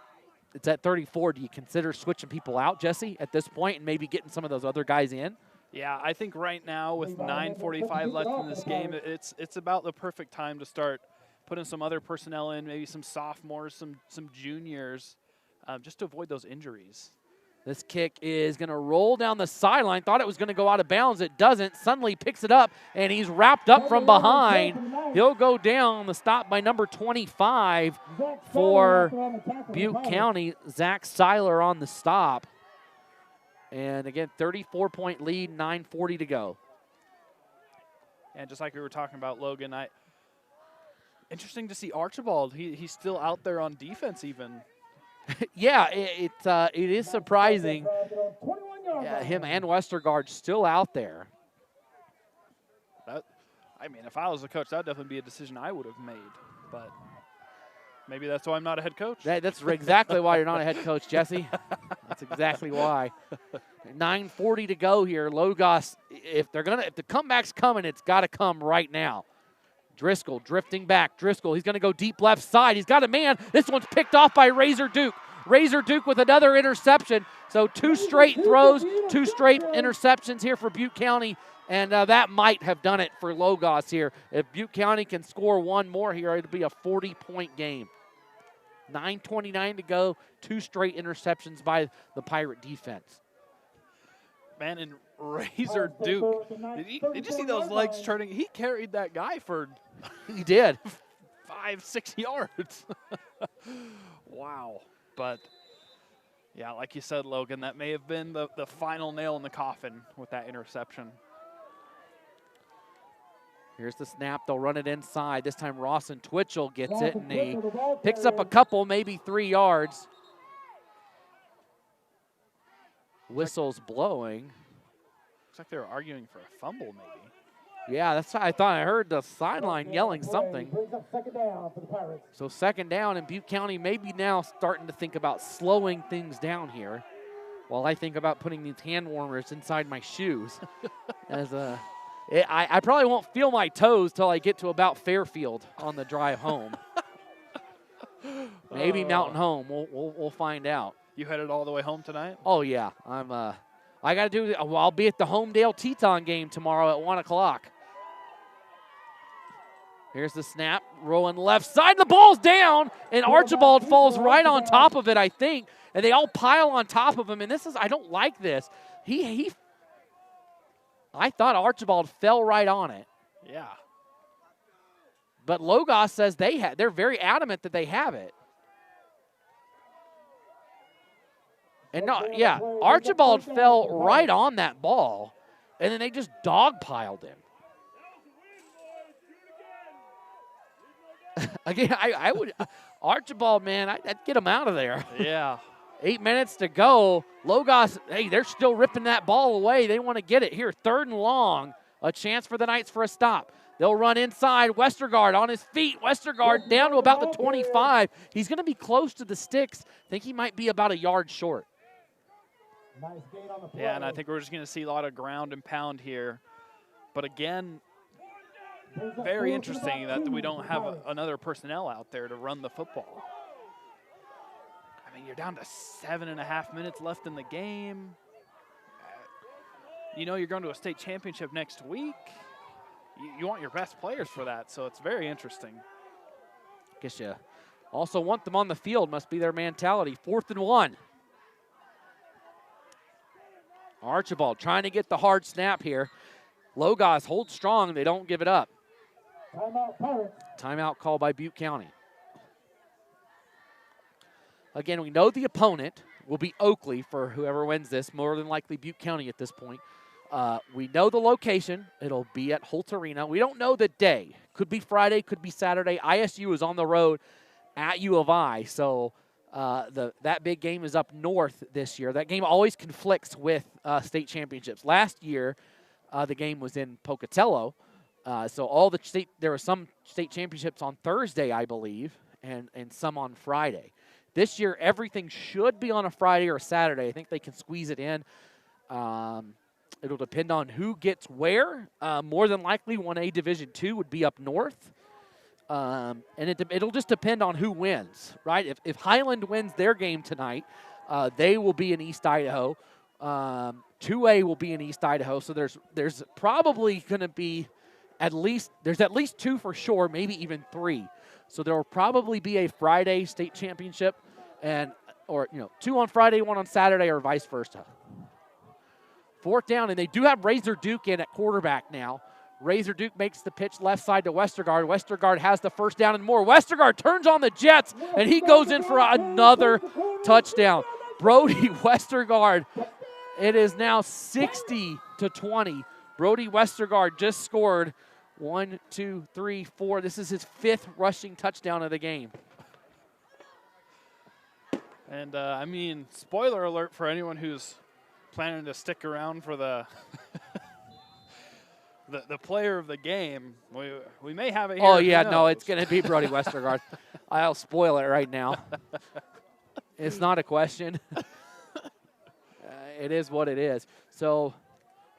It's at 34. Do you consider switching people out, Jesse, at this point and maybe getting some of those other guys in? Yeah, I think right now with 9:45 left in this game, it's about the perfect time to start putting some other personnel in, maybe some sophomores, some juniors, just to avoid those injuries. This kick is going to roll down the sideline. Thought it was going to go out of bounds. It doesn't. Suddenly picks it up, and he's wrapped up from behind. He'll go down. The stop by number 25 for Butte County. Zach Seiler on the stop. And, again, 34-point lead, 9:40 to go. And just like we were talking about, Logan, interesting to see Archibald. He's still out there on defense even. Yeah, it is surprising. Yeah, him and Westergaard still out there. I mean, if I was a coach, that would definitely be a decision I would have made. But maybe that's why I'm not a head coach. That's exactly why you're not a head coach, Jesse. That's exactly why. 9:40 to go here. Logos, if the comeback's coming, it's got to come right now. Driscoll drifting back. Driscoll, he's going to go deep left side. He's got a man. This one's picked off by Razor Duke. Razor Duke with another interception. So 2 straight throws, 2 straight interceptions here for Butte County. And that might have done it for Logos here. If Butte County can score one more here, it'll be a 40-point game. 9:29 to go. 2 straight interceptions by the Pirate defense. Man, and Razor Duke, did you see those legs turning? He carried that guy for he did 5-6 yards. Wow. But, yeah, like you said, Logan, that may have been the final nail in the coffin with that interception. Here's the snap. They'll run it inside. This time Rawson Twitchell gets it, and he picks up a couple, maybe 3 yards. Whistles blowing. Looks like they were arguing for a fumble, maybe. Yeah, that's what I thought. I heard the sideline yelling something. So 2nd down, and Butte County maybe now starting to think about slowing things down here while I think about putting these hand warmers inside my shoes. I probably won't feel my toes till I get to about Fairfield on the drive home. Maybe Mountain Home. We'll find out. You headed all the way home tonight? Oh yeah, I got to do. I'll be at the Homedale Teton game tomorrow at 1 o'clock. Here's the snap, rolling left side. The ball's down, and Archibald falls right on top of it, I think. And they all pile on top of him. And I don't like this. I thought Archibald fell right on it. Yeah. But Logos says they're very adamant that they have it. And Archibald fell right on that ball, and then they just dogpiled him. Again, I would, Archibald, man, I'd get him out of there. Yeah. 8 minutes to go. Logos, hey, they're still ripping that ball away. They want to get it here. 3rd and long. A chance for the Knights for a stop. They'll run inside. Westergaard on his feet. Westergaard down to about the 25. He's going to be close to the sticks. I think he might be about a yard short. Yeah, and I think we're just going to see a lot of ground and pound here. But again, very interesting that we don't have another personnel out there to run the football. I mean, you're down to 7.5 minutes left in the game. You know you're going to a state championship next week. You want your best players for that, so it's very interesting. Guess you also want them on the field, must be their mentality. 4th and 1. Archibald trying to get the hard snap here. Logos hold strong. They don't give it up. Timeout call by Butte County. Again, we know the opponent will be Oakley for whoever wins this, more than likely Butte County at this point. We know the location. It'll be at Holt Arena. We don't know the day. Could be Friday, could be Saturday. ISU is on the road at U of I, so that big game is up north this year. That game always conflicts with state championships. Last year, the game was in Pocatello, so there were some state championships on Thursday, I believe, and some on Friday. This year, everything should be on a Friday or a Saturday. I think they can squeeze it in. It'll depend on who gets where. More than likely, 1A Division II would be up north. And it'll just depend on who wins, right? If Highland wins their game tonight, they will be in East Idaho. 2A will be in East Idaho. So there's probably going to be at least 2 for sure, maybe even 3. So there will probably be a Friday state championship, or 2 on Friday, 1 on Saturday, or vice versa. 4th down, and they do have Razor Duke in at quarterback now. Razor Duke makes the pitch left side to Westergaard. Westergaard has the 1st down and more. Westergaard turns on the Jets, and he goes in for another touchdown. Brody Westergaard, it is now 60-20. Brody Westergaard just scored 1, 2, 3, 4. This is his 5th rushing touchdown of the game. And, spoiler alert for anyone who's planning to stick around for the the player of the game. We may have it here. Oh, yeah, no, it's going to be Brody Westergaard. I'll spoil it right now. It's not a question. It is what it is. So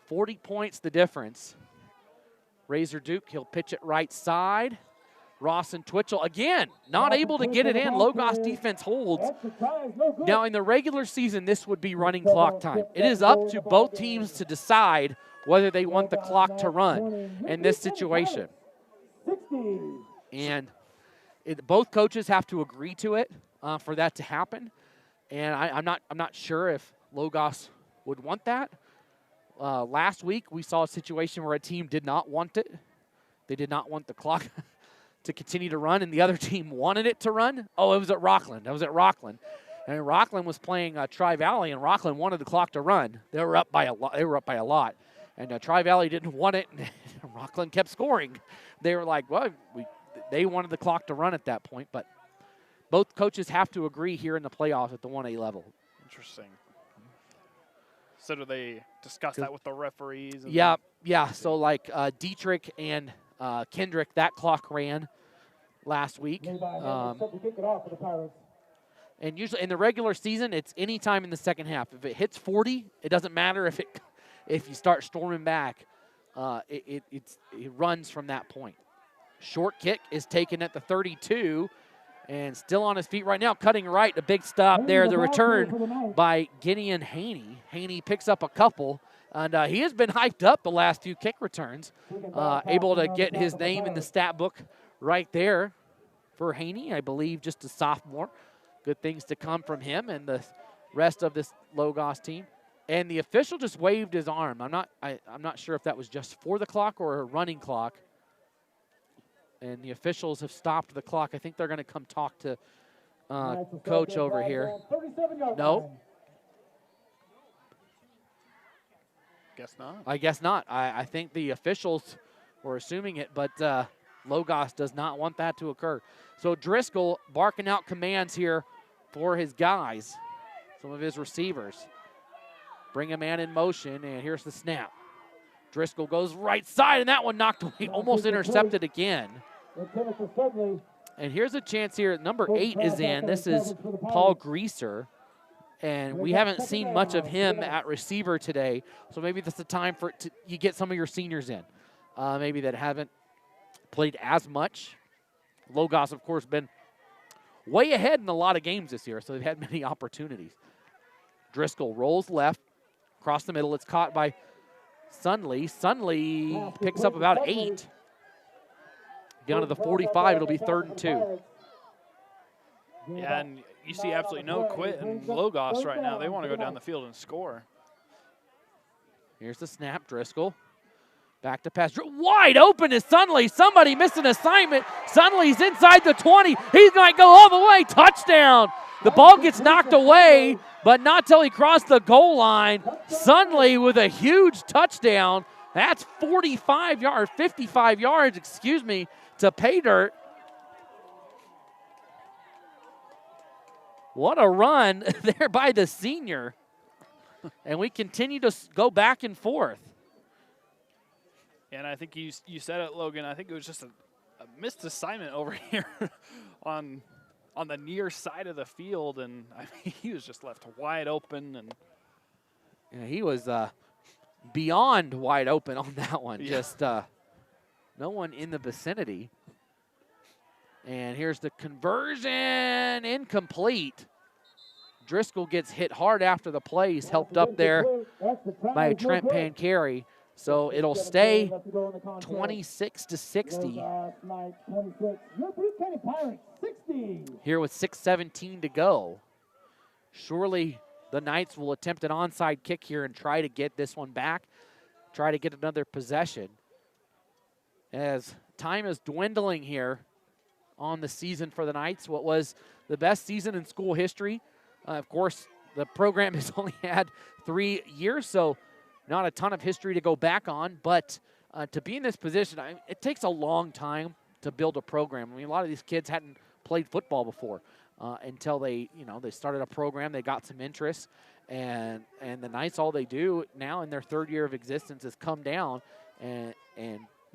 40 points the difference. Razor Duke, he'll pitch it right side. Ross and Twitchell, again, not able to get it in. Logos defense holds. Now, in the regular season, this would be running clock time. It is up to both teams to decide whether they want the clock to run in this situation. And both coaches have to agree to it for that to happen. And I'm not sure if Logos would want that. Last week, we saw a situation where a team did not want it. They did not want the clock to continue to run, and the other team wanted it to run. Oh, it was at Rockland. And Rockland was playing Tri-Valley, and Rockland wanted the clock to run. They were up by a lot. And Tri-Valley didn't want it, and Rockland kept scoring. They were like, well, they wanted the clock to run at that point, but both coaches have to agree here in the playoffs at the 1A level. Interesting. So do they discuss that with the referees? Yeah. So like Dietrich and Kendrick, that clock ran last week. And usually in the regular season, it's any time in the second half. If it hits 40, it doesn't matter if you start storming back. It runs from that point. Short kick is taken at the 32, and still on his feet right now, cutting right. A big stop there. The return by Gideon Haney. Haney picks up a couple. And he has been hyped up the last few kick returns, able to get his name in the stat book right there for Haney, I believe, just a sophomore. Good things to come from him and the rest of this Logos team. And the official just waved his arm. I'm not sure if that was just for the clock or a running clock. And the officials have stopped the clock. I think they're going to come talk to coach over here. No. Guess not. I guess not. I think the officials were assuming it, but Logos does not want that to occur. So Driscoll barking out commands here for his guys, some of his receivers. Bring a man in motion, and here's the snap. Driscoll goes right side, and that one knocked away, almost intercepted again. And here's a chance here. Number 8 is in. This is Paul Greaser. And we haven't seen much of him at receiver today, so maybe that's the time for you get some of your seniors in, maybe that haven't played as much. Logos, of course, been way ahead in a lot of games this year, so they've had many opportunities. Driscoll rolls left, across the middle. It's caught by Sunley. Sunley picks up about 8. Down to the 45, it'll be 3rd and 2. Yeah, and you see absolutely no quit in Logos right now. They want to go down the field and score. Here's the snap. Driscoll Back to pass. Wide open is Sunley. Somebody missed an assignment. Sunley's inside the 20. He might go all the way. Touchdown. The ball gets knocked away, but not till he crossed the goal line. Sunley with a huge touchdown. That's 55 yards, 55 yards, to pay dirt. What a run there by the senior. And we continue to go back and forth. And I think you said it, Logan. I think it was just a missed assignment over here on the near side of the field, and I mean, he was just left wide open. And yeah, he was beyond wide open on that one. Yeah. Just no one in the vicinity. And here's the conversion, incomplete. Driscoll gets hit hard after the play. He's helped up there by Trent Pancari. So it'll stay 26-60. Here with 6:17 to go. Surely the Knights will attempt an onside kick here and try to get this one back, try to get another possession. As time is dwindling here on the season for the Knights, what was the best season in school history. Of course, the program has only had 3 years, so not a ton of history to go back on, but to be in this position, it takes a long time to build a program. I mean, a lot of these kids hadn't played football before until they started a program, they got some interest, and the Knights, all they do now in their 3rd year of existence is come down and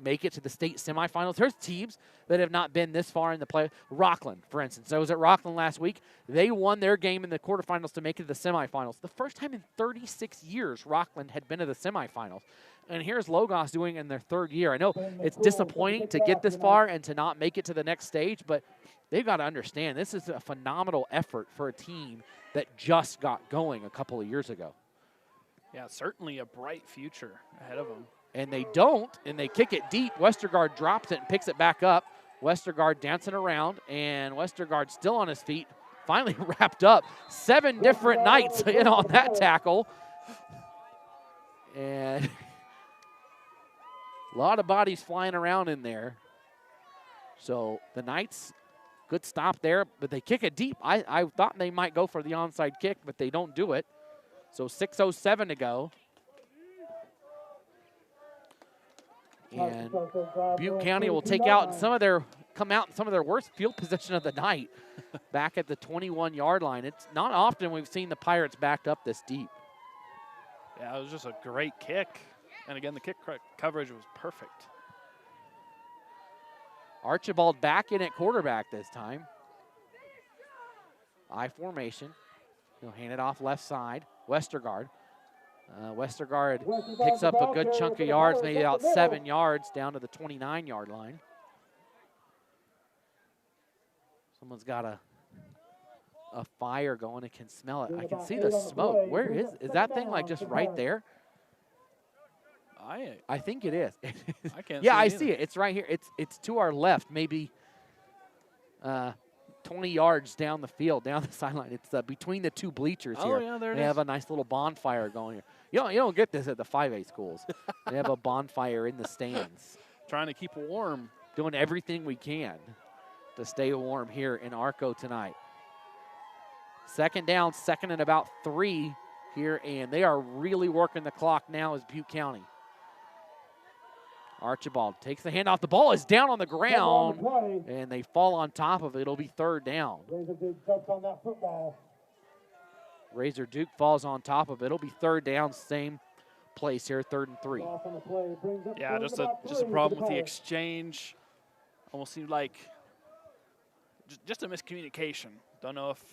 make it to the state semifinals. There's teams that have not been this far in the play. Rockland, for instance. I was at Rockland last week. They won their game in the quarterfinals to make it to the semifinals. The first time in 36 years Rockland had been to the semifinals. And here's Logos doing it in their 3rd year. I know it's disappointing to get this far and to not make it to the next stage, but they've got to understand this is a phenomenal effort for a team that just got going a couple of years ago. Yeah, certainly a bright future ahead of them. And they don't, and they kick it deep. Westergaard drops it and picks it back up. Westergaard dancing around, and Westergaard still on his feet, finally wrapped up. 7 different Knights in on that tackle. And a lot of bodies flying around in there. So the Knights, good stop there, but they kick it deep. I thought they might go for the onside kick, but they don't do it. So 6:07 to go. And Butte County will come out in some of their worst field position of the night, back at the 21-yard line. It's not often we've seen the Pirates backed up this deep. Yeah, it was just a great kick. And again, the kick coverage was perfect. Archibald back in at quarterback this time. I formation. He'll hand it off left side. Westergaard. Westergaard picks up a good chunk of yards, maybe about 7 yards down to the 29-yard line. Someone's got a fire going. I can smell it. I can see the smoke. Where is that thing, like just right there? I think it is. I can't yeah, see I it see it. It's right here. It's to our left, maybe 20 yards down the field, down the sideline. It's between the 2 bleachers here. Oh, yeah, there it is. They have a nice little bonfire going here. You don't get this at the 5A schools. They have a bonfire in the stands. Trying to keep warm. Doing everything we can to stay warm here in Arco tonight. 2nd down, 2nd and about 3 here, and they are really working the clock now as Butte County. Archibald takes the handoff. The ball is down on the ground, and they fall on top of it. It'll be 3rd down. Razor Duke falls on top of it. It'll be 3rd down, same place here, 3rd and 3. Yeah, just a problem with the exchange. Almost seemed like just a miscommunication. Don't know if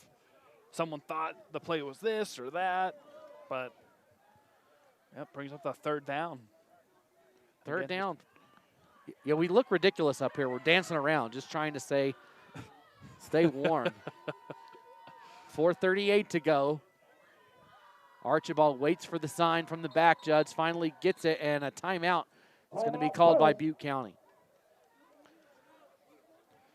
someone thought the play was this or that, but yeah, brings up the 3rd down. 3rd down. Yeah, we look ridiculous up here. We're dancing around, just trying to stay warm. 4:38 to go. Archibald waits for the sign from the back judge, finally gets it, and a timeout is going to be called by Butte County.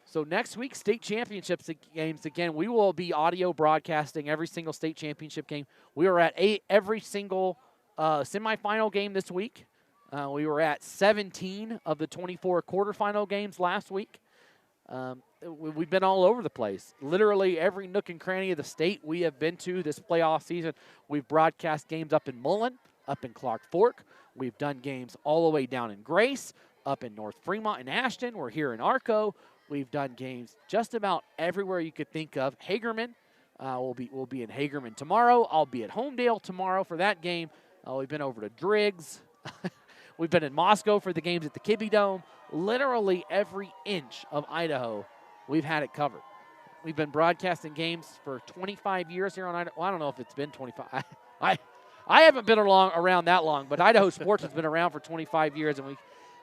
So next week, state championships games again. We will be audio broadcasting every single state championship game. We are at every single semifinal game this week. We were at 17 of the 24 quarterfinal games last week. We've been all over the place. Literally every nook and cranny of the state we have been to this playoff season. We've broadcast games up in Mullen, up in Clark Fork. We've done games all the way down in Grace, up in North Fremont and Ashton. We're here in Arco. We've done games just about everywhere you could think of. Hagerman, we'll be in Hagerman tomorrow. I'll be at Homedale tomorrow for that game. We've been over to Driggs. We've been in Moscow for the games at the Kibbe Dome. Literally every inch of Idaho, we've had it covered. We've been broadcasting games for 25 years here on Idaho. Well, I don't know if it's been 25. I haven't been around that long, but Idaho Sports has been around for 25 years, and we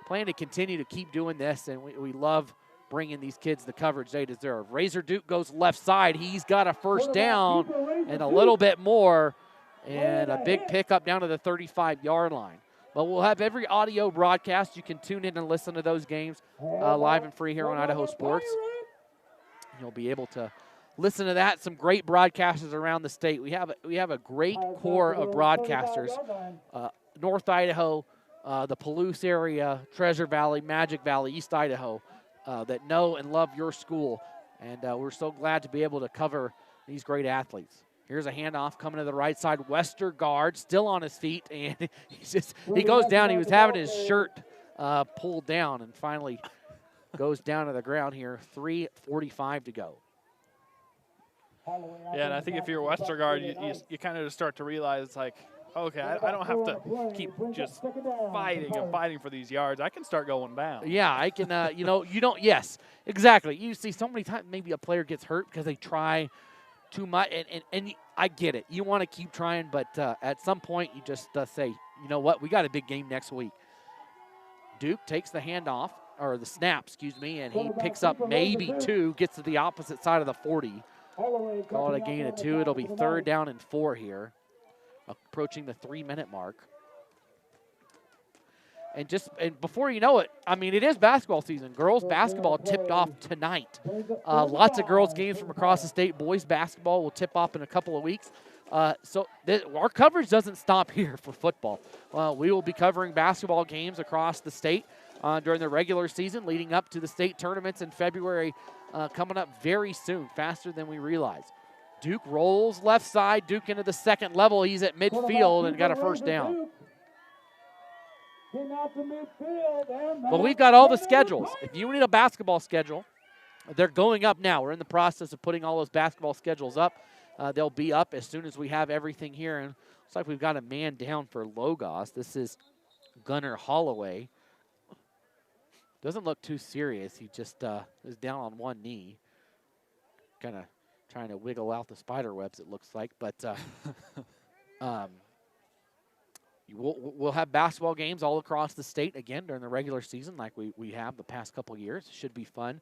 plan to continue to keep doing this, and we love bringing these kids the coverage they deserve. Razor Duke goes left side. He's got a first down and a little bit more, and a big pickup down to the 35-yard line. But we'll have every audio broadcast. You can tune in and listen to those games live and free here on Idaho Sports. You'll be able to listen to that. Some great broadcasters around the state. We have a great core of broadcasters. North Idaho, the Palouse area, Treasure Valley, Magic Valley, East Idaho, that know and love your school. And we're so glad to be able to cover these great athletes. Here's a handoff coming to the right side. Westergaard still on his feet, and he goes down. He was having his shirt pulled down and finally goes down to the ground here. 3:45 to go. Yeah, and I think if you're Westergaard, you kind of just start to realize it's like, okay, I don't have to keep just fighting and fighting for these yards. I can start going down. Yeah, I can, you don't, yes, exactly. You see so many times maybe a player gets hurt because they try too much, and I get it. You want to keep trying, but at some point you just say, you know what, we got a big game next week. Duke takes the handoff, or the snap, excuse me, and he picks up maybe 2, gets to the opposite side of the 40. Call it a gain of 2. It'll be 3rd down and 4 here, approaching the 3-minute mark. And before you know it, I mean, it is basketball season. Girls basketball tipped off tonight. Lots of girls games from across the state. Boys basketball will tip off in a couple of weeks. So our coverage doesn't stop here for football. We will be covering basketball games across the state during the regular season, leading up to the state tournaments in February, coming up very soon, faster than we realize. Duke rolls left side. Duke into the second level. He's at midfield and got a first down. But we've got all the schedules. If you need a basketball schedule, they're going up now. We're in the process of putting all those basketball schedules up. They'll be up as soon as we have everything here. And looks like we've got a man down for Logos. This is Gunnar Holloway. Doesn't look too serious. He just is down on one knee. Kind of trying to wiggle out the spider webs, it looks like. But we'll have basketball games all across the state again during the regular season like we have the past couple years. It should be fun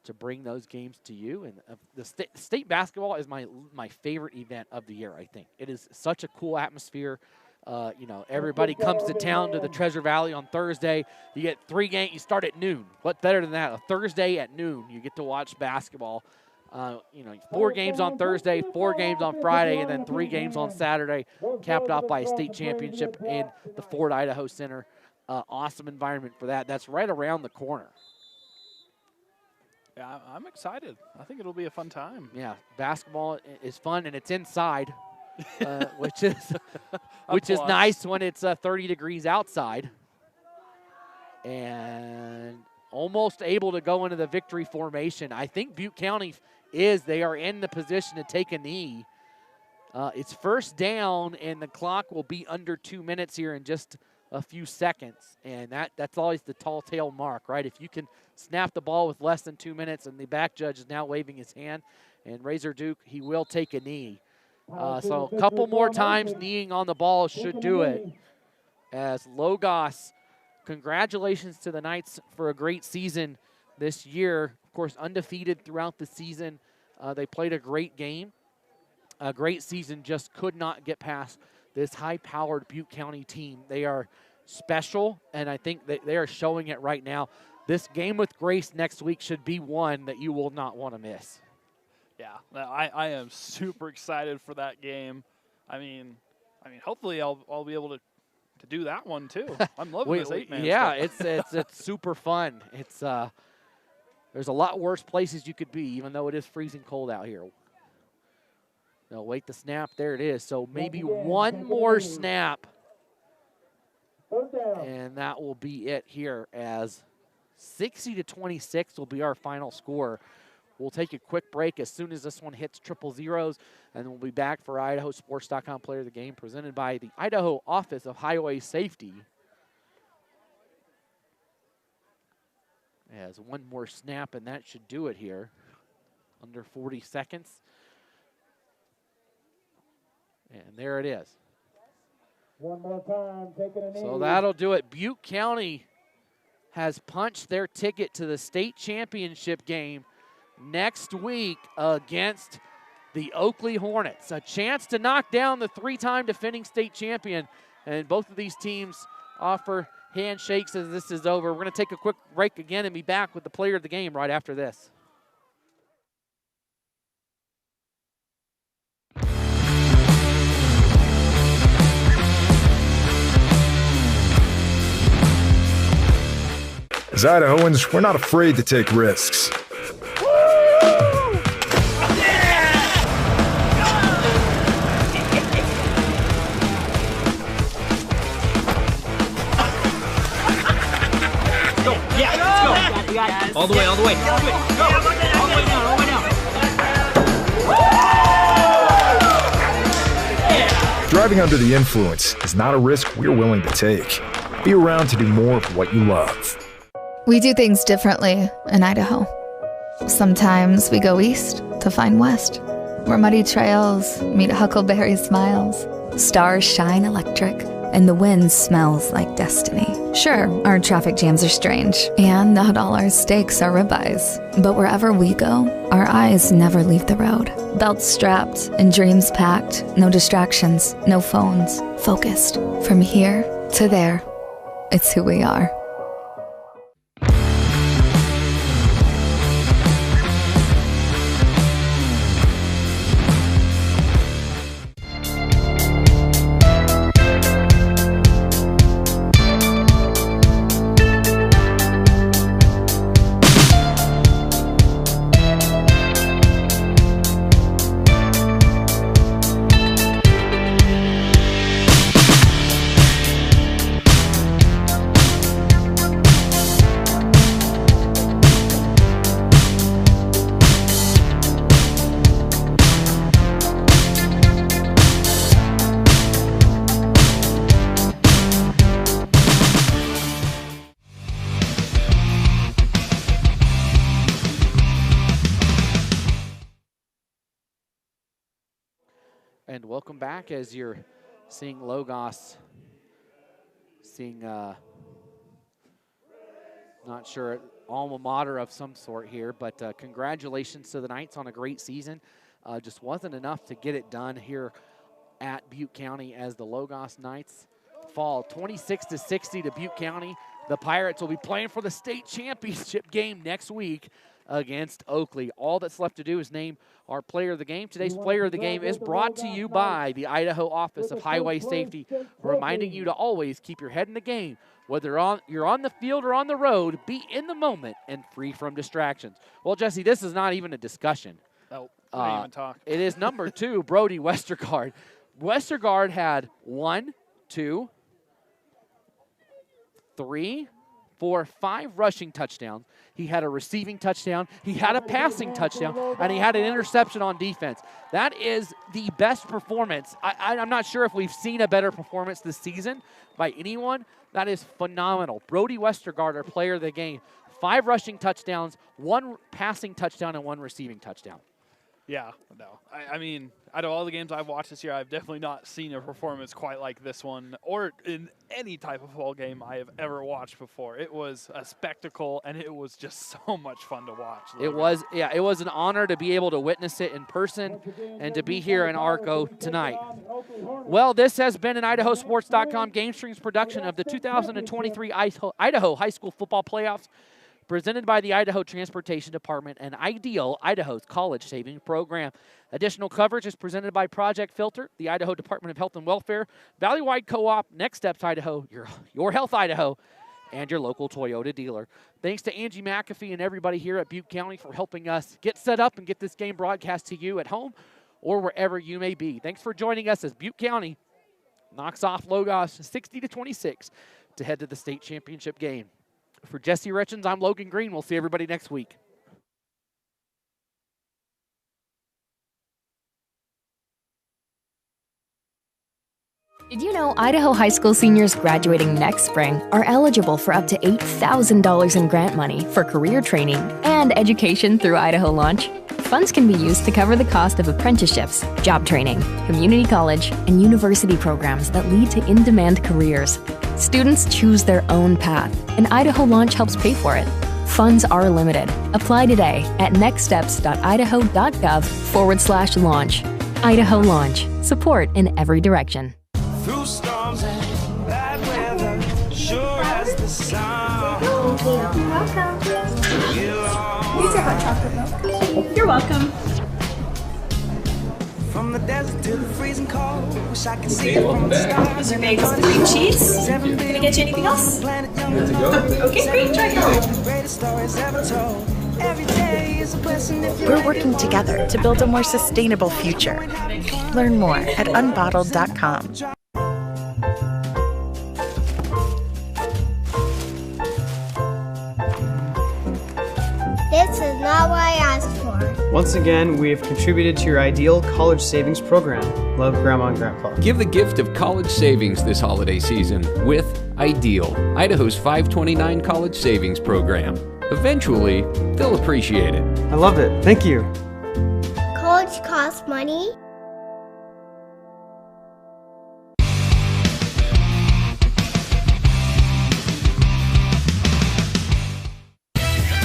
to bring those games to you. And the state basketball is my favorite event of the year, I think. It is such a cool atmosphere. Everybody comes to town to the Treasure Valley on Thursday. You get 3 games. You start at noon. What better than that? A Thursday at noon, you get to watch basketball. 4 games on Thursday, 4 games on Friday, and then 3 games on Saturday, capped off by a state championship in the Ford Idaho Center. Awesome environment for that. That's right around the corner. Yeah, I'm excited. I think it'll be a fun time. Yeah, basketball is fun, and it's inside, which is nice when it's 30 degrees outside. And almost able to go into the victory formation. I think Butte County they are in the position to take a knee. It's first down, and the clock will be under 2 minutes here in just a few seconds. And that's always the tall tale mark, right? If you can snap the ball with less than 2 minutes, and the back judge is now waving his hand, and Razor Duke, he will take a knee. So a couple more times kneeing on the ball should do it. As Logos, congratulations to the Knights for a great season this year. Of course, undefeated throughout the season. They played a great game. A great season, just could not get past this high-powered Butte County team. They are special, and I think that they are showing it right now. This game with Grace next week should be one that you will not want to miss. Yeah, I am super excited for that game. I mean, hopefully I'll be able to to do that one too. I'm loving this 8-man. Yeah, stuff. it's super fun. It's there's a lot worse places you could be, even though it is freezing cold out here. No, wait the snap. There it is. So maybe one more snap, and that will be it here. As 60-26 will be our final score. We'll take a quick break as soon as this one hits triple zeros, and we'll be back for IdahoSports.com Player of the Game, presented by the Idaho Office of Highway Safety. As one more snap, and that should do it here. Under 40 seconds. And there it is. One more time, taking a knee. So that'll do it. Butte County has punched their ticket to the state championship game next week against the Oakley Hornets. A chance to knock down the three-time defending state champion. And both of these teams offer handshakes as this is over. We're going to take a quick break again and be back with the player of the game right after this. As Idahoans, we're not afraid to take risks. All the way, all the way. Go. All the way down, all the way down. Driving under the influence is not a risk we're willing to take. Be around to do more of what you love. We do things differently in Idaho. Sometimes we go east to find west, where muddy trails meet huckleberry smiles, stars shine electric, and the wind smells like destiny. Sure, our traffic jams are strange, and not all our steaks are ribeyes. But wherever we go, our eyes never leave the road. Belts strapped and dreams packed, no distractions, no phones, focused. From here to there, it's who we are. And welcome back as you're seeing Logos, seeing, not sure, alma mater of some sort here, but congratulations to the Knights on a great season. Just wasn't enough to get it done here at Butte County as the Logos Knights fall 26-60 to Butte County. The Pirates will be playing for the state championship game next week against Oakley. All that's left to do is name our player of the game. Today's player of the game is brought to you by the Idaho Office of Highway Safety, reminding you to always keep your head in the game. Whether you're on the field or on the road, be in the moment and free from distractions. Well, Jesse, this is not even a discussion. Oh, don't even talk. It is number 2, Brody Westergaard. Westergaard had 1, 2, 3, 4, 5 rushing touchdowns. He had a receiving touchdown. He had a passing touchdown, and he had an interception on defense. That is the best performance. I'm not sure if we've seen a better performance this season by anyone. That is phenomenal. Brody Westergaard, our player of the game. 5 rushing touchdowns, 1 passing touchdown, and 1 receiving touchdown. Yeah, no. I mean, out of all the games I've watched this year, I've definitely not seen a performance quite like this one or in any type of ball game I have ever watched before. It was a spectacle, and it was just so much fun to watch. It was an honor to be able to witness it in person and to be here in Arco tonight. Well, this has been an IdahoSports.com GameStreams production of the 2023 Idaho High School Football Playoffs, presented by the Idaho Transportation Department and Ideal, Idaho's college savings program. Additional coverage is presented by Project Filter, the Idaho Department of Health and Welfare, Valleywide Co-op, Next Steps Idaho, Your Health Idaho, and your local Toyota dealer. Thanks to Angie McAfee and everybody here at Butte County for helping us get set up and get this game broadcast to you at home or wherever you may be. Thanks for joining us as Butte County knocks off Logos 60-26 to head to the state championship game. For Jesse Richens, I'm Logan Green. We'll see everybody next week. Did you know Idaho high school seniors graduating next spring are eligible for up to $8,000 in grant money for career training and education through Idaho Launch? Funds can be used to cover the cost of apprenticeships, job training, community college, and university programs that lead to in-demand careers. Students choose their own path, and Idaho Launch helps pay for it. Funds are limited. Apply today at nextsteps.idaho.gov/launch. Idaho Launch. Support in every direction. Through storms and bad weather, sure as the sun. You're welcome. These are hot chocolate milk. You're welcome. From the desert to the freezing cold, wish I could see it from the stars. These are bagels with cream cheese. Can I get you anything else? Okay, great. Try it. We're working together to build a more sustainable future. Learn more at unbottled.com. This is not what I asked for. Once again, we have contributed to your Ideal college savings program. Love, Grandma and Grandpa. Give the gift of college savings this holiday season with Ideal, Idaho's 529 college savings program. Eventually, they'll appreciate it. I love it. Thank you. College costs money.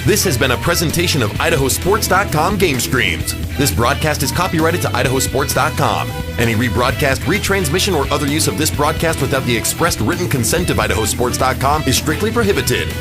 This has been a presentation of IdahoSports.com GameStreams. This broadcast is copyrighted to IdahoSports.com. Any rebroadcast, retransmission, or other use of this broadcast without the expressed written consent of IdahoSports.com is strictly prohibited.